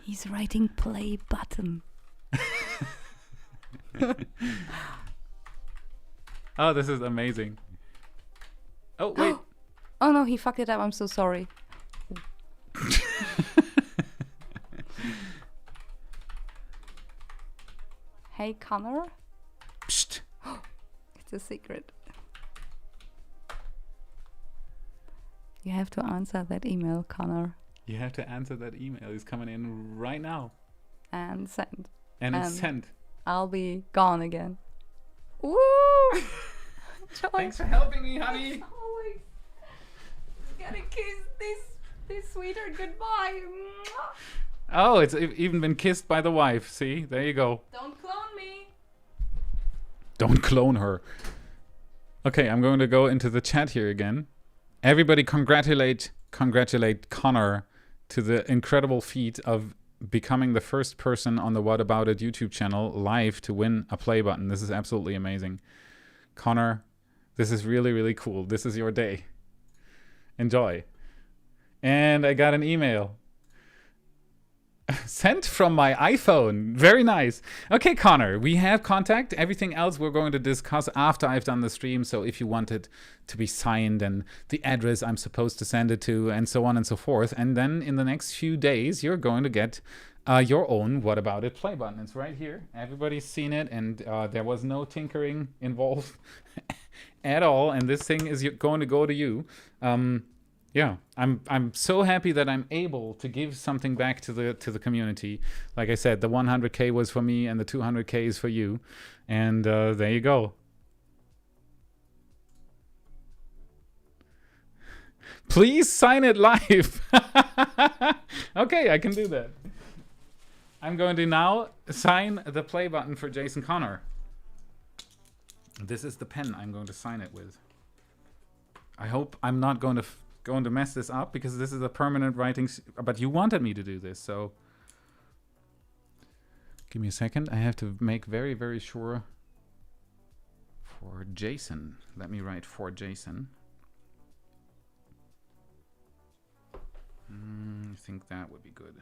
He's writing play button. Oh, this is amazing. Oh, wait. Oh no, he fucked it up. I'm so sorry. Hey, Connor. Psst. It's a secret. You have to answer that email, Connor. You have to answer that email. It's coming in right now. And send. And it's sent. I'll be gone again. Woo! Thanks for helping me, honey. As always. Gotta kiss this sweetheart goodbye. Oh, it's even been kissed by the wife. See, there you go. Don't clone me. Don't clone her. Okay, I'm going to go into the chat here again. Everybody congratulate Connor to the incredible feat of becoming the first person on the What About It YouTube channel live to win a play button. This is absolutely amazing. Connor, this is really, really cool. This is your day. Enjoy. And I got an email. Sent from my iPhone. Very nice. Okay, Connor, we have contact. Everything else we're going to discuss after I've done the stream. So if you want it to be signed and the address I'm supposed to send it to and so on and so forth. And then in the next few days, you're going to get your own What About It play button. It's right here. Everybody's seen it, and there was no tinkering involved at all. And this thing is going to go to you. Yeah, I'm so happy that I'm able to give something back to the community. Like I said, the 100K was for me and the 200K is for you. And there you go. Please sign it live. Okay, I can do that. I'm going to now sign the play button for Jason Connor. This is the pen I'm going to sign it with. I hope I'm not going to mess this up, because this is a permanent writing, but you wanted me to do this, so give me a second. I have to make very, very sure. For Jason, let me write for Jason. I think that would be good.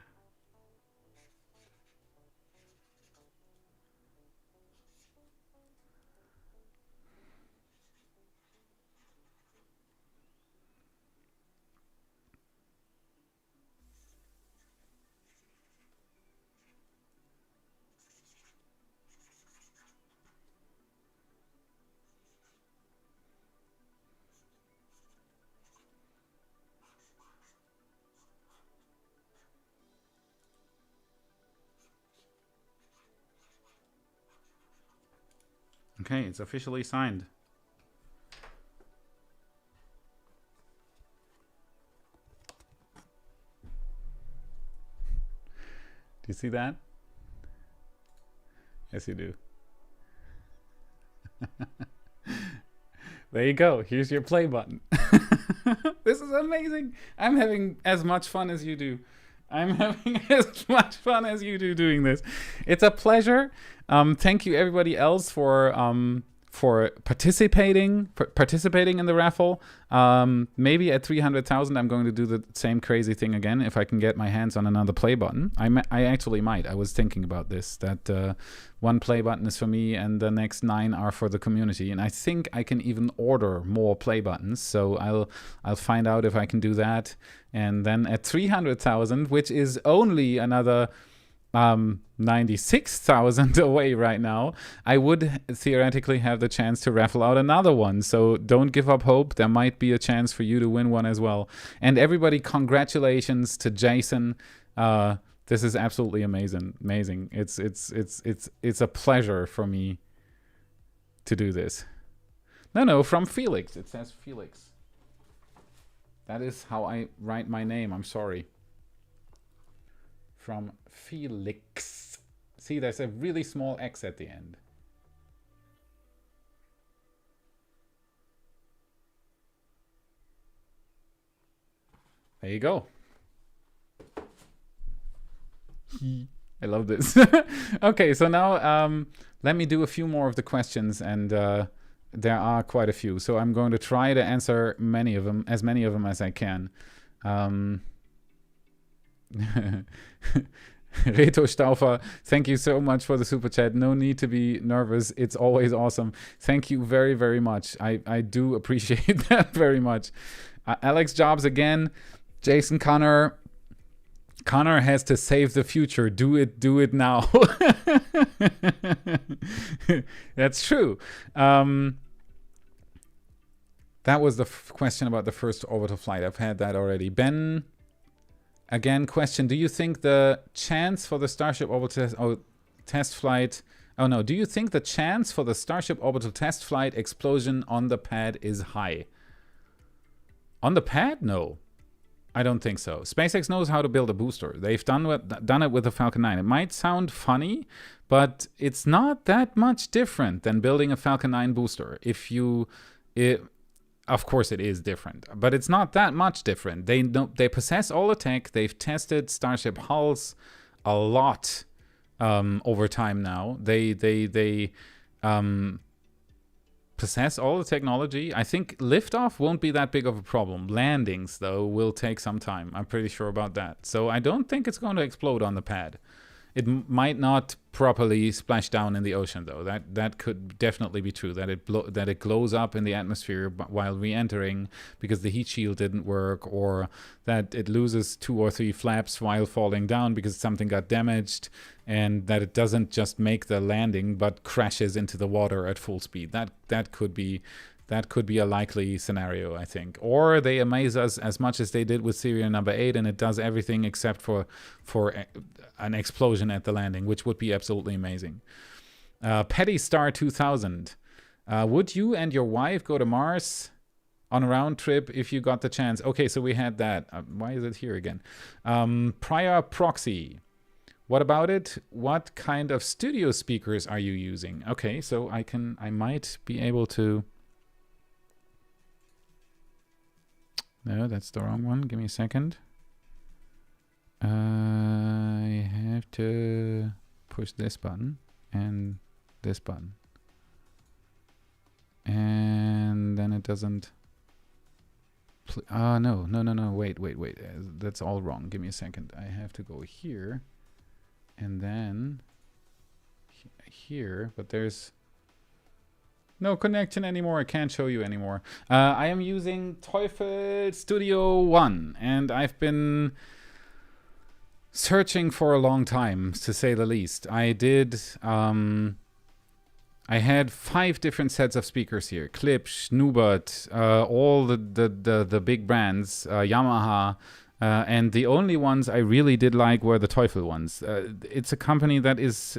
Okay, it's officially signed. Do you see that? Yes, you do. There you go. Here's your play button. This is amazing. I'm having as much fun as you do. I'm having as much fun as you do doing this. It's a pleasure. Thank you everybody else for participating in the raffle. Maybe at 300,000 I'm going to do the same crazy thing again if I can get my hands on another play button. I actually might. I was thinking about this, that one play button is for me and the next 9 are for the community, and I think I can even order more play buttons, so I'll find out if I can do that. And then at 300,000, which is only another 96,000 away right now, I would theoretically have the chance to raffle out another one. So don't give up hope. There might be a chance for you to win one as well. And everybody, congratulations to Jason. This is absolutely amazing. It's a pleasure for me to do this. No, from Felix. It says Felix. That is how I write my name. I'm sorry. From Felix. See, there's a really small X at the end. There you go. I love this. Okay, so now let me do a few more of the questions, and there are quite a few. So I'm going to try to answer many of them as I can. Reto Stauffer, thank you so much for the super chat. No need to be nervous. It's always awesome. Thank you very, very much. I do appreciate that very much. Alex Jobs again. Jason Connor. Connor has to save the future. Do it now. That's true. That was the question about the first orbital flight. I've had that already. Ben, again, question. Do you think the chance for the Starship orbital test flight... Oh, no. Do you think the chance for the Starship orbital test flight explosion on the pad is high? On the pad? No. I don't think so. SpaceX knows how to build a booster. They've done it with the Falcon 9. It might sound funny, but it's not that much different than building a Falcon 9 booster. Of course it is different, but it's not that much different. They possess all the tech. They've tested Starship hulls a lot over time now. They possess all the technology. I think liftoff won't be that big of a problem. Landings, though, will take some time. I'm pretty sure about that. So I don't think it's going to explode on the pad. It might not properly splash down in the ocean, though. That could definitely be true. That it glows up in the atmosphere while re-entering because the heat shield didn't work, or that it loses 2 or 3 flaps while falling down because something got damaged, and that it doesn't just make the landing but crashes into the water at full speed. That could be a likely scenario, I think. Or they amaze us as much as they did with Serial number 8, and it does everything except for an explosion at the landing, which would be absolutely amazing. Petty Star 2000. Would you and your wife go to Mars on a round trip if you got the chance? Okay, so we had that. Why is it here again? Prior Proxy. What about it? What kind of studio speakers are you using? Okay, so I might be able to... No, that's the wrong one. Give me a second. I have to push this button and this button. And then it doesn't... no. Wait. That's all wrong. Give me a second. I have to go here. And then... here. But there's... no connection anymore. I can't show you anymore. I am using Teufel Studio 1, and I've been searching for a long time, to say the least. I had 5 different sets of speakers here. Klipsch, Nubert, all the big brands, Yamaha, and the only ones I really did like were the Teufel ones. It's a company that is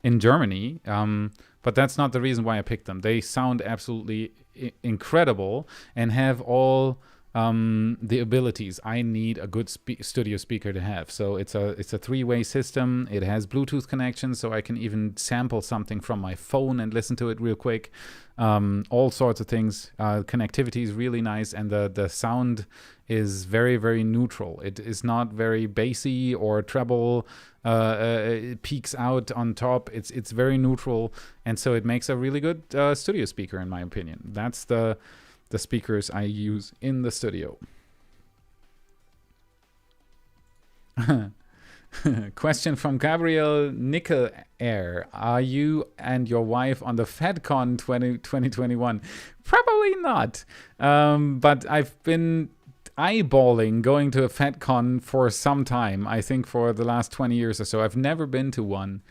in Germany, but that's not the reason why I picked them. They sound absolutely incredible and have all the abilities I need a good studio speaker to have. So it's a 3-way system. It has Bluetooth connection, so I can even sample something from my phone and listen to it real quick. All sorts of things. Connectivity is really nice, and the sound is very, very neutral. It is not very bassy or treble. It peaks out on top. It's very neutral, and so it makes a really good studio speaker, in my opinion. That's the speakers I use in the studio. Question from Gabriel Nickel Air. Are you and your wife on the FedCon 2021? Probably not. But I've been eyeballing going to a FedCon for some time. I think for the last 20 years or so. I've never been to one.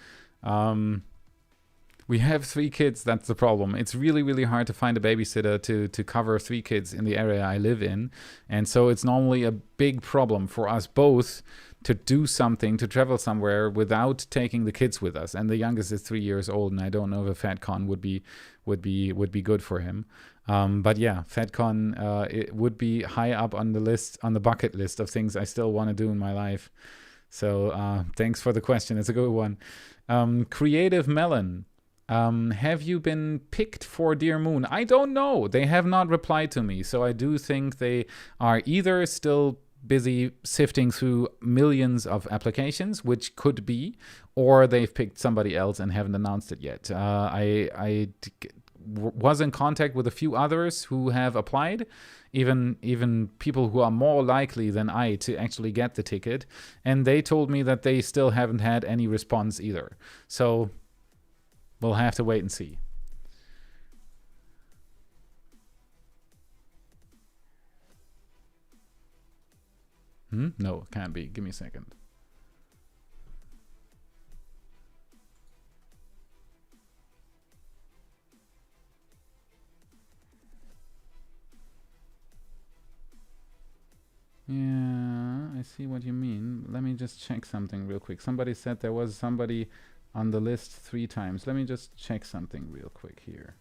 We have 3 kids, that's the problem. It's really, really hard to find a babysitter to cover 3 kids in the area I live in. And so it's normally a big problem for us both to do something, to travel somewhere without taking the kids with us. And the youngest is 3 years old, and I don't know if a FedCon would be good for him. But yeah, FedCon it would be high up on the list, on the bucket list of things I still want to do in my life. So thanks for the question. It's a good one. Creative Melon. Have you been picked for Dear Moon? I don't know. They have not replied to me. So I do think they are either still busy sifting through millions of applications, which could be, or they've picked somebody else and haven't announced it yet. I was in contact with a few others who have applied, even people who are more likely than I to actually get the ticket, and they told me that they still haven't had any response either. So we'll have to wait and see. No, it can't be. Give me a second. Yeah, I see what you mean. Let me just check something real quick. Somebody said there was somebody on the list 3 times. Let me just check something real quick here.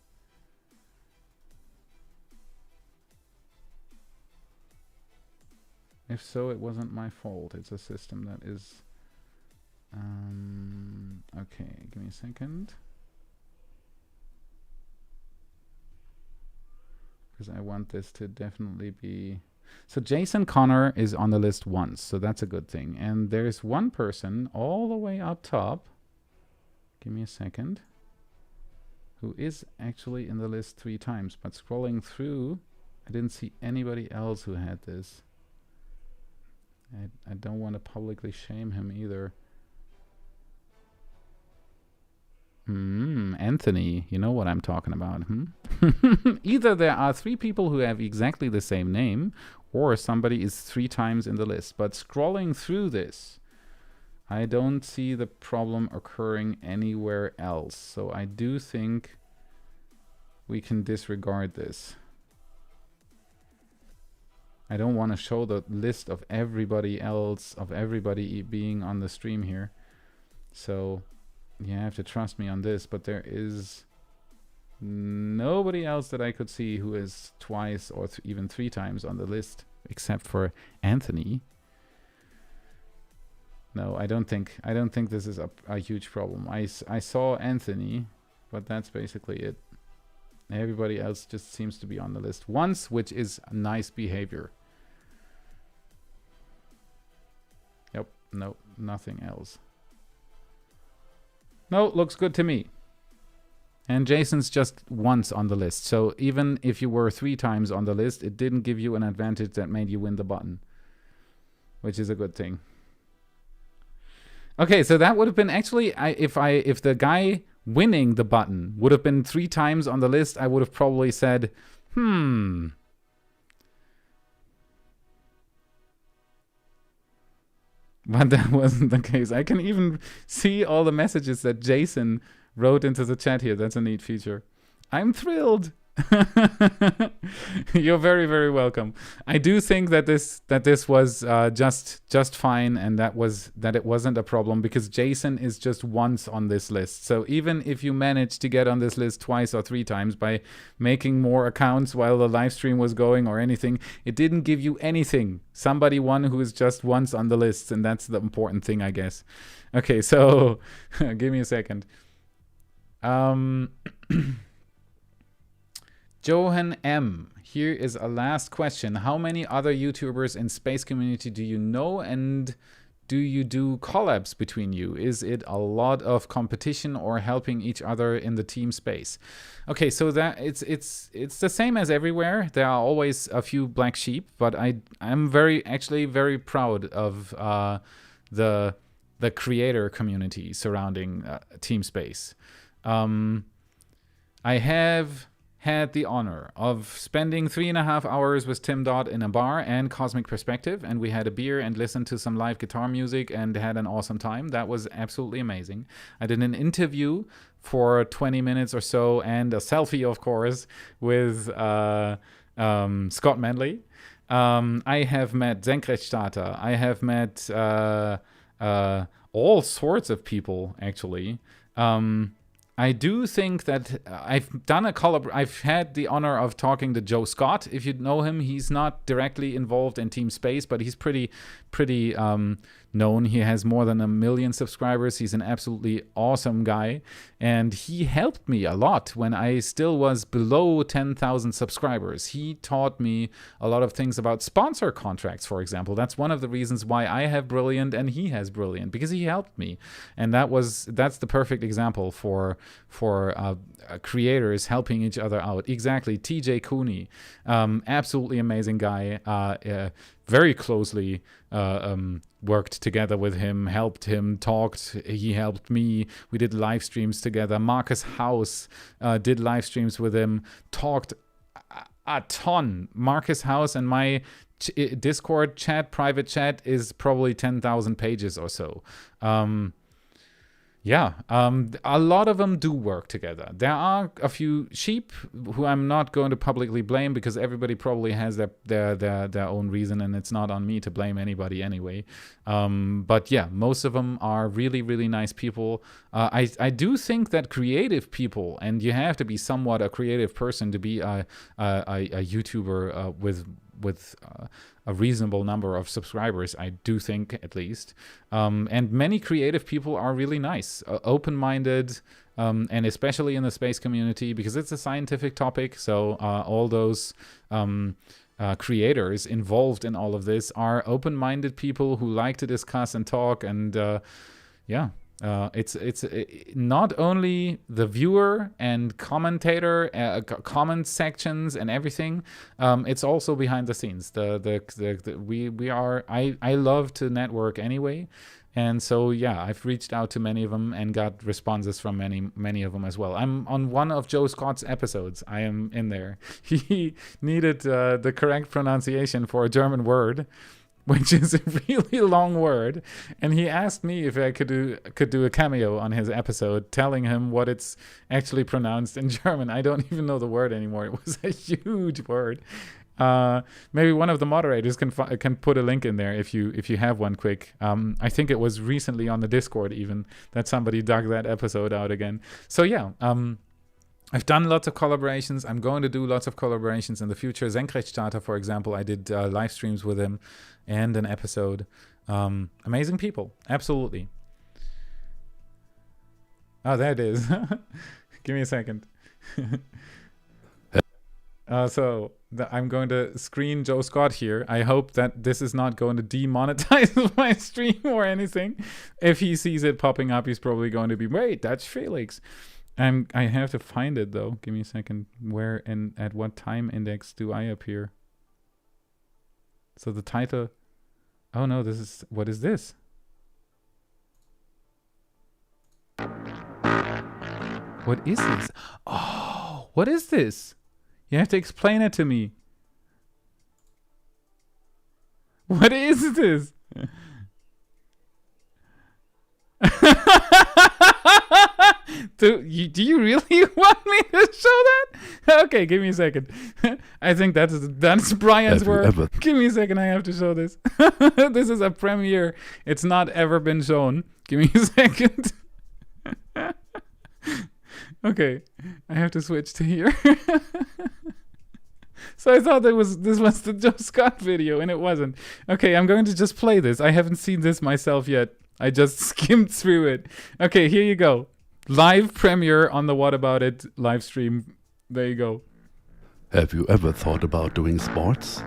If so, it wasn't my fault. It's a system that is... okay, give me a second. Because I want this to definitely be... So Jason Connor is on the list once, so that's a good thing. And there's one person all the way up top, give me a second, who is actually in the list 3 times. But scrolling through, I didn't see anybody else who had this. I don't want to publicly shame him either. Anthony, you know what I'm talking about, Either there are 3 people who have exactly the same name, or somebody is 3 times in the list. But scrolling through this, I don't see the problem occurring anywhere else. So I do think we can disregard this. I don't want to show the list of everybody else, of everybody being on the stream here. So you have to trust me on this, but there is nobody else that I could see who is twice or even 3 times on the list, except for Anthony. No, I don't think this is a huge problem. I saw Anthony, but that's basically it. Everybody else just seems to be on the list once, which is nice behavior. Yep, no, nothing else. No, looks good to me. And Jason's just once on the list. So even if you were 3 times on the list, it didn't give you an advantage that made you win the button, which is a good thing. Okay, so that would have been actually, if the guy winning the button would have been 3 times on the list, I would have probably said, But that wasn't the case. I can even see all the messages that Jason wrote into the chat here. That's a neat feature. I'm thrilled. You're very, very welcome. I do think that this was just fine, and that it wasn't a problem, because Jason is just once on this list. So even if you manage to get on this list 2 or 3 times by making more accounts while the live stream was going or anything, it didn't give you anything. Somebody won who is just once on the list, and that's the important thing, I guess. Okay, so give me a second. Johan M. Here is a last question. How many other YouTubers in space community do you know, and do you do collabs between you? Is it a lot of competition or helping each other in the team space? Okay, so that it's the same as everywhere. There are always a few black sheep, but I'm actually very proud of the creator community surrounding Team Space. I have had the honor of spending 3.5 hours with Tim Dodd in a bar and Cosmic Perspective, and we had a beer and listened to some live guitar music and had an awesome time. That was absolutely amazing. I did an interview for 20 minutes or so, and a selfie, of course, with Scott Manley. I have met Senkrechtstarter. I have met all sorts of people, actually. I do think that I've done a collab. I've had the honor of talking to Joe Scott. If you know him, he's not directly involved in Team Space, but he's pretty known. He has more than 1 million subscribers. He's an absolutely awesome guy. And he helped me a lot when I still was below 10,000 subscribers. He taught me a lot of things about sponsor contracts, for example. That's one of the reasons why I have Brilliant and he has Brilliant, because he helped me. And that's the perfect example for creators helping each other out. Exactly. TJ Cooney, absolutely amazing guy. Very closely worked together with him, helped him, talked. He helped me. We did live streams together. Marcus House did live streams with him, talked a ton. Marcus House and my Discord chat, private chat, is probably 10,000 pages or so. A lot of them do work together. There are a few sheep who I'm not going to publicly blame, because everybody probably has their own reason, and it's not on me to blame anybody anyway. But yeah, most of them are really, really nice people. I do think that creative people, and you have to be somewhat a creative person to be a YouTuber with a reasonable number of subscribers, I do think, at least. And many creative people are really nice, open-minded, and especially in the space community, because it's a scientific topic. So all those creators involved in all of this are open-minded people who like to discuss and talk. And it's not only the viewer and commentator, comment sections and everything. It's also behind the scenes. I love to network anyway, and so yeah, I've reached out to many of them and got responses from many of them as well. I'm on one of Joe Scott's episodes. I am in there. He needed the correct pronunciation for a German word, which is a really long word, and he asked me if I could do a cameo on his episode, telling him what it's actually pronounced in German. I don't even know the word anymore. It was a huge word. Maybe one of the moderators can put a link in there if you have one quick. I think it was recently on the Discord even that somebody dug that episode out again. So yeah. I've done lots of collaborations. I'm going to do lots of collaborations in the future. Senkrechtstarter, for example, I did live streams with him and an episode. Amazing people, absolutely. Oh, there it is. Give me a second. I'm going to screen Joe Scott here. I hope that this is not going to demonetize my stream or anything. If he sees it popping up, he's probably going to be, wait, that's Felix. I have to find it though. Give me a second. Where and at what time index do I appear? So the title. Oh no, what is this? What is this? Oh, what is this? You have to explain it to me. What is this? Do you really want me to show that? Okay, give me a second. I think that's Brian's word. Give me a second, I have to show this. This is a premiere. It's not ever been shown. Give me a second. Okay, I have to switch to here. So I thought this was the Joe Scott video, and it wasn't. Okay, I'm going to just play this. I haven't seen this myself yet. I just skimmed through it. Okay, here you go. Live premiere on the What About It live stream. There you go. Have you ever thought about doing sports?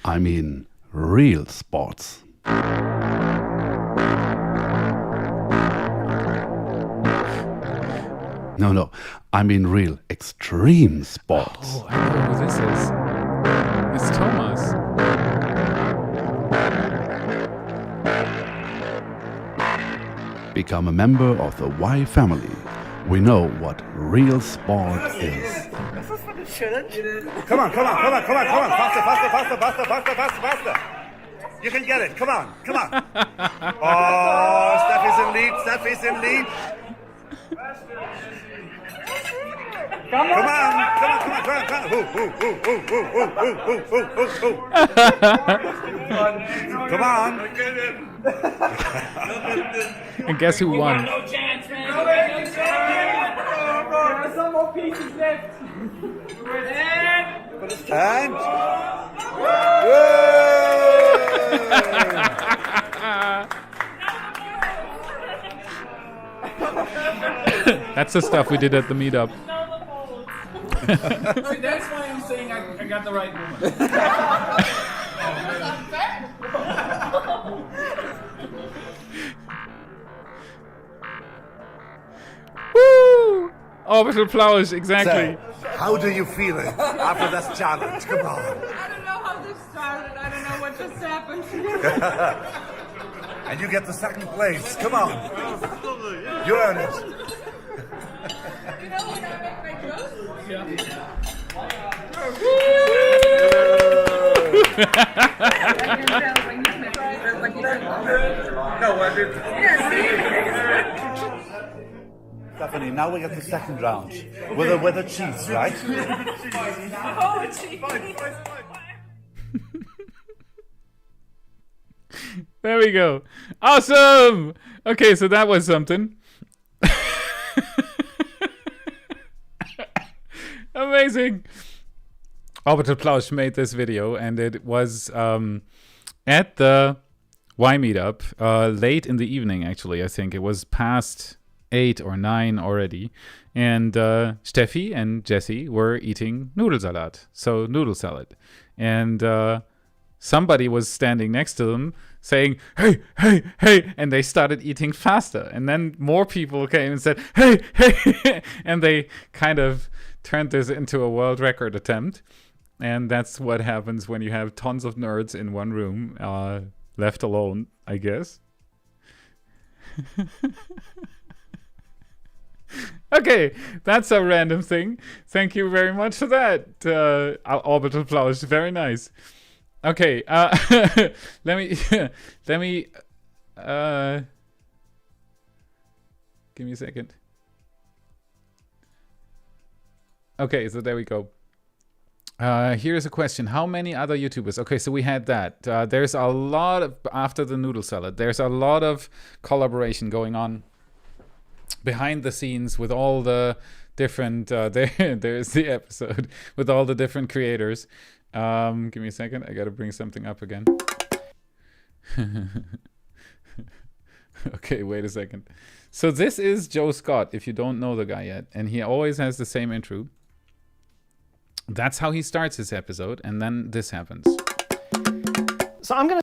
I mean, real sports. No, I mean real extreme sports. Oh, I know who this is. It's Thomas. Become a member of the Y family. We know what real sport is. Come on. Faster. You can get it. Come on. Oh, Steph is in lead. Come on. Come on. And guess who won? No chance, man. No chance. There are some more pieces left. And That's the stuff we did at the meetup. See, that's why I'm saying I got the right woman. Woo! Orbital flowers, exactly. So, how do you feel it after this challenge? Come on. I don't know how this started. I don't know what just happened. And you get the second place. Come on. You earn it. You know when I make my jokes? No, I didn't. Stephanie, now we get the second round with a cheese, right? Oh, cheese. There we go. Awesome! Okay, so that was something. Amazing. Orbital Plausch made this video, and it was at the Y Meetup late in the evening, actually. I think it was past 8 or 9 already. And Steffi and Jesse were eating Nudelsalat, so noodle salad. And somebody was standing next to them saying, hey, hey, hey, and they started eating faster. And then more people came and said, hey, hey, and they kind of turned this into a world record attempt. And that's what happens when you have tons of nerds in one room, left alone, I guess. Okay, that's a random thing. Thank you very much for that, Orbital Plausch. Very nice. Okay, let me give me a second. Okay, so there we go. Here's a question. How many other YouTubers? Okay, so we had that. There's a lot of, after the noodle salad, there's a lot of collaboration going on behind the scenes with all the different, there's the episode with all the different creators. Give me a second. I gotta bring something up again. Okay, wait a second. So this is Joe Scott, if you don't know the guy yet. And he always has the same intro. That's how he starts his episode. And then this happens. So I'm gonna...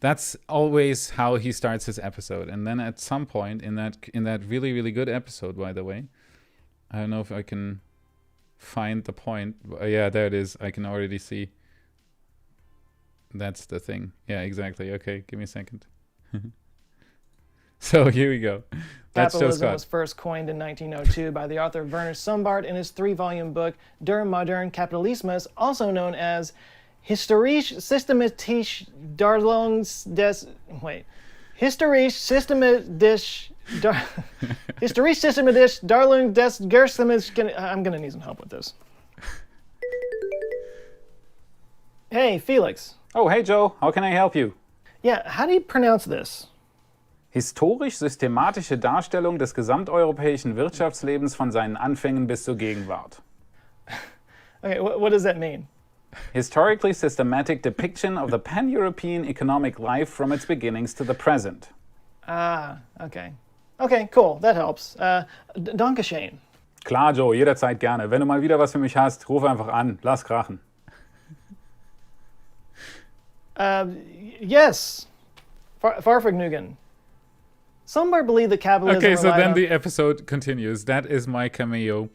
That's always how he starts his episode. And then at some point in that really, really good episode, by the way, I don't know if I can find the point. Yeah, there it is. I can already see. That's the thing. Yeah, exactly. Okay, give me a second. So here we go. That's Joe Capitalism Scott. was first coined in 1902 by the author Werner Sombart in his 3-volume book Der moderne Kapitalismus, also known as Historisch systematisch Darlungs des... Wait. Historisch systematisch... Historisch systematisch Darlung des Gerstamisch... I'm going to need some help with this. Hey, Felix. Oh, hey, Joe. How can I help you? Yeah, how do you pronounce this? Historisch-systematische Darstellung des gesamteuropäischen Wirtschaftslebens von seinen Anfängen bis zur Gegenwart. Okay, what does that mean? Historically systematic depiction of the pan-European economic life from its beginnings to the present. Ah, okay. Okay, cool. That helps. Dankeschön. Klar, Joe, jederzeit gerne. Wenn du mal wieder was für mich hast, ruf einfach an. Lass krachen. Yes. Farfagnugan. Somewhere believe that capitalism... Okay, so then the episode continues. That is my cameo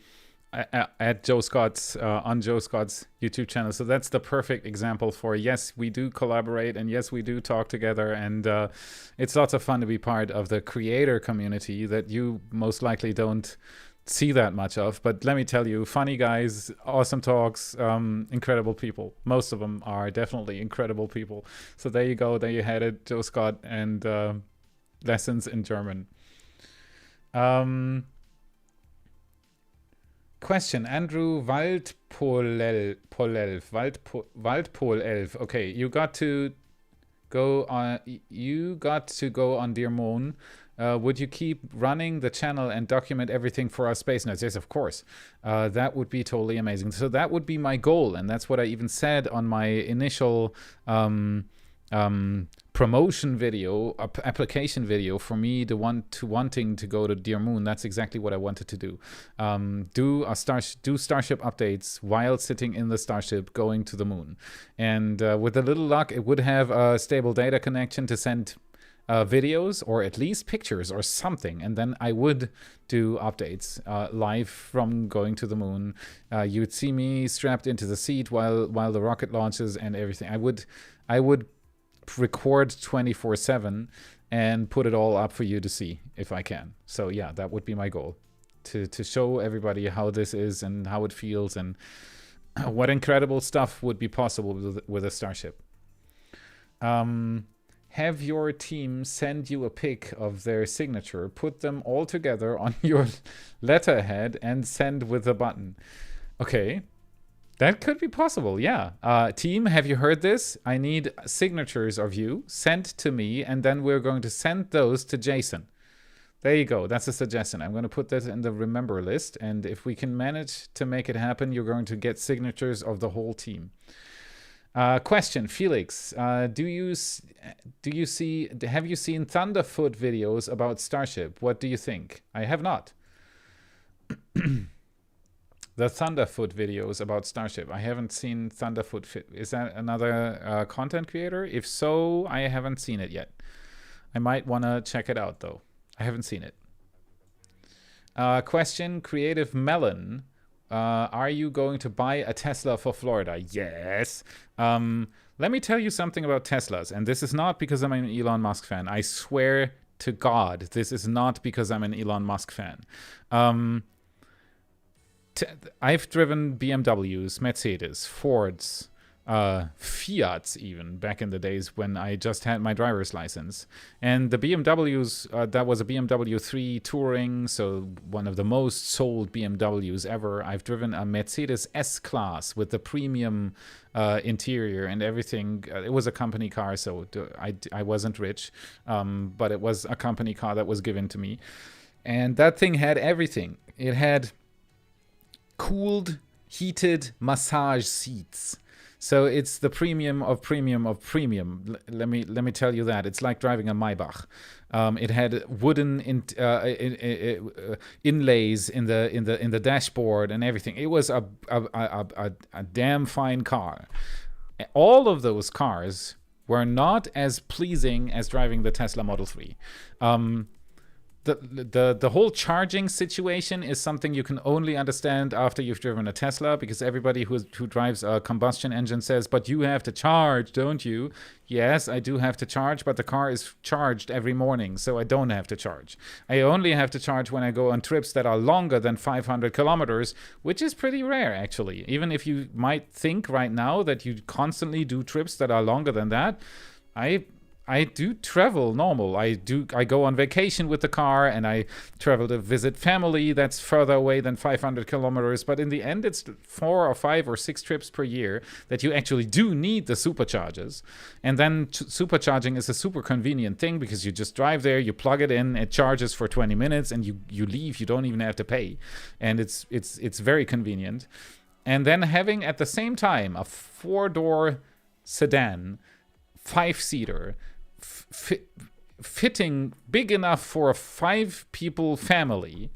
at Joe Scott's, on Joe Scott's YouTube channel. So that's the perfect example for, yes, we do collaborate, and yes, we do talk together, and it's lots of fun to be part of the creator community that you most likely don't see that much of. But let me tell you, funny guys, awesome talks, incredible people. Most of them are definitely incredible people. So there you go. There you had it, Joe Scott and lessons in German. Question, Andrew Waldpolelf. Okay, you got to go on Dear Moon. Would you keep running the channel and document everything for our space notes? Yes, of course. That would be totally amazing. So that would be my goal, and that's what I even said on my initial promotion video, application video for me wanting to go to Dear Moon. That's exactly what I wanted to do. Do Starship updates while sitting in the Starship going to the moon. And with a little luck, it would have a stable data connection to send videos or at least pictures or something, and then I would do updates live from going to the moon. You'd see me strapped into the seat while the rocket launches and everything. I would record 24/7 and put it all up for you to see if I can. So yeah, that would be my goal, to show everybody how this is and how it feels and what incredible stuff would be possible with a Starship. Have your team send you a pic of their signature, put them all together on your letterhead and send with a button. Okay, that could be possible, yeah. Team, have you heard this? I need signatures of you sent to me, and then we're going to send those to Jason. There you go, that's a suggestion. I'm going to put that in the remember list, and if we can manage to make it happen, you're going to get signatures of the whole team. Question, Felix, have you seen Thunderfoot videos about Starship? What do you think? I have not. The Thunderfoot videos about Starship. I haven't seen Thunderfoot. Is that another content creator? If so, I haven't seen it yet. I might want to check it out, though. I haven't seen it. Question, Creative Melon. Are you going to buy a Tesla for Florida? Yes. Let me tell you something about Teslas. And this is not because I'm an Elon Musk fan. I swear to God, this is not because I'm an Elon Musk fan. I've driven BMWs, Mercedes, Fords, Fiats even, back in the days when I just had my driver's license. And the BMWs, that was a BMW 3 Touring, so one of the most sold BMWs ever. I've driven a Mercedes S-Class with the premium interior and everything. It was a company car, so I wasn't rich, but it was a company car that was given to me. And that thing had everything. It had cooled, heated massage seats. So it's the premium of premium of premium. Let me tell you that. It's like driving a Maybach. It had wooden inlays in the dashboard and everything. It was a damn fine car. All of those cars were not as pleasing as driving the Tesla Model 3. The whole charging situation is something you can only understand after you've driven a Tesla, because everybody who drives a combustion engine says, but you have to charge, don't you? Yes, I do have to charge, but the car is charged every morning, so I don't have to charge. I only have to charge when I go on trips that are longer than 500 kilometers, which is pretty rare, actually. Even if you might think right now that you constantly do trips that are longer than that, I do travel normal. I go on vacation with the car, and I travel to visit family that's further away than 500 kilometers. But in the end, it's 4 or 5 or 6 trips per year that you actually do need the superchargers. And then supercharging is a super convenient thing, because you just drive there, you plug it in, it charges for 20 minutes, and you leave. You don't even have to pay. And it's very convenient. And then having at the same time a 4-door sedan, 5-seater, fitting big enough for a 5-people family,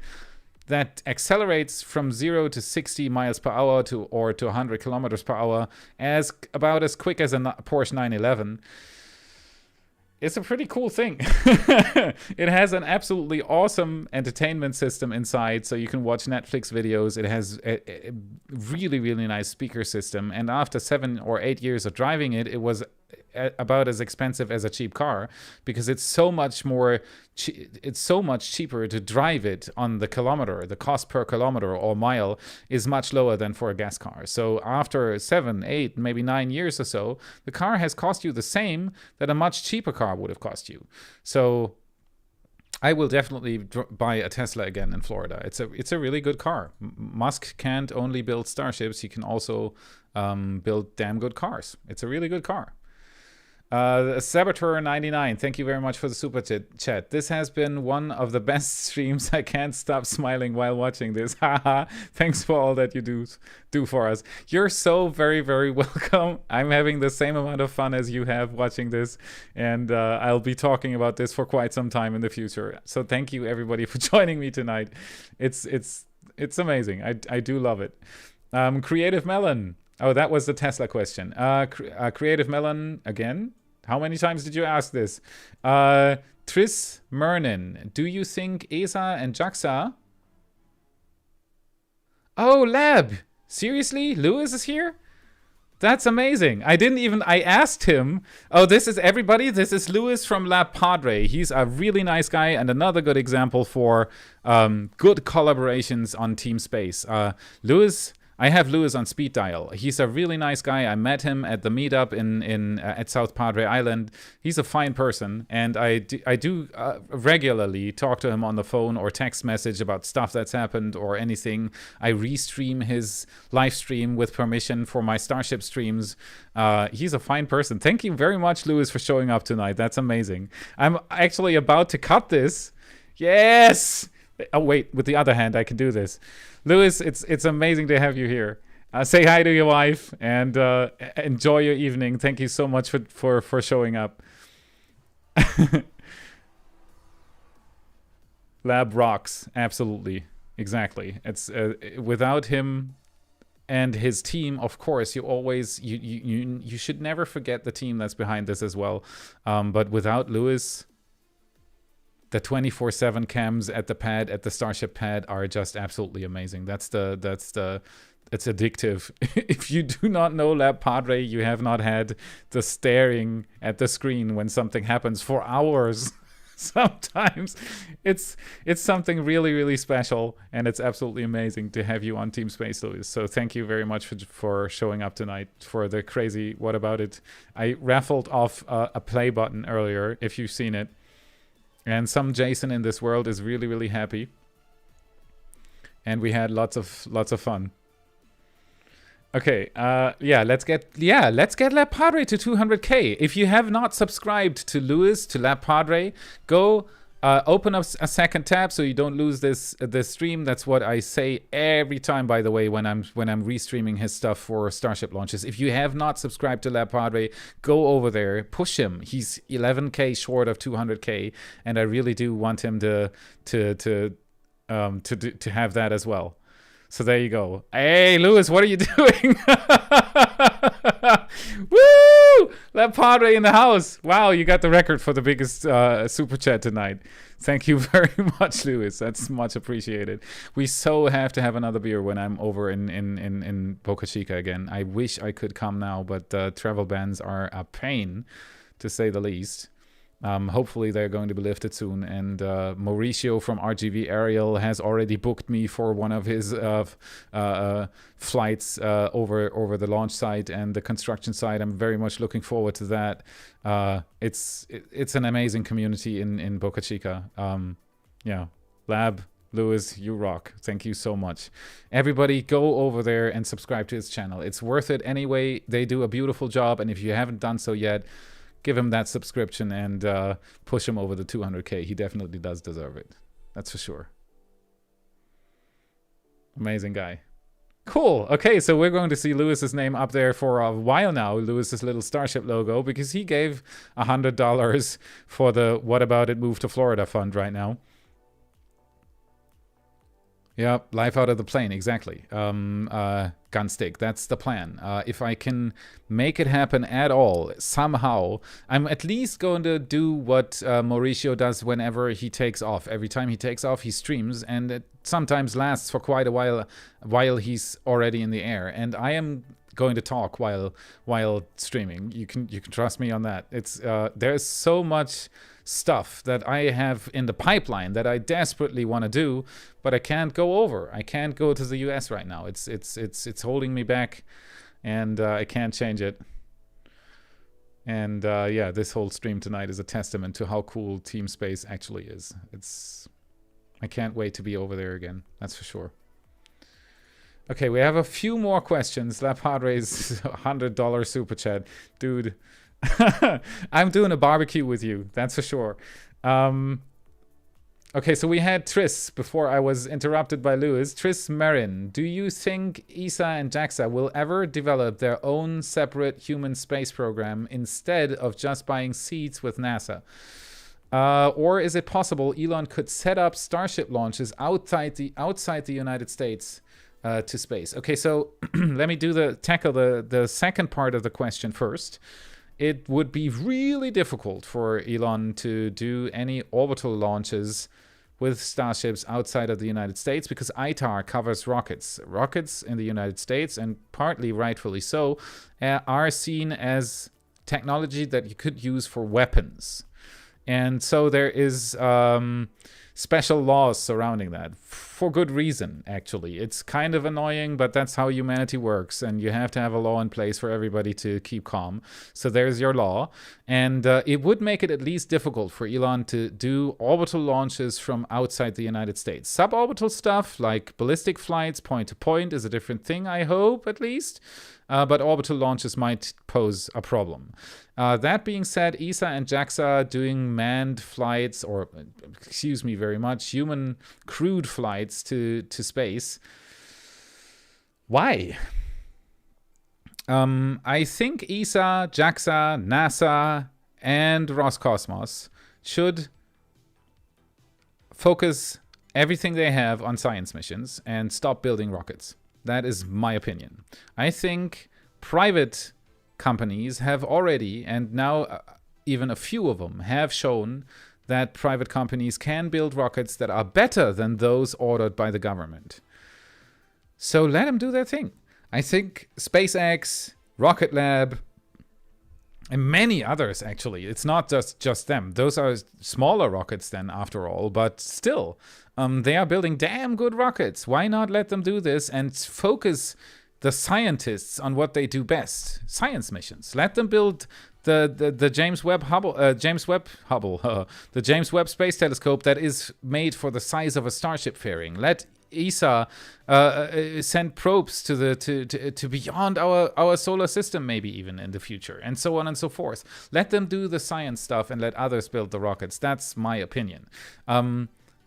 that accelerates from 0 to 60 miles per hour or to 100 kilometers per hour about as quick as a Porsche 911. It's a pretty cool thing. It has an absolutely awesome entertainment system inside, so you can watch Netflix videos. It has a really, really nice speaker system. And after 7 or 8 years of driving it, it was about as expensive as a cheap car, because it's so much cheaper to drive it on the kilometer. The cost per kilometer or mile is much lower than for a gas car. So after 7, 8, maybe 9 years or so, the car has cost you the same that a much cheaper car would have cost you. So I will definitely buy a Tesla again in Florida. It's a really good car. Musk can't only build starships; he can also build damn good cars. It's a really good car. Saboteur99, thank you very much for the super chat. This has been one of the best streams. I can't stop smiling while watching this. Haha. Thanks for all that you do for us. You're so very, very welcome. I'm having the same amount of fun as you have watching this, and I'll be talking about this for quite some time in the future. So thank you everybody for joining me tonight. It's amazing. I do love it. Creative Melon. Oh, that was the Tesla question. Creative Melon again. How many times did you ask this? Tris Mernin, do you think ESA and JAXA... Oh, Lab! Seriously? Lewis is here? That's amazing. I asked him. Oh, this is everybody. This is Lewis from Lab Padre. He's a really nice guy and another good example for good collaborations on Team Space. I have Lewis on speed dial. He's a really nice guy. I met him at the Meetup at South Padre Island. He's a fine person, and I do regularly talk to him on the phone or text message about stuff that's happened or anything. I restream his live stream with permission for my Starship streams. He's a fine person. Thank you very much, Lewis, for showing up tonight. That's amazing. I'm actually about to cut this. Yes! Oh, wait, with the other hand, I can do this. Lewis, it's amazing to have you here. Say hi to your wife and enjoy your evening. Thank you so much for showing up. Lab rocks, absolutely, exactly. It's without him and his team, of course. You should never forget the team that's behind this as well. But without Lewis, the 24/7 cams at the pad, at the Starship pad, are just absolutely amazing. It's addictive. If you do not know Lab Padre, you have not had the staring at the screen when something happens for hours. Sometimes it's something really, really special, and it's absolutely amazing to have you on Team Space, Lewis. So thank you very much for showing up tonight for the crazy What About It. I raffled off a play button earlier, if you've seen it. And some Jason in this world is really, really happy. And we had lots of fun. Okay, let's get Lab Padre to 200K. If you have not subscribed to Lewis, to Lab Padre, go open up a second tab so you don't lose this stream. That's what I say every time, by the way, when I'm restreaming his stuff for Starship launches. If you have not subscribed to Lab Padre, go over there, push him. He's 11K short of 200K, and I really do want him to have that as well. So there you go. Hey, Lewis, what are you doing? Woo! Lab Padre in the house. Wow, you got the record for the biggest super chat tonight. Thank you very much, Lewis. That's much appreciated. We so have to have another beer when I'm over in Boca Chica again. I wish I could come now, but travel bans are a pain, to say the least. Hopefully they're going to be lifted soon, and Mauricio from RGV Aerial has already booked me for one of his flights over the launch site and the construction site. I'm very much looking forward to that. It's an amazing community in Boca Chica. Lab, Lewis, you rock. Thank you so much. Everybody go over there and subscribe to his channel. It's worth it anyway. They do a beautiful job, and if you haven't done so yet, give him that subscription and push him over the 200K. He definitely does deserve it. That's for sure. Amazing guy. Cool. Okay, so we're going to see Lewis's name up there for a while now, Lewis's little Starship logo, because he gave $100 for the What About It Move to Florida fund right now. Yep, life out of the plane, exactly. Gunstick, that's the plan. If I can make it happen at all, somehow, I'm at least going to do what Mauricio does whenever he takes off. Every time he takes off, he streams, and it sometimes lasts for quite a while he's already in the air. And I am going to talk while streaming. You can trust me on that. It's there's so much stuff that I have in the pipeline that I desperately want to do, but I can't go over. I can't go to the US right now. It's holding me back, and I can't change it. And yeah, this whole stream tonight is a testament to how cool Team Space actually is. I can't wait to be over there again. That's for sure. Okay, we have a few more questions. La Padre's $100 super chat. Dude, I'm doing a barbecue with you. That's for sure. Okay, so we had Triss before I was interrupted by Lewis. Triss Marin, do you think ESA and JAXA will ever develop their own separate human space program instead of just buying seats with NASA? Or is it possible Elon could set up Starship launches outside the United States to space? Okay, so let me tackle the second part of the question first. It would be really difficult for Elon to do any orbital launches with Starships outside of the United States because ITAR covers rockets. Rockets in the United States, and partly rightfully so, are seen as technology that you could use for weapons. And so there is special laws surrounding that for good reason, actually. It's kind of annoying, but that's how humanity works. And you have to have a law in place for everybody to keep calm. So there's your law. And it would make it at least difficult for Elon to do orbital launches from outside the United States. Suborbital stuff like ballistic flights, point to point, is a different thing, I hope, at least. But orbital launches might pose a problem. That being said, ESA and JAXA doing manned flights, or excuse me very much, human crewed flights to space. Why? I think ESA, JAXA, NASA, and Roscosmos should focus everything they have on science missions and stop building rockets. That is my opinion. I think private companies have already, and now even a few of them, have shown that private companies can build rockets that are better than those ordered by the government. So let them do their thing. I think SpaceX, Rocket Lab, and many others, actually. It's not just them. Those are smaller rockets then, after all, but still, they are building damn good rockets. Why not let them do this and focus the scientists on what they do best? Science missions. Let them build the James Webb Space Telescope that is made for the size of a Starship fairing. Let ESA send probes to beyond our solar system, maybe even in the future, and so on and so forth. Let them do the science stuff and let others build the rockets. That's my opinion.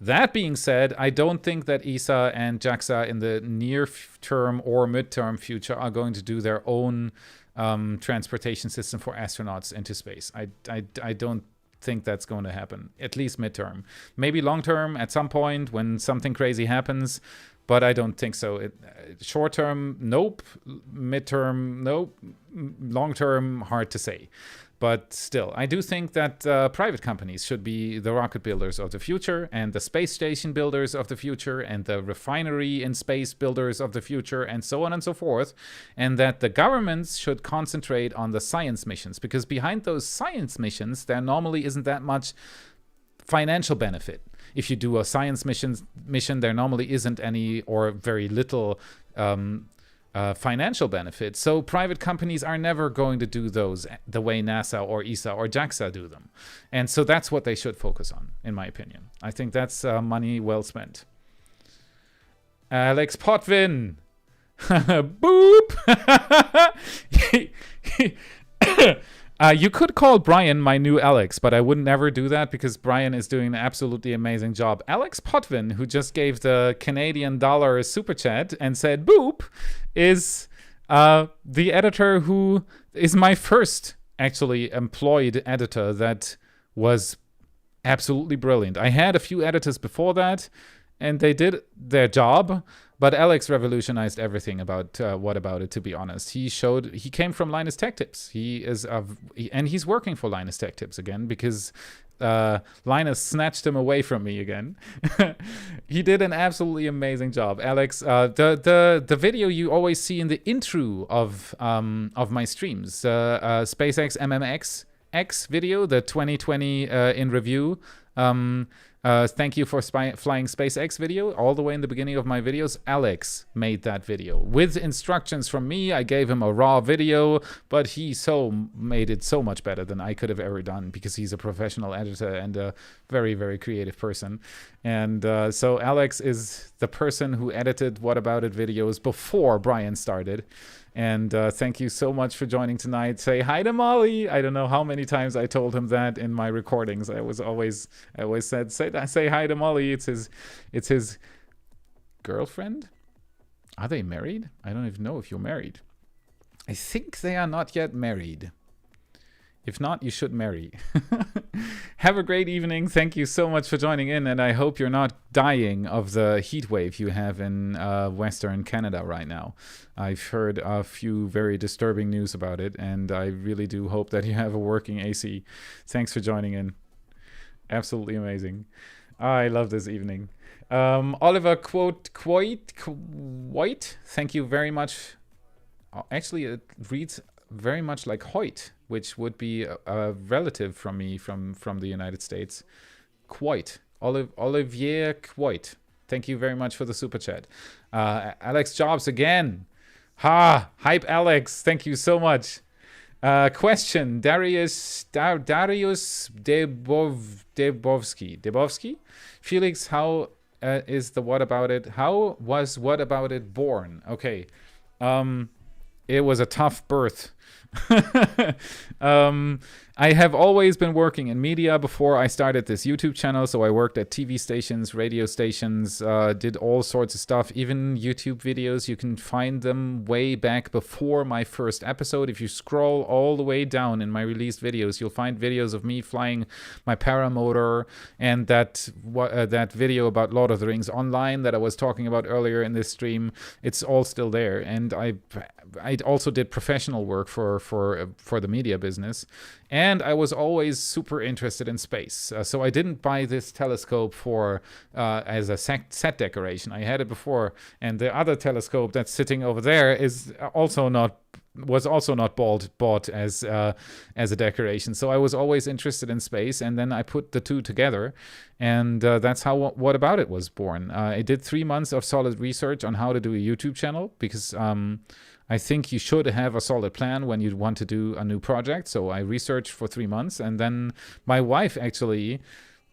That being said, I don't think that ESA and JAXA in the near term or midterm future are going to do their own transportation system for astronauts into space. I don't think that's going to happen, at least midterm. Maybe long term at some point when something crazy happens, but I don't think so. Short term, nope. Midterm, nope. Long term, hard to say. But still, I do think that private companies should be the rocket builders of the future, and the space station builders of the future, and the refinery in space builders of the future, and so on and so forth. And that the governments should concentrate on the science missions, because behind those science missions, there normally isn't that much financial benefit. If you do a science mission, there normally isn't any or very little financial benefit. So private companies are never going to do those the way NASA or ESA or JAXA do them. And so that's what they should focus on, in my opinion. I think that's money well spent. Alex Potvin. Boop. You could call Brian my new Alex, but I would never do that because Brian is doing an absolutely amazing job. Alex Potvin, who just gave the Canadian dollar super chat and said boop, is the editor who is my first actually employed editor that was absolutely brilliant. I had a few editors before that, and they did their job. But Alex revolutionized everything about What About It, to be honest. He came from Linus Tech Tips. And he's working for Linus Tech Tips again because Linus snatched him away from me again. He did an absolutely amazing job. Alex, the video you always see in the intro of my streams, SpaceX MMX X video, the 2020 in review, Thank you for flying SpaceX video. All the way in the beginning of my videos, Alex made that video. With instructions from me, I gave him a raw video, but he made it so much better than I could have ever done because he's a professional editor and a very, very creative person. And so Alex is the person who edited What About It videos before Brian started. And thank you so much for joining tonight. Say hi to Molly. I don't know how many times I told him that in my recordings. I always said, say hi to Molly. It's his girlfriend. Are they married? I don't even know if you're married. I think they are not yet married. If not, you should marry. Have a great evening. Thank you so much for joining in, and I hope you're not dying of the heat wave you have in Western Canada right now. I've heard a few very disturbing news about it, and I really do hope that you have a working AC. Thanks for joining in. Absolutely amazing. I love this evening. Oliver White, thank you very much. Actually, it reads very much like Hoyt, which would be a relative from me from the United States. Quite. Olivier Quite. Thank you very much for the super chat. Alex Jobs again. Hype Alex. Thank you so much. Question. Darius Debovsky. Felix, how is the What About It? How was What About It born? Okay. It was a tough birth. I have always been working in media before I started this YouTube channel, so I worked at TV stations, radio stations, did all sorts of stuff, even YouTube videos. You can find them way back before my first episode. If you scroll all the way down in my released videos, you'll find videos of me flying my paramotor and that video about Lord of the Rings Online that I was talking about earlier in this stream. It's all still there, and I also did professional work for the media business, and I was always super interested in space. So I didn't buy this telescope as a set decoration. I had it before, and the other telescope that's sitting over there was also not bought as a decoration. So I was always interested in space, and then I put the two together, and that's how What About It was born. I did 3 months of solid research on how to do a YouTube channel because I think you should have a solid plan when you want to do a new project. So I researched for 3 months, and then my wife actually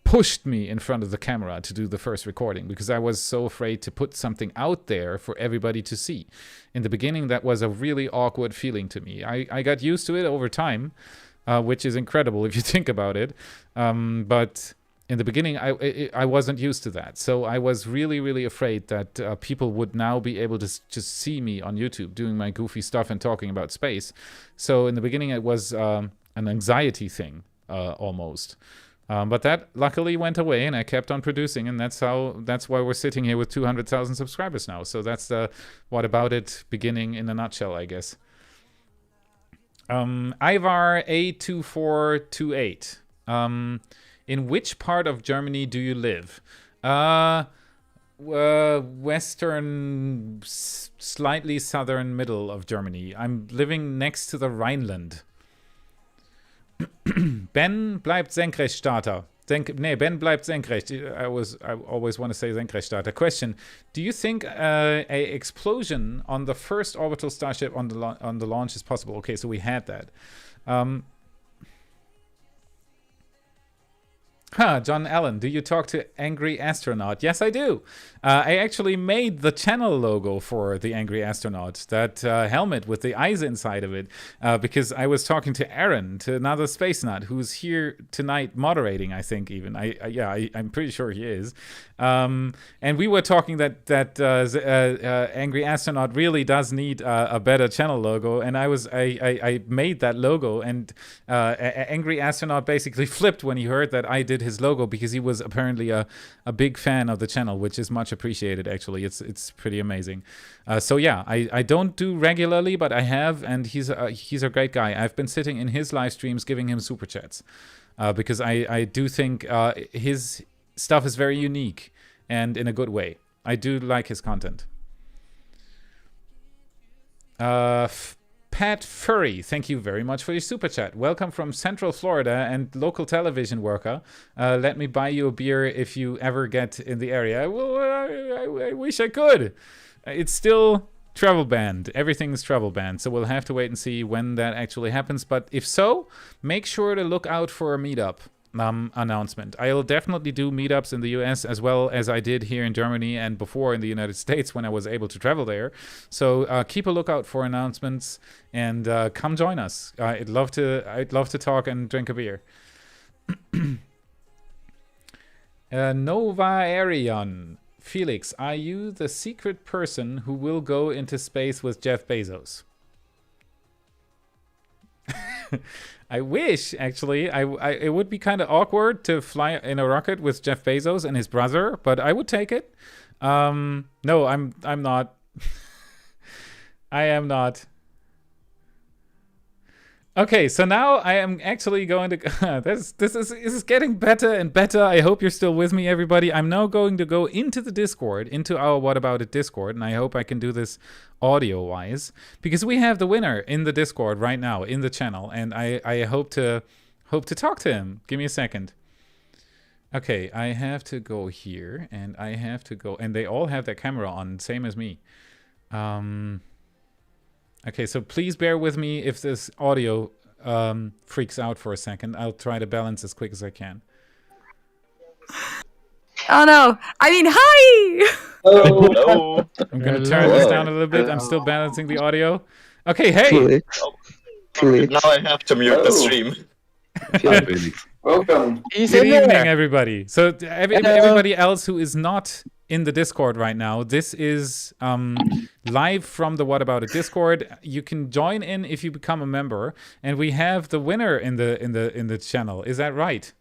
pushed me in front of the camera to do the first recording because I was so afraid to put something out there for everybody to see. In the beginning, that was a really awkward feeling to me. I got used to it over time, which is incredible if you think about it. But in the beginning, I wasn't used to that. So I was really, really afraid that people would now be able to just see me on YouTube doing my goofy stuff and talking about space. So in the beginning, it was an anxiety thing, almost. But that luckily went away, and I kept on producing, and that's why we're sitting here with 200,000 subscribers now. So that's the What About It beginning in a nutshell, I guess. Ivar A2428. In which part of Germany do you live? Western, slightly southern middle of Germany. I'm living next to the Rhineland. Ben bleibt Senkrechtstarter. Ben bleibt senkrecht. I always want to say Senkrechtstarter. Question: do you think a explosion on the first orbital Starship on the launch is possible? Okay, so we had that. John Allen, do you talk to Angry Astronaut? Yes, I do. I actually made the channel logo for the Angry Astronaut, that helmet with the eyes inside of it, because I was talking to Aaron, to another space nut, who's here tonight moderating, I think even. I'm pretty sure he is. And we were talking that Angry Astronaut really does need a better channel logo, and I made that logo, and Angry Astronaut basically flipped when he heard that I did his logo, because he was apparently a big fan of the channel, which is much appreciated. Actually, it's pretty amazing. So yeah, I don't do regularly, but I have, and he's a great guy. I've been sitting in his live streams giving him super chats, because I do think his stuff is very unique and in a good way. I do like his content. Pat Furry, thank you very much for your super chat. Welcome from Central Florida and local television worker. Let me buy you a beer if you ever get in the area. Well, I wish I could. It's still travel banned. Everything's travel banned. So we'll have to wait and see when that actually happens. But if so, make sure to look out for a meetup announcement. I'll definitely do meetups in the US as well as I did here in Germany and before in the United States when I was able to travel there. So keep a lookout for announcements and come join us. I'd love to talk and drink a beer. Nova Arion. Felix, are you the secret person who will go into space with Jeff Bezos? I wish, actually. It would be kind of awkward to fly in a rocket with Jeff Bezos and his brother, but I would take it. No, I'm not. I am not. Okay, so now I am actually going to... this is getting better and better. I hope you're still with me, everybody. I'm now going to go into the Discord, into our What About It Discord, and I hope I can do this audio-wise, because we have the winner in the Discord right now, in the channel, and I hope to talk to him. Give me a second. Okay, I have to go here, and I have to go... And they all have their camera on, same as me. Okay, so please bear with me if this audio freaks out for a second. I'll try to balance as quick as I can. Oh no! I mean, hi! Hello. I'm going to turn this down a little bit. I'm still balancing the audio. Okay, hey! Now I have to mute the stream. Welcome. Good evening, everybody. So everybody else who is not in the Discord right now, this is live from the What About It Discord. You can join in if you become a member, and we have the winner in the channel. Is that right?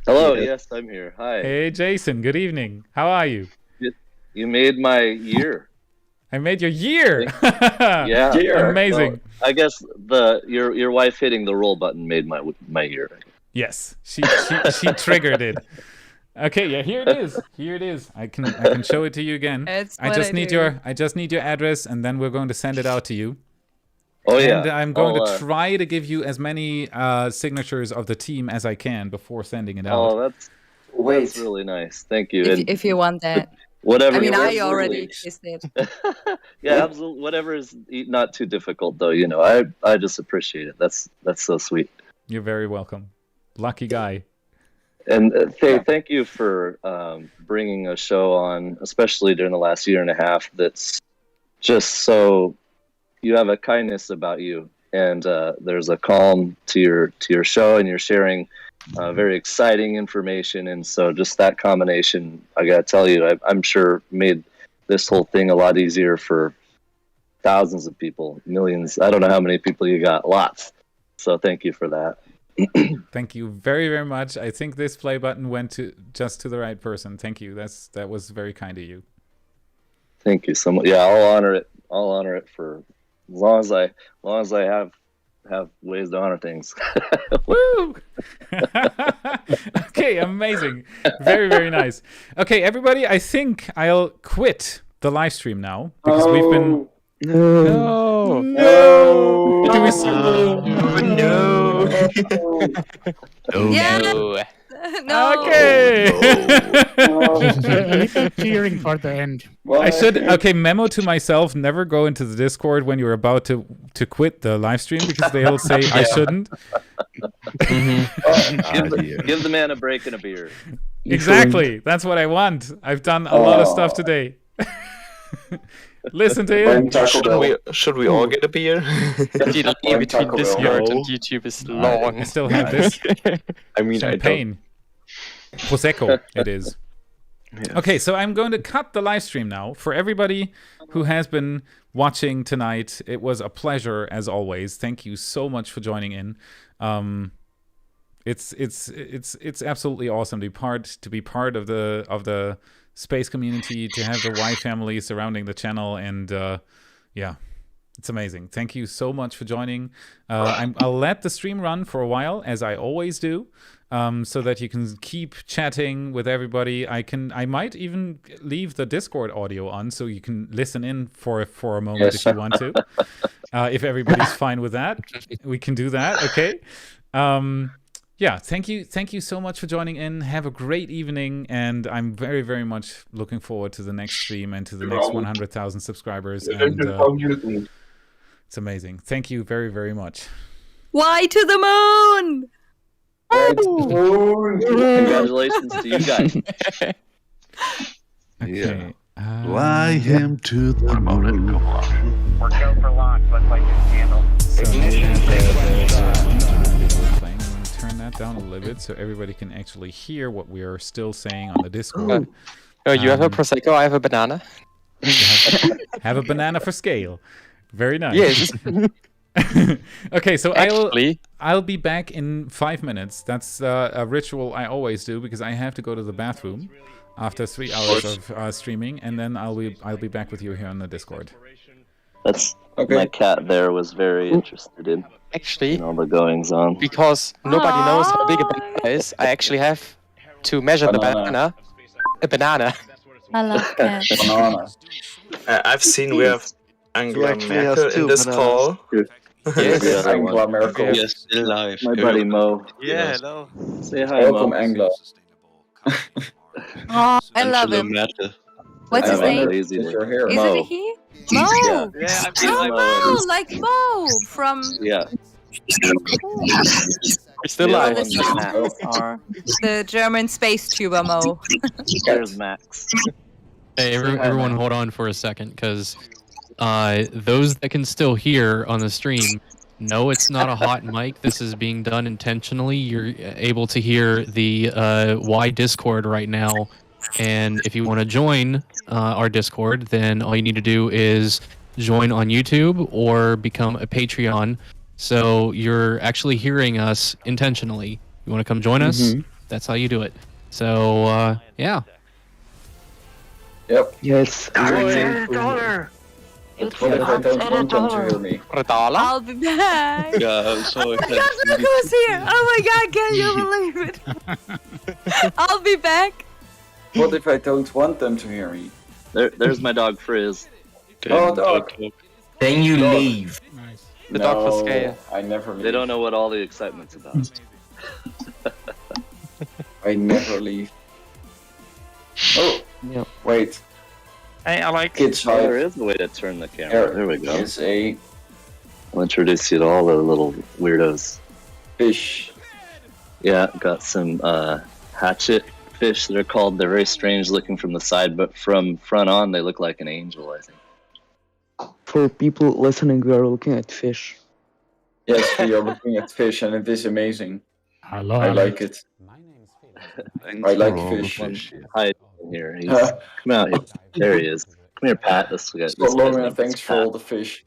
Hello. Yes, I'm here. Hi. Hey, Jason. Good evening. How are you? You made my year. I made your year. Yeah. Amazing. Well, I guess your wife hitting the roll button made my year. Yes, she triggered it. Okay, yeah, here it is. Here it is. I can show it to you again. I just need your address, and then we're going to send it out to you. Oh yeah. And I'm going to try to give you as many signatures of the team as I can before sending it out. Oh, that's really nice. Thank you. If you want that. Whatever. I mean, I already existed. Yeah, absolutely. Whatever is not too difficult, though. You know, I just appreciate it. That's so sweet. You're very welcome. Lucky guy. And thank you for bringing a show on, especially during the last year and a half. That's just so you have a kindness about you, and there's a calm to your show, and you're sharing very exciting information. And so just that combination, I gotta tell you, I'm sure made this whole thing a lot easier for thousands of people, millions. I don't know how many people you got, lots. So thank you for that. Thank you very, very much. I think this play button went just to the right person. Thank you. That was very kind of you. Thank you so much. Yeah, I'll honor it. I'll honor it for as long as I have ways to honor things. Woo! Okay, amazing. Very, very nice. Okay, everybody, I think I'll quit the live stream now because we've been No. No. Okay. A little cheering for the end. I should. Okay, memo to myself: never go into the Discord when you're about to quit the live stream because they'll say I shouldn't. Give the man a break and a beer. Exactly. That's what I want. I've done a lot of stuff today. Listen to him. Should we all get a beer? The line between Discord and YouTube is long. I still have this. I mean, champagne. Prosecco, it is. Yes. Okay, so I'm going to cut the live stream now. For everybody who has been watching tonight, it was a pleasure as always. Thank you so much for joining in. It's absolutely awesome to be part of the space community, to have the Y family surrounding the channel, and yeah, it's amazing. Thank you so much for joining. I'll let the stream run for a while, as I always do, so that you can keep chatting with everybody. I might even leave the Discord audio on so you can listen in for a moment if you want to. If everybody's fine with that, we can do that. Okay. Yeah, thank you so much for joining in. Have a great evening, and I'm very, very much looking forward to the next stream and to the next 100,000 subscribers. And it's amazing. Thank you very, very much. Why to the moon? Congratulations to you guys. Okay. Fly him to the moon. We're go for launch. Looks like it's handled. Turn that down a little bit so everybody can actually hear what we are still saying on the Discord. Oh, you have a Prosecco, I have a banana. Have a banana for scale. Very nice. Yes. Okay, so Actually, I'll be back in 5 minutes. That's a ritual I always do because I have to go to the bathroom after 3 hours of streaming, and then I'll be back with you here on the Discord. That's my cat there was very interested in all the goings on. Because nobody knows how big a banana is, I actually have to measure the banana. A banana. I love cats. I've seen we have Angela Merkel in this call. Yes, Angela Merkel. Yes, still live. My buddy Mo. Yeah, hello. Say hi, Welcome, Mo. Angela. Oh, I love him. What's his name? Is Is it he? Mo! Yeah. Mo! Like Mo from... Yeah. We're still live. Or the German space tuber Mo. There's Max. Hey, everyone hold on for a second, because those that can still hear on the stream, no, it's not a hot mic. This is being done intentionally. You're able to hear the Y Discord right now. And if you want to join our Discord, then all you need to do is join on YouTube or become a Patreon. So you're actually hearing us intentionally. You want to come join us? That's how you do it. So, yeah. Yep. Yes. $1. What if I don't want them to hear me? I'll be back. Yeah, I'm so Oh my god, look who's here! Oh my god, can you believe it? I'll be back. What if I don't want them to hear me? There's my dog Frizz. Oh, dog. Then you leave. The dog for scale. I never leave. They don't know what all the excitement's about. I never leave. Oh, yeah. Wait. Hey, I like... Kids Oh, Hive. there is a way to turn the camera. There we go. Is a I'll introduce you to all the little weirdos. fish. Yeah, got some hatchet fish that are called. They're very strange looking from the side, but from front on, they look like an angel, I think. For people listening, we are looking at fish. Yes, we are looking at fish, and it is amazing. I like it. I like fish. Hi, here. He's, come out here. There he is. Come here, Pat. This guy. Scott Logan, thanks for all the fish.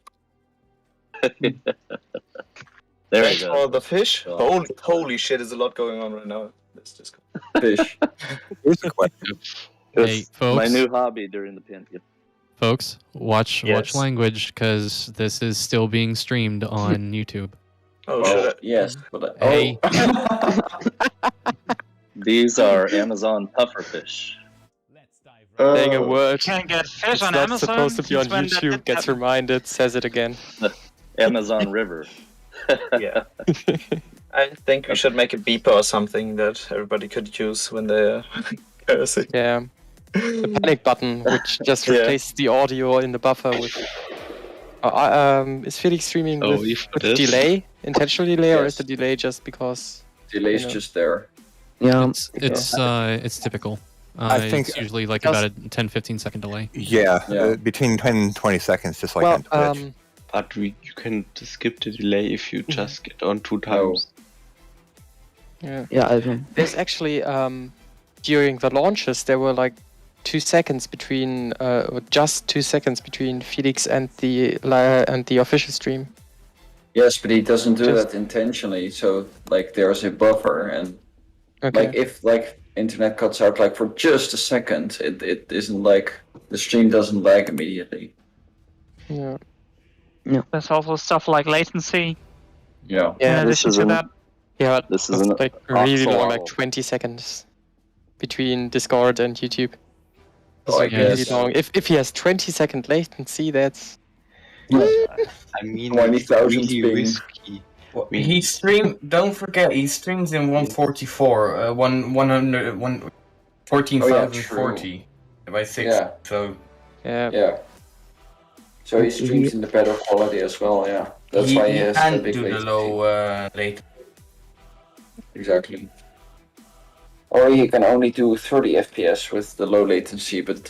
There Thanks we for go. the fish. Holy shit, there's a lot going on right now. Let's just go. Fish. Hey, folks. My new hobby during the pandemic. Folks, watch language, because this is still being streamed on YouTube. Oh, shit. Yes. But Hey. These are Amazon pufferfish. Saying a word Can't get fish it's on not Amazon. supposed to be on since when that YouTube, did gets happen. reminded, says it again. Amazon River. Yeah. I think we should make a beeper or something that everybody could use when they're cursing. Yeah. The panic button, which just replaces the audio in the buffer with... is Felix streaming with delay? Intentional delay, or is the delay just because... Delay's just there. Yeah, it's typical. I think it's usually like about a 10-15 second delay. Yeah, between 10 and 20 seconds, just like on Twitch. But you can skip the delay if you just get on 2 times. Yeah, Ivan. There's actually, during the launches, there were like 2 seconds between, or just 2 seconds between Felix and the official stream. Yes, but he doesn't do that intentionally. So, like, there's a buffer, and like if like internet cuts out like for just a second, it isn't like the stream doesn't lag immediately. Yeah. There's also stuff like latency. Yeah. Yeah, in addition to that. Yeah, this it's is like really long, like 20 seconds between Discord and YouTube. Oh, I It's really guess. long. If he has 20-second latency, that's I mean, 20,000 really ping. risky. He stream. Don't forget, he streams in 144, 14,040 by 6. Yeah. So Yeah. So he streams in the better quality as well. Yeah. That's why he has the can't big do the latency. low latency. Exactly. Or he can only do 30 FPS with the low latency, but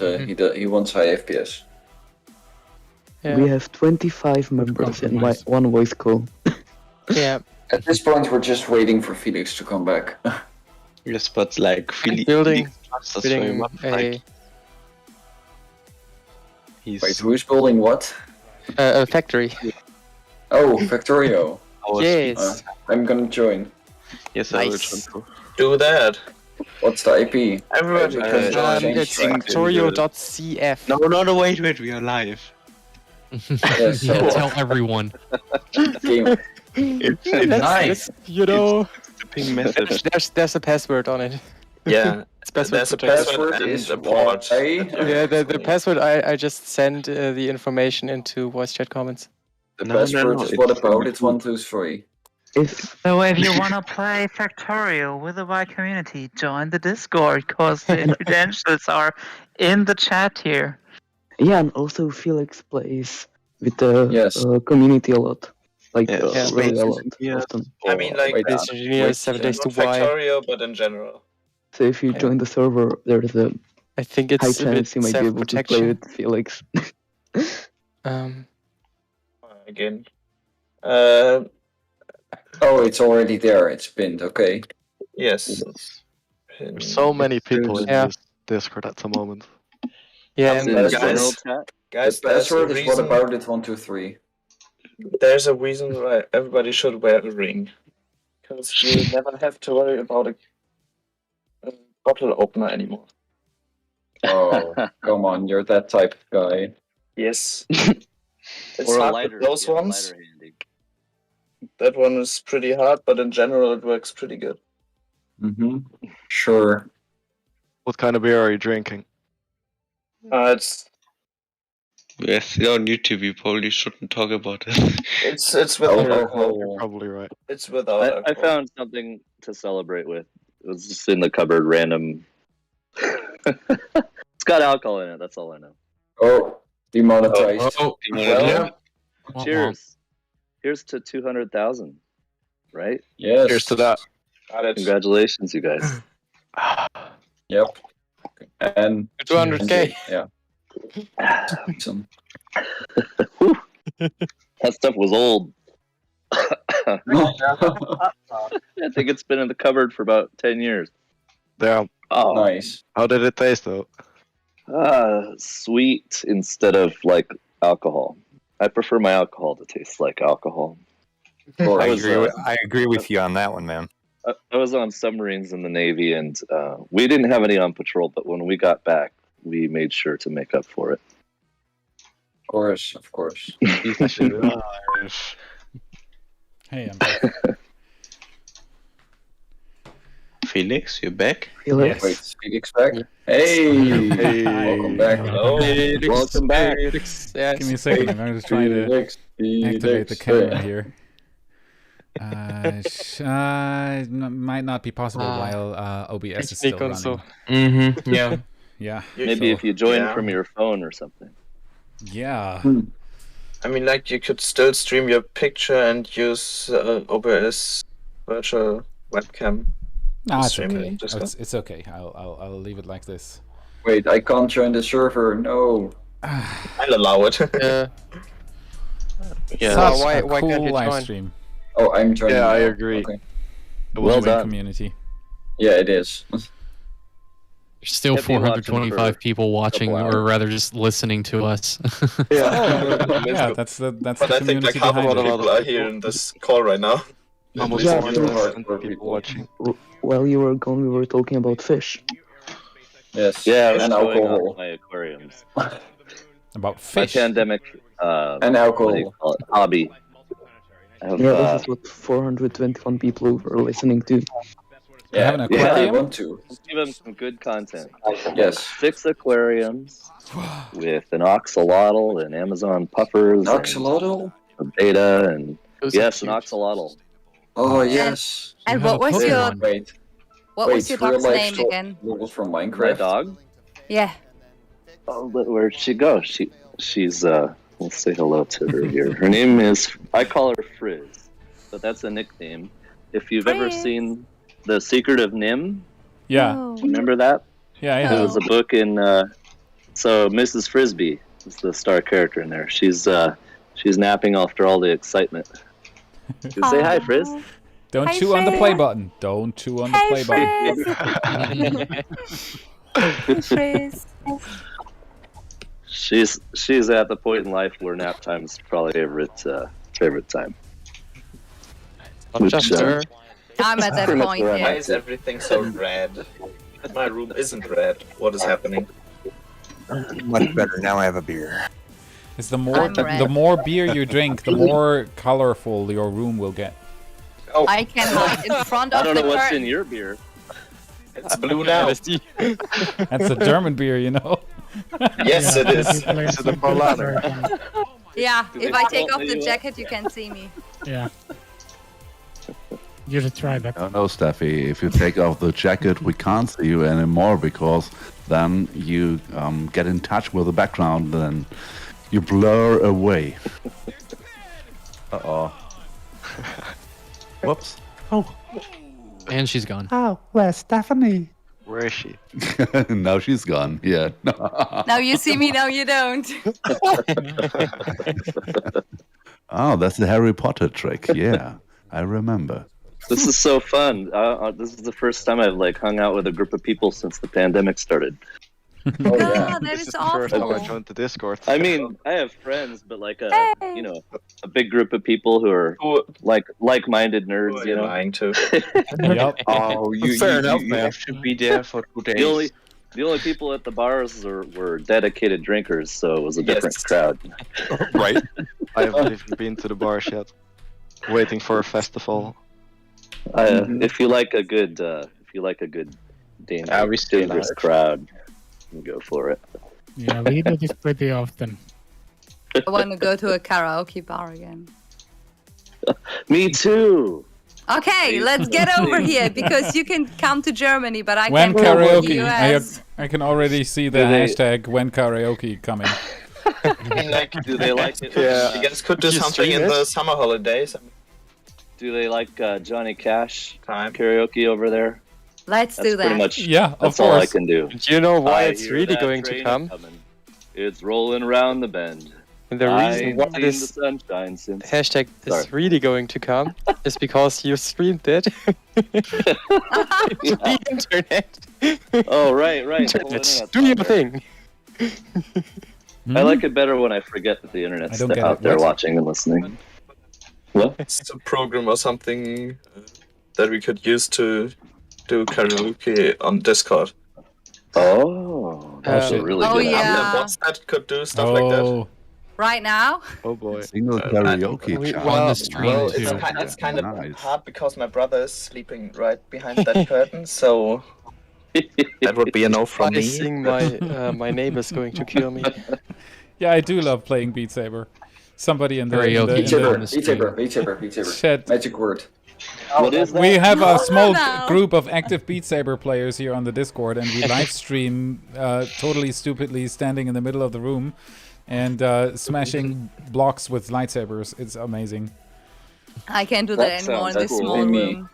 he wants high FPS. We have 25 members in one voice call. Yeah. At this point, we're just waiting for Felix to come back. Yes, but like building Wait, who's building what? a factory. Oh, Factorio. Yes. I'm gonna join. Yes, I will join too. Do that. What's the IP? Everyone It's Factorio.cf. No, wait, we are live. Yeah, so Tell everyone. Game. Nice. You know, the ping message. there's a password on it. Yeah. It's password There's a protected. password is what? Yeah, the password I just sent the information into voice chat comments. The password is what about? It's 123. So if you want to play Factorio with the Y community, join the Discord, because the credentials are in the chat here. Yeah, and also Felix plays with the community a lot. Like, really a lot. Often. I mean, like, This engineer is 7 days to Y. Factorio, but in general. So if you join the server, there's a I think it's high a bit chance you might be able to play with Felix. Again. Oh, it's already there. It's pinned. Okay. Yes. There's so many people in this Discord at the moment. Yeah, and guys, the password is what about it 123. There's a reason why everybody should wear a ring. Because you never have to worry about a bottle opener anymore. Oh, come on, you're that type of guy. Yes. It's hard with those ones. That one is pretty hard, but in general it works pretty good. Mm-hmm. Sure. What kind of beer are you drinking? It's Yes, on YouTube, you probably shouldn't talk about it. it's without alcohol. You're probably right. It's without I alcohol. found something to celebrate with. It was just in the cupboard, random. It's got alcohol in it. That's all I know. Oh, demonetized. Well, cheers. Here's to 200,000. Right? Yes. Cheers to that. Congratulations, you guys. Yep. And 200K. Yeah. That stuff was old. I think it's been in the cupboard for about 10 years. Damn. Oh, nice. How did it taste though? Sweet instead of like alcohol. I prefer my alcohol to taste like alcohol. I agree with you on that one, man. I was on submarines in the Navy, and we didn't have any on patrol, but when we got back, we made sure to make up for it. Of course. Hey, I'm back. Felix, you're back? Yes. Wait, is Felix back? Hey, welcome back. Hello. Welcome back. Yes. Give me a second. I'm just trying to activate the camera here. Might not be possible while OBS is still running. Mm-hmm. Yeah. Yeah. Maybe if you join from your phone or something. Yeah. I mean, like, you could still stream your picture and use OBS virtual webcam. Nah, it's Stream okay. it, just It's okay. I'll leave it like this. Wait, I can't join the server. No. I'll allow it. Yeah. Such So why a cool can't you live join? stream. Oh, I'm joining. Yeah, I now. agree. Okay. Well done. Community. Yeah, it is. There's still If you watch them 425 for people watching, couple hours. or rather just listening to us. Yeah, that's the But community I think like half of behind the it. people are here in this call right now. Almost Yeah, 100% people watching. While you were gone, we were talking about fish. Yes. Yeah, I was and showing alcohol. off my aquariums. About My fish. pandemic And alcohol. what do you call it? Hobby. I have, Yeah, this is what 421 people were listening to. You have an Yeah, I aquarium? want to. Let's give him some good content. Yes. 6 aquariums with an axolotl and Amazon puffers. Axolotl? And a beta and Those are yes, an cute. axolotl. Oh, yes. And what was your Wait. what Wait, was your real dog's life name again? Rules from My Minecraft. dog? Yeah. Oh, but where'd she go? She's let's say hello to her here. Her name is, I call her Frizz, but that's a nickname. If you've ever seen The Secret of Nim, Yeah. remember that? Yeah, yeah. It was a book in. So Mrs. Frisbee is the star character in there. She's napping after all the excitement. You say hi, Frizz. Don't Hi, chew on the Frizz. play button. Don't chew on the play button. Frizz. She's at the point in life where nap time is probably favorite time. Just her. I'm at that Pretty much point. where I'm Yeah. Why is everything so red? My room isn't red. What is happening? Much better. Now I have a beer. It's the more I'm red. the more beer you drink, the more colorful your room will get. Oh, I can hide in front of I don't the know what's curtain. in your beer. it's blue now. That's a German beer, you know. Yes, it is. Is it a Paulaner? Yeah, Do if they I call take it off the you? jacket, you can see me. Yeah. You should try that. No, no, Steffi. If you take off the jacket, we can't see you anymore because then you get in touch with the background and you blur away. Uh-oh. Whoops. Oh. And she's gone. Oh, where's Stephanie? Where is she? Now she's gone. Yeah. Now you see me, now you don't. Oh, that's the Harry Potter trick. Yeah, I remember. This is so fun. This is the first time I've hung out with a group of people since the pandemic started. Oh, yeah. that This is is the first time I awful. joined the Discord. I mean, I have friends, but a big group of people who are like-minded nerds. Who are you lying to? Yep. Oh, you have to be there for 2 days. The only people at the bars were dedicated drinkers, so it was a different crowd. Right. I haven't even been to the bars yet. Waiting for a festival. If you like a good, dangerous crowd, you go for it. Yeah, we do this pretty often. I want to go to a karaoke bar again. Me too. Okay, let's get over here because you can come to Germany, but I When can't come to the karaoke, US. I can already see the Do they- hashtag when karaoke coming. Do they like it? Yeah. You guys could do You something stream in it? the summer holidays. Do they like Johnny Cash karaoke over there? Let's That's do pretty that. much. Yeah, of That's all I course. can do. Do you know why I it's hear really that going to train come? coming. It's rolling around the bend. And the reason why I've seen this the sunshine since. hashtag is Sorry. really going to come is because you streamed it. The internet. Oh right. The whole Internet. internet's Do out your there. thing. I like it better when I forget that the internet's I don't get out it. there What? watching and listening. What? It's a program or something that we could use to do karaoke on Discord. Oh, that's a shit. really Oh, good yeah. idea. The bots that could do stuff like that. Oh, Right now? Oh boy. Single karaoke chat. On the stream, Well, too. it's kind of Nice. hard because my brother is sleeping right behind that curtain, so that would be a no from I me. think my name is going to kill me. yeah, I do love playing Beat Saber. Somebody in the, Karaoke. Beat Saber, on the Beat Saber, Beat Saber, Beat Saber. Chat. Magic word. What is that? We have a small no. group of active Beat Saber players here on the Discord, and we live stream totally stupidly standing in the middle of the room and smashing blocks with lightsabers. It's amazing. I can't do That that anymore in sounds this cool. small Me. room.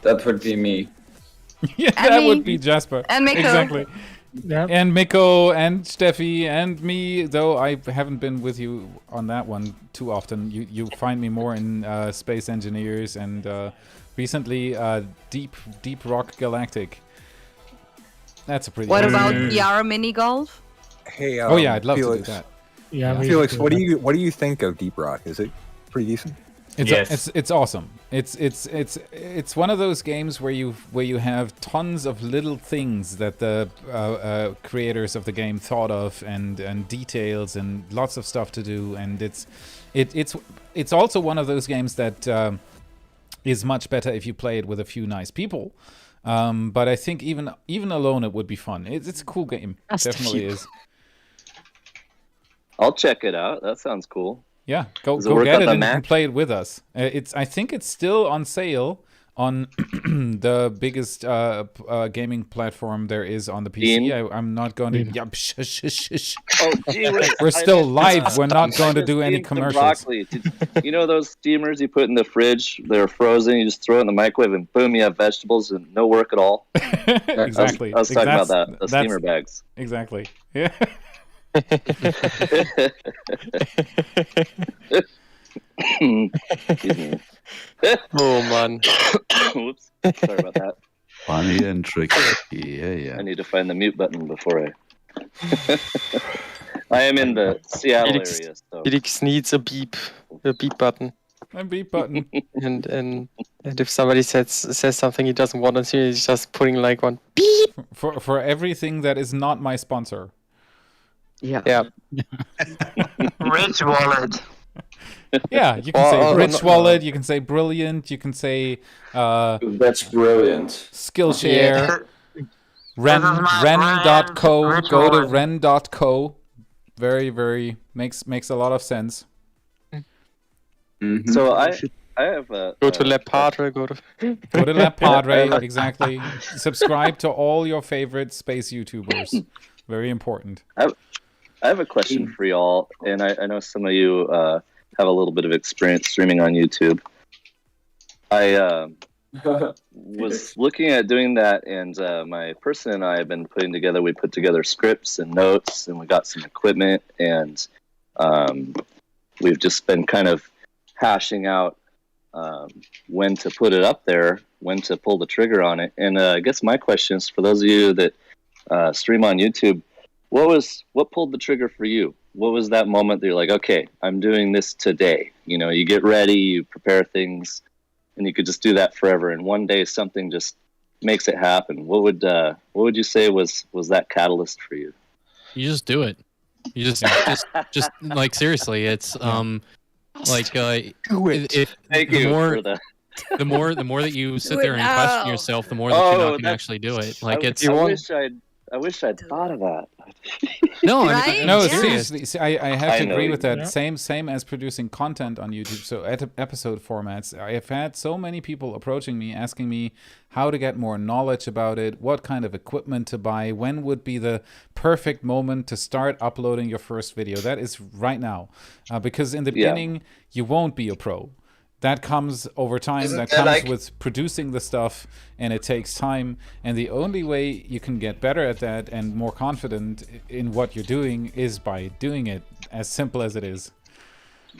That would be me. Yeah, And that me. would be Jasper. And Miko. Exactly. Yeah. And Miko and Steffi and me, though I haven't been with you on that one too often. You find me more in Space Engineers and recently Deep Rock Galactic. That's a pretty. What good about game. VR mini golf? Hey, Oh yeah, I'd love Felix, to do that. Yeah, we Felix, do what do that. you think of Deep Rock? Is it pretty decent? It's awesome. It's one of those games where you have tons of little things that the creators of the game thought of and details and lots of stuff to do, and it's also one of those games that is much better if you play it with a few nice people. But I think even alone it would be fun. It's a cool game. Definitely is. I'll check it out. That sounds cool. Yeah, go worth get at it the and Mac? play it with us. I think it's still on sale on the biggest gaming platform there is on the PC. I'm not going to. Yeah, shush. Oh, gee whiz. We're still live. We're not going to do any Steamed some commercials. broccoli. You know those steamers you put in the fridge? They're frozen. You just throw it in the microwave, and boom, you have vegetables and no work at all. Exactly. I was talking about that. The steamer bags. Exactly. Yeah. Excuse me. Oh man. Whoops. Sorry about that. Funny and tricky. Yeah. I need to find the mute button before I. I am in the Seattle area, so. Felix needs a beep button. A beep button. and if somebody says something he doesn't want to hear, he's just putting like one beep for everything that is not my sponsor. Yeah. Rich wallet. Yeah, you can say rich wallet, you can say brilliant, you can say that's brilliant. Skillshare. Ren.co. Go to ren.co. Very makes a lot of sense. Mm-hmm. So I have a go to Le Padre, go to Le Padre, exactly. Subscribe to all your favorite space YouTubers. Very important. I have a question for y'all, and I know some of you have a little bit of experience streaming on YouTube. I was looking at doing that, and my person and I have been we put together scripts and notes, and we got some equipment, and we've just been kind of hashing out when to put it up there, when to pull the trigger on it. And I guess my question is, for those of you that stream on YouTube, what pulled the trigger for you? What was that moment that you're like, okay, I'm doing this today? You know, you get ready, you prepare things, and you could just do that forever. And one day something just makes it happen. What would you say was that catalyst for you? You just do it. You just like seriously, it's like do it. The more that you sit there and question yourself, the more that you're not going to actually do it. Like I wish I'd thought of that. No, Right? No, Yeah. seriously, I have to know agree you with that. do. Same as producing content on YouTube. So at episode formats, I have had so many people approaching me, asking me how to get more knowledge about it, what kind of equipment to buy, when would be the perfect moment to start uploading your first video. That is right now, because in the beginning you won't be a pro. That comes over time. Isn't that there, comes like- with producing the stuff, and it takes time. And the only way you can get better at that and more confident in what you're doing is by doing it. As simple as it is.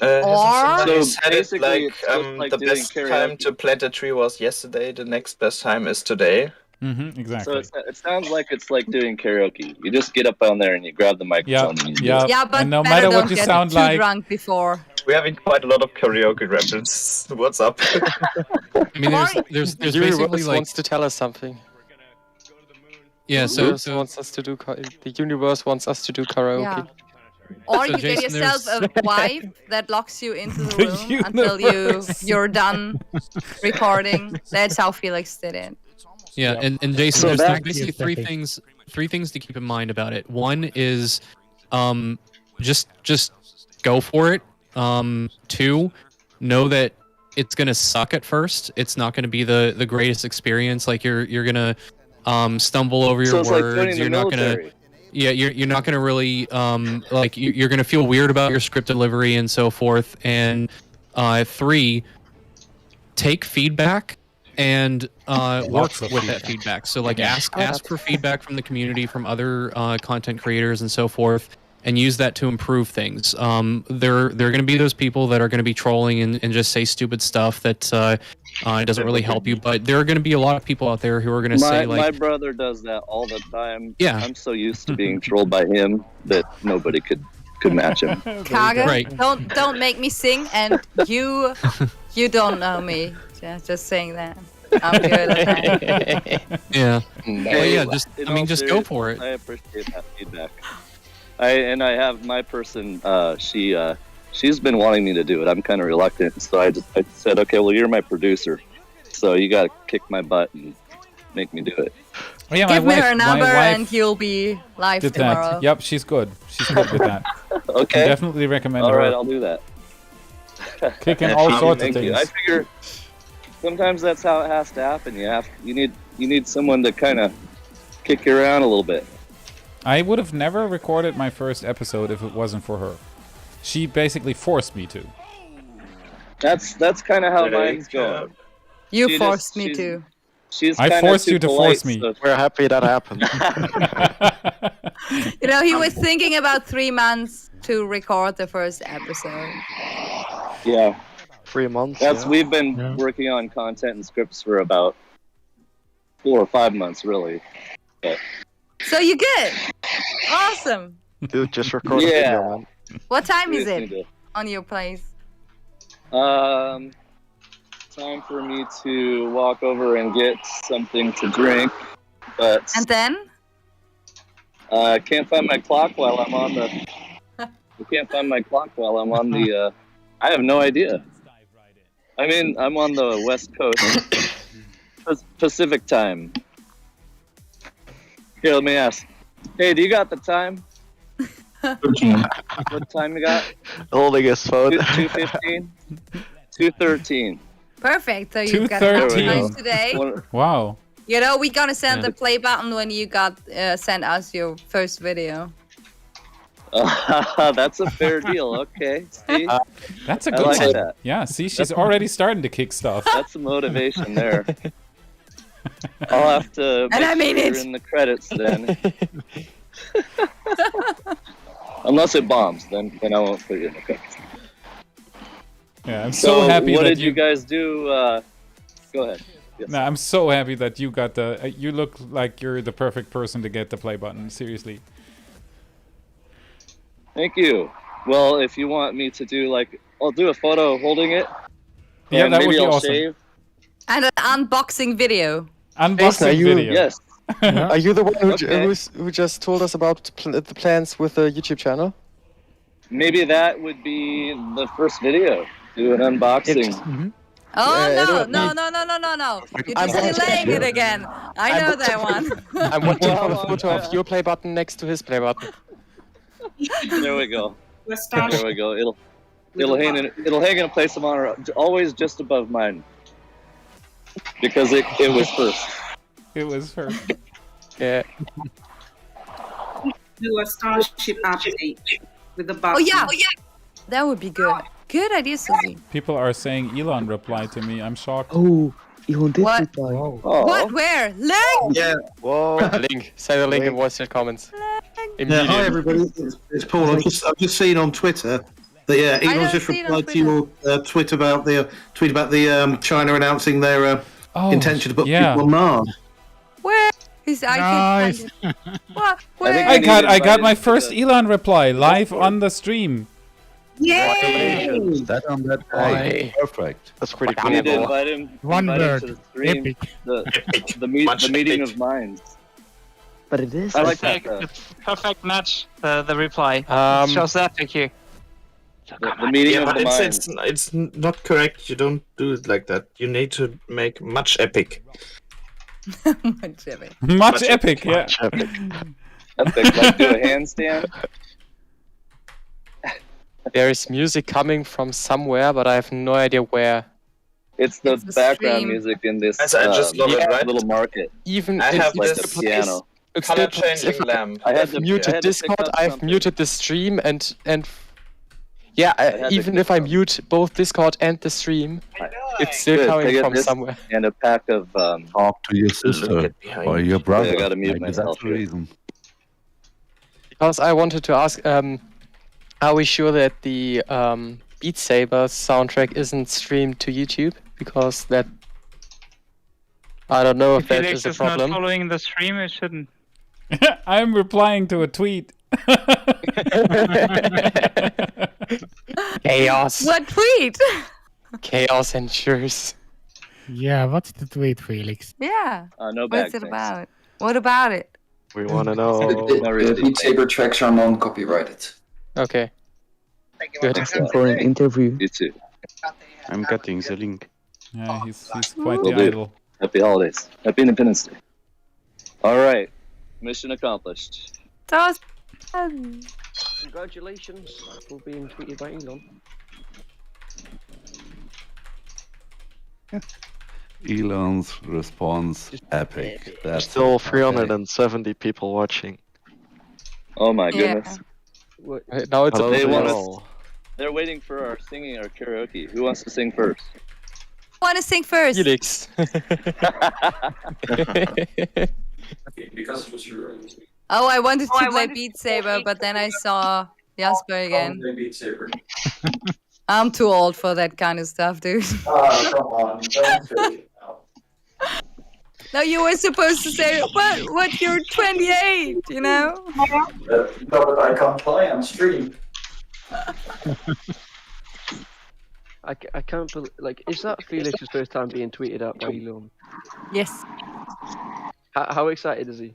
So said it basically, like, it's just like the doing best karaoke. time to plant a tree was yesterday. The next best time is today. Exactly. So it sounds like it's like doing karaoke. You just get up on there and you grab the microphone. And you do it. Yeah, but And no better matter what don't you get sound too like- drunk before. We're having quite a lot of karaoke references. What's up? I mean, there's The basically universe like wants to tell us something. yeah. The universe wants us to do the universe wants us to do karaoke. Yeah. Or So you get Jason, yourself there's- a wife that locks you into the The room until you're done recording. That's how Felix did it. Yeah, and Jason, So there's that- basically three things to keep in mind about it. One is, just go for it. Two, know that it's gonna suck at first. It's not gonna be the greatest experience. Like you're gonna stumble over your So it's like words. joining the You're not gonna. military. Yeah, you're not gonna really like you're gonna feel weird about your script delivery and so forth. And three, take feedback and work Lots of with that feedback. So like ask for feedback from the community, from other content creators and so forth, and use that to improve things. There are going to be those people that are going to be trolling and just say stupid stuff that doesn't really help you. But there are going to be a lot of people out there who are going to say My like, brother does that all the time. Yeah. I'm so used to being trolled by him that nobody could match him. Kaga, Right. don't make me sing, and you don't know me. Just saying that. I'm good at that. yeah, No, well, yeah. in all Just go for it. I appreciate that feedback. I have my person. She's been wanting me to do it. I'm kind of reluctant, so I said, okay, well, you're my producer, so you got to kick my butt and make me do it. Oh, yeah, Give me her number my wife and you'll be live did tomorrow. that. Yep, she's good. She's good with that. Okay. Can definitely recommend All her. right, I'll do that. Kicking all sorts of Thank you. things. I figure sometimes that's how it has to happen. You need someone to kind of kick you around a little bit. I would have never recorded my first episode if it wasn't for her. She basically forced me to. That's kind of how mine's going. You forced me to. I forced you to force me. So we're happy that happened. You know, he was thinking about 3 months to record the first episode. Yeah. 3 months. We've been working on content and scripts for about 4 or 5 months, really. But, So you good? Awesome. Dude, just record a video, man. What time is it on your place? Time for me to walk over and get something to drink, but And then? I can't find my clock while I'm on the. I can't find my clock while I'm on the. I have no idea. I mean, I'm on the West Coast, Pacific time. Here, let me ask. Hey, do you got the time? What time you got? Holding his phone. 2:15. 2:13. Perfect. So you've got half nice today. Wow. You know, we're gonna send the play button when you got sent us your first video. That's a fair deal. Okay. See? That's a I good like one. that. Yeah, see, she's already starting to kick stuff. That's a motivation there. I'll have to make And I mean sure it. you're in the credits then. Unless it bombs, then I won't put you in the credits. Yeah, I'm so happy what that did you guys do? Go ahead. Yes. No, I'm so happy that you got the. You look like you're the perfect person to get the play button. Seriously. Thank you. Well, if you want me to do I'll do a photo holding it. Yeah, and that maybe would be I'll awesome. shave. And an unboxing video. Unboxing video. Yes. Are you the one who just told us about the plans with the YouTube channel? Maybe that would be the first video. Do an unboxing. Oh no! You're just delaying it again. I know that one. I'm waiting for the photo of your play button next to his play button. There we go. There we go. It'll hang in a place of honor, always just above mine, because it was first. It was first. Yeah. Do a Starship update with the button. Oh yeah. That would be good. Good idea, Susie. People are saying Elon replied to me. I'm shocked. Oh, Elon did What? reply. What? Where? Link? Yeah. Whoa. Link. Send a link in voice chat comments. Yeah, hi everybody, it's Paul. I've just seen on Twitter that Elon's just replied to your tweet about the China announcing their intention to put people on Mars. Where? I got my first Elon reply live on the stream. Yay! That on that day. Perfect. That's pretty We need to invite him. One invite him word. to the stream. Epic. The meeting of minds. But it is. I like that. Perfect match. The reply. Shows epic here. The meeting of but the minds. it's not correct. You don't do it like that. You need to make much epic. Much epic. Much epic, yeah. Much epic. Epic, like do a handstand. There is music coming from somewhere, but I have no idea where. It's the background stream. music in this I just love it, right? little market. Even I have like this the piano. color changing lamp. I had I've to muted pick Discord, up I've something. muted the stream, and yeah, had to even pick if I mute both Discord and the stream, it's still Good, coming take from this somewhere. And a pack of Talk to your sister or your brother. I gotta mute Maybe myself that's the here. reason. Because I wanted to ask, are we sure that the Beat Saber soundtrack isn't streamed to YouTube? Because that, I don't know if that Felix is a is not problem. following the stream, it shouldn't. I'm replying to a tweet. Chaos. What tweet? Chaos ensures. Yeah, what's the tweet, Felix? Yeah. No What's bag, it thanks. about? What about it? We want to know. The Beat Saber tracks are non-copyrighted. Okay. Good. For an interview. You too. I'm getting the link. Yeah, he's quite Will the do. idol. Happy holidays. Happy Independence Day. All right. Mission accomplished. That was fun. Congratulations for being tweeted by Elon. Elon's response, epic. That's Still 370 people watching. Oh my goodness. Now it's They're waiting for our singing, our karaoke. Who wants to sing first? I want to sing first. Felix. Because it was your. Oh, I wanted to play Beat Saber, but then I saw Jasper again. Beat Saber. I'm too old for that kind of stuff, dude. Oh, come on. Don't say it. No, you were supposed to say, what, you're 28, you know? No, but I can't play on stream. I can't believe, like, is that Felix's first time being tweeted at by Elon? Yes. How excited is he?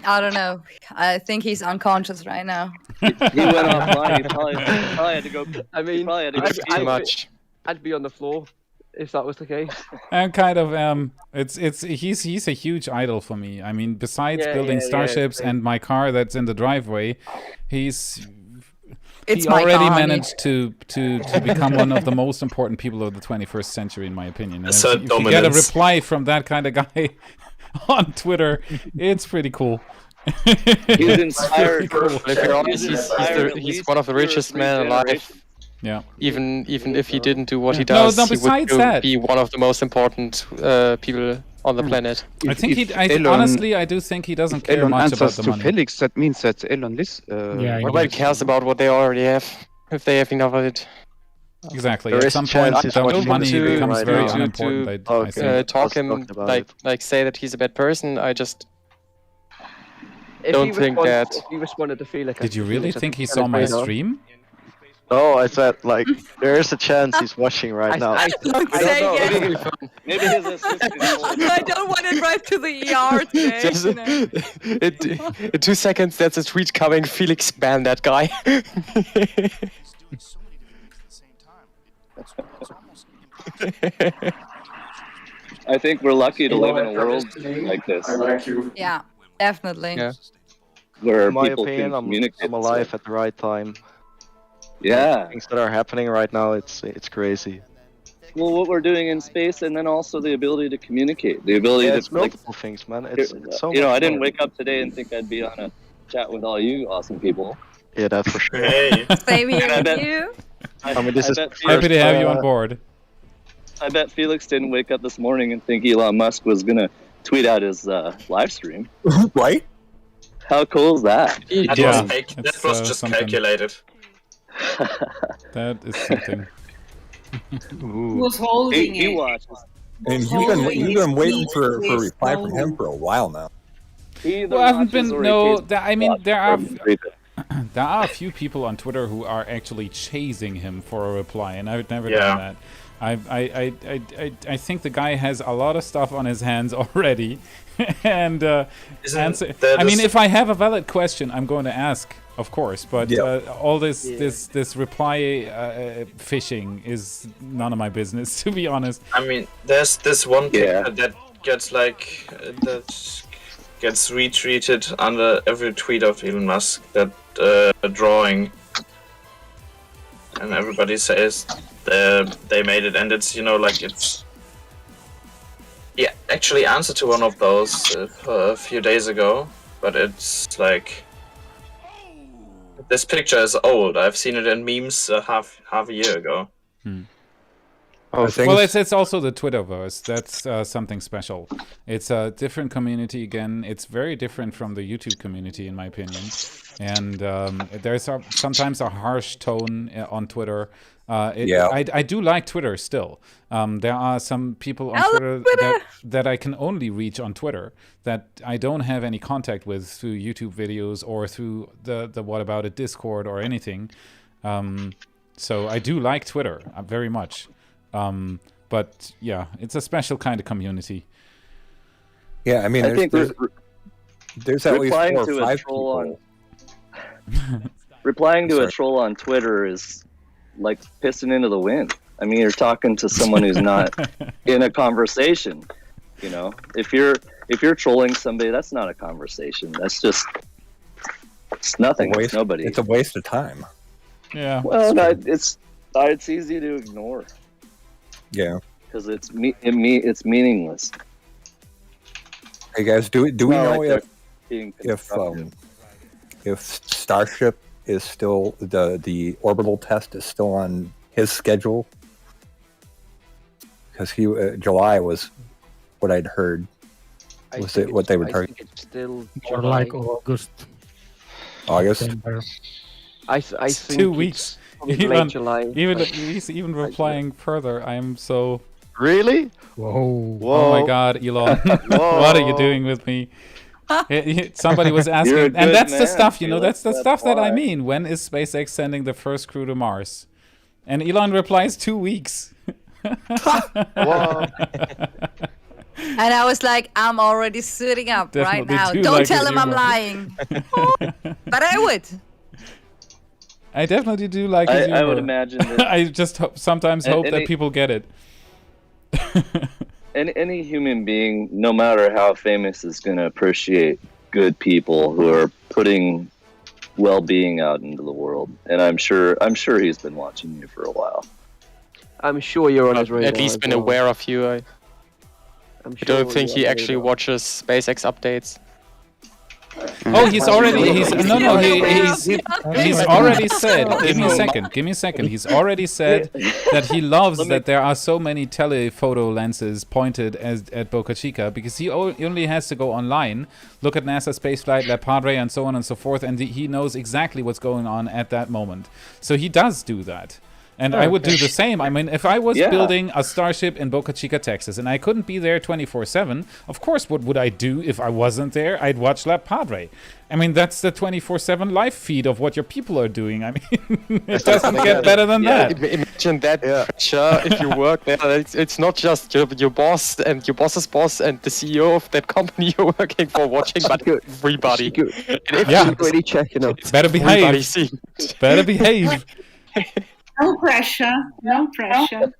I don't know. I think he's unconscious right now. He went offline. He probably had to go. I mean, too much. I'd be on the floor if that was the case. And kind of he's a huge idol for me. I mean, besides building starships and my car that's in the driveway, he already managed to become one of the most important people of the 21st century, in my opinion. And if you get a reply from that kind of guy on Twitter, it's pretty cool. He's inspired. If you're honest, he's one of the richest men alive. Yeah. Even if he didn't do what he does, he would be one of the most important people on the planet. I think honestly, I do think he doesn't care much about the money. Felix, that means that Elon is. Nobody cares about what they already have if they have enough of it. Exactly. At some point, money becomes very unimportant. Talk him like say that he's a bad person. I just don't think that. If he responded to Felix, did you really think he saw my stream? No, I said, like, there is a chance he's watching right now. I don't say it. Maybe his assistant. I don't want to drive to the ER today. Just, in 2 seconds, there's a tweet coming. Felix, ban that guy. I think we're lucky to live in a world like this. Yeah, definitely. Yeah. Where in my people opinion, can communicate. I'm alive at the right time. Yeah. Things that are happening right now, it's crazy. Well, what we're doing in space, and then also the ability to communicate, the ability it's to multiple things, man. It's so. You know, much I didn't fun. wake up today and think I'd be on a chat with all you awesome people. Yeah, that's for sure. Hey. Same here with you. I mean, this is happy to have you on board. I bet Felix didn't wake up this morning and think Elon Musk was gonna tweet out his live stream. Right? How cool is that? That was just calculated. That is something. Who was holding he it? watches. And you've been waiting for a reply from him for a while now. Well, I haven't been. No, I mean there are a few people on Twitter who are actually chasing him for a reply, and I've never done that. I think the guy has a lot of stuff on his hands already, and answer. I mean, if I have a valid question, I'm going to ask, of course. But all this reply fishing is none of my business, to be honest. I mean, there's this one picture that gets that gets retweeted under every tweet of Elon Musk. That drawing, and everybody says they made it, and it's it's actually answered to one of those a few days ago, but it's like this picture is old. I've seen it in memes half a year ago. Well, it's also the Twitterverse. That's something special. It's a different community again. It's very different from the YouTube community, in my opinion. And there's sometimes a harsh tone on Twitter. I do like Twitter still. There are some people on Twitter that I can only reach on Twitter, that I don't have any contact with through YouTube videos or through the What About It Discord or anything. So I do like Twitter very much. But yeah, it's a special kind of community. Yeah, I mean, there's at least 4 or 5 people. Replying to a troll on Twitter is like pissing into the wind. I mean, you're talking to someone who's not in a conversation. You know, if you're trolling somebody, that's not a conversation. That's just it's nothing. It's nobody. It's a waste of time. Yeah. Well, it's easy to ignore. Yeah. Because it's meaningless. Hey guys, do we know like if Starship is still the orbital test is still on his schedule? Because July was what I'd heard. What they were targeting? It's still Or like August. August. September. I think 2 weeks. late July. He's even replying further. I am so. Really? Whoa. Oh my God, Elon! What are you doing with me? Somebody was asking, and that's the stuff, you know, that's the stuff that I mean. When is SpaceX sending the first crew to Mars? And Elon replies 2 weeks. Whoa. And I was like, I'm already suiting up right now. do Don't like tell his him I'm humor. lying. But I would. I definitely do like his humor. I would imagine that I just sometimes hope that people get it. any human being, no matter how famous, is going to appreciate good people who are putting well-being out into the world. And I'm sure he's been watching you for a while. I'm sure you're on his radar. At least been aware of you. I don't think he actually watches SpaceX updates. Oh, he's already said. Give me a second. He's already said that he loves that there are so many telephoto lenses pointed at Boca Chica because he only has to go online, look at NASA spaceflight, La Padre, and so on and so forth, and he knows exactly what's going on at that moment. So he does do that. And I would do the same. I mean, if I was building a Starship in Boca Chica, Texas, and I couldn't be there 24/7, of course, what would I do if I wasn't there? I'd watch La Padre. I mean, that's the 24/7 live feed of what your people are doing. I mean, it doesn't get better than that. Imagine that pressure if you work there. It's not just your boss and your boss's boss and the CEO of that company you're working for watching, but everybody. Everybody checking out. Better behave. Better behave. No pressure. No pressure.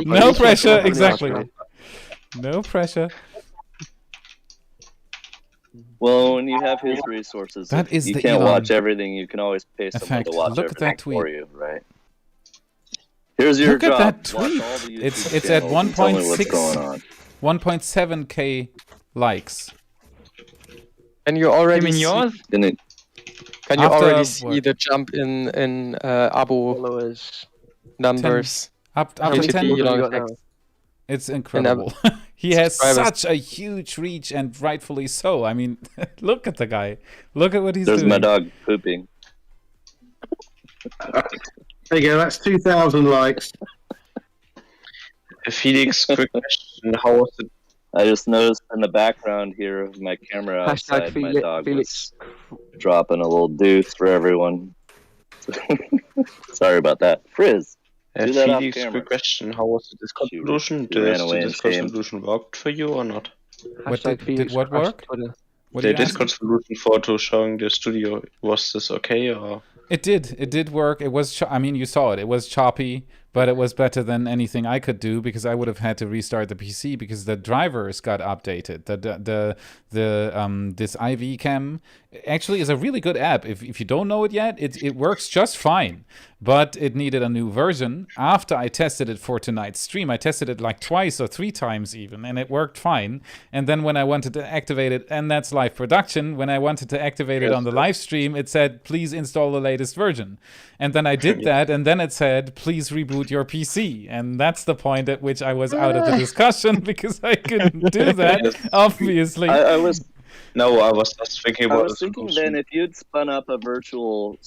No pressure, exactly. No pressure. Well, when you have his resources, That is you the can't Elon watch everything. You can always pay someone to watch Look at that everything for you, right? Here's your Look job. at that Watch tweet. all the It's YouTube at channels and tell me what's going on. 1.7k likes. And you already You mean yours? Can you After already see what? the jump in abo numbers? Up to YouTube 10. Elon. It's incredible. He has such a huge reach, and rightfully so. I mean, look at the guy. Look at what he's There's doing. my dog pooping. There you go. That's 2,000 likes. Felix, quick question: how was it? I just noticed in the background here of my camera outside, my dog was dropping a little deuce for everyone. Sorry about that. Frizz, do that off Felix, camera. quick question: how was the Discord solution? she ran Does away the in Discord shame. solution worked for you or not? What did what work? What The did you ask? Discord solution for showing the studio, was this okay or? It did work. It was I mean, you saw it. It was choppy, but it was better than anything I could do because I would have had to restart the PC because the drivers got updated. This IV Cam actually is a really good app. If you don't know it yet, it works just fine. But it needed a new version. After I tested it for tonight's stream, I tested it like twice or 3 times even, and it worked fine. And then when I wanted to activate it, and that's live production, when I wanted to activate it on the live stream, it said, please install the latest version. And then I did that, and then it said, please reboot your PC. And that's the point at which I was out of the discussion because I couldn't do that, obviously. I was just thinking about. I was thinking then if you'd spun up a virtual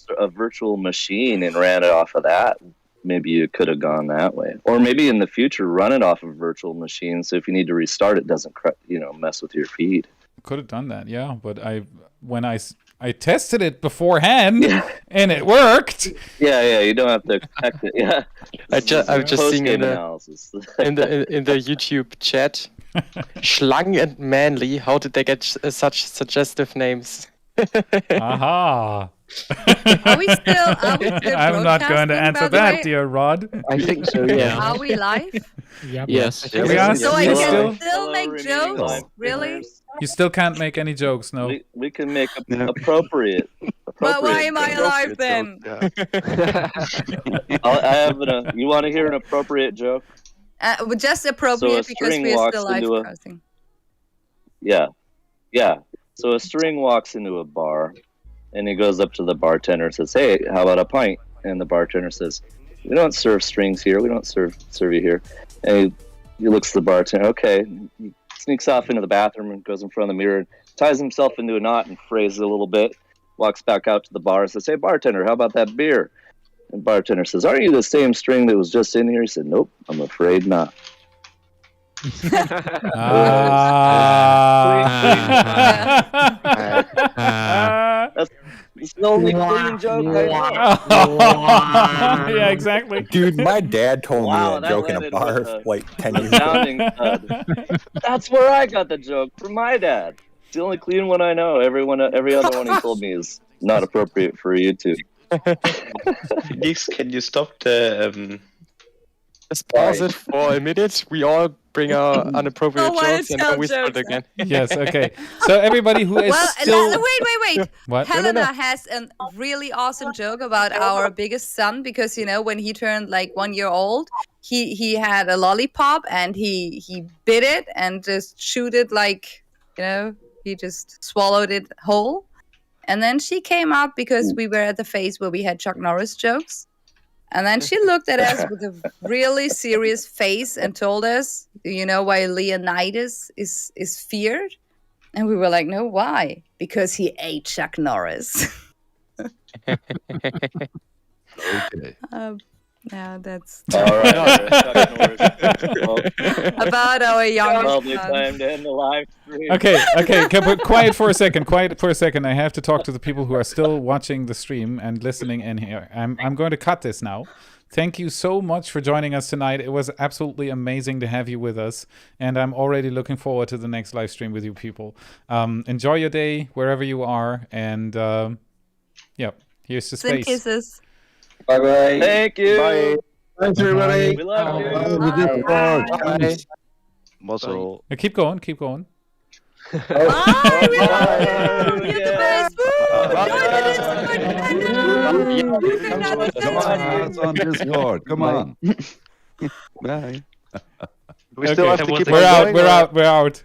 machine and ran it off of that, maybe you could have gone that way. Or maybe in the future run it off of a virtual machine, so if you need to restart it, doesn't mess with your feed. Could have done that, yeah. But when I tested it beforehand and it worked. Yeah, you don't have to expect it. Yeah, I've just seen in analysis. in the YouTube chat, Schlang and Manly. How did they get such suggestive names? Aha! Are we still I'm not going to broadcasting, answer by the that, way? dear Rod. I think so, yeah. Are we live? Yes. We are So I still. can make jokes? live Really? You still can't make any jokes, no. We can make appropriate. But why am I alive then? I have you want to hear an appropriate joke? Just appropriate because string we're walks still live into casting. Yeah. So a string walks into a bar, and he goes up to the bartender and says, "Hey, how about a pint?" And the bartender says, "We don't serve strings here. We don't serve you here." And he looks at the bartender. Okay. He sneaks off into the bathroom and goes in front of the mirror, ties himself into a knot and phrases a little bit. Walks back out to the bar and says, "Hey, bartender, how about that beer?" And bartender says, "Aren't you the same string that was just in here?" He said, "Nope, I'm afraid not." That's the only clean joke I know. Yeah, exactly. Dude, my dad told Wow, me that that joke in a landed bar with a- like 10 a years ago. sounding thud. That's where I got the joke from my dad. It's the only clean one I know. Every other one he told me is not appropriate for YouTube. Felix, can you stop the? Just pause it for a minute. We all bring our inappropriate jokes and then we start jokes. again. Yes, okay. So everybody who is Well, still... wait. What? Helena has a really awesome joke about our biggest son because when he turned like 1 year old, he had a lollipop and he bit it and just chewed it like he just swallowed it whole. And then she came up because we were at the phase where we had Chuck Norris jokes. And then she looked at us with a really serious face and told us, why Leonidas is feared? And we were like, no, why? Because he ate Chuck Norris. Okay. Yeah, that's All right. Chuck Norris. about our youngest Probably son. time to end the live stream. Okay, but quiet for a second. I have to talk to the people who are still watching the stream and listening in here. I'm going to cut this now. Thank you so much for joining us tonight. It was absolutely amazing to have you with us, and I'm already looking forward to the next live stream with you people. Enjoy your day wherever you are, and here's the Send space. kisses. Bye bye. Thank you. Bye. Thanks, everybody. We love you. Bye. Muzzle. Keep going. Bye. We love you. You're the best. Join us on Discord. Come on. Bye. We still have to keep We're out.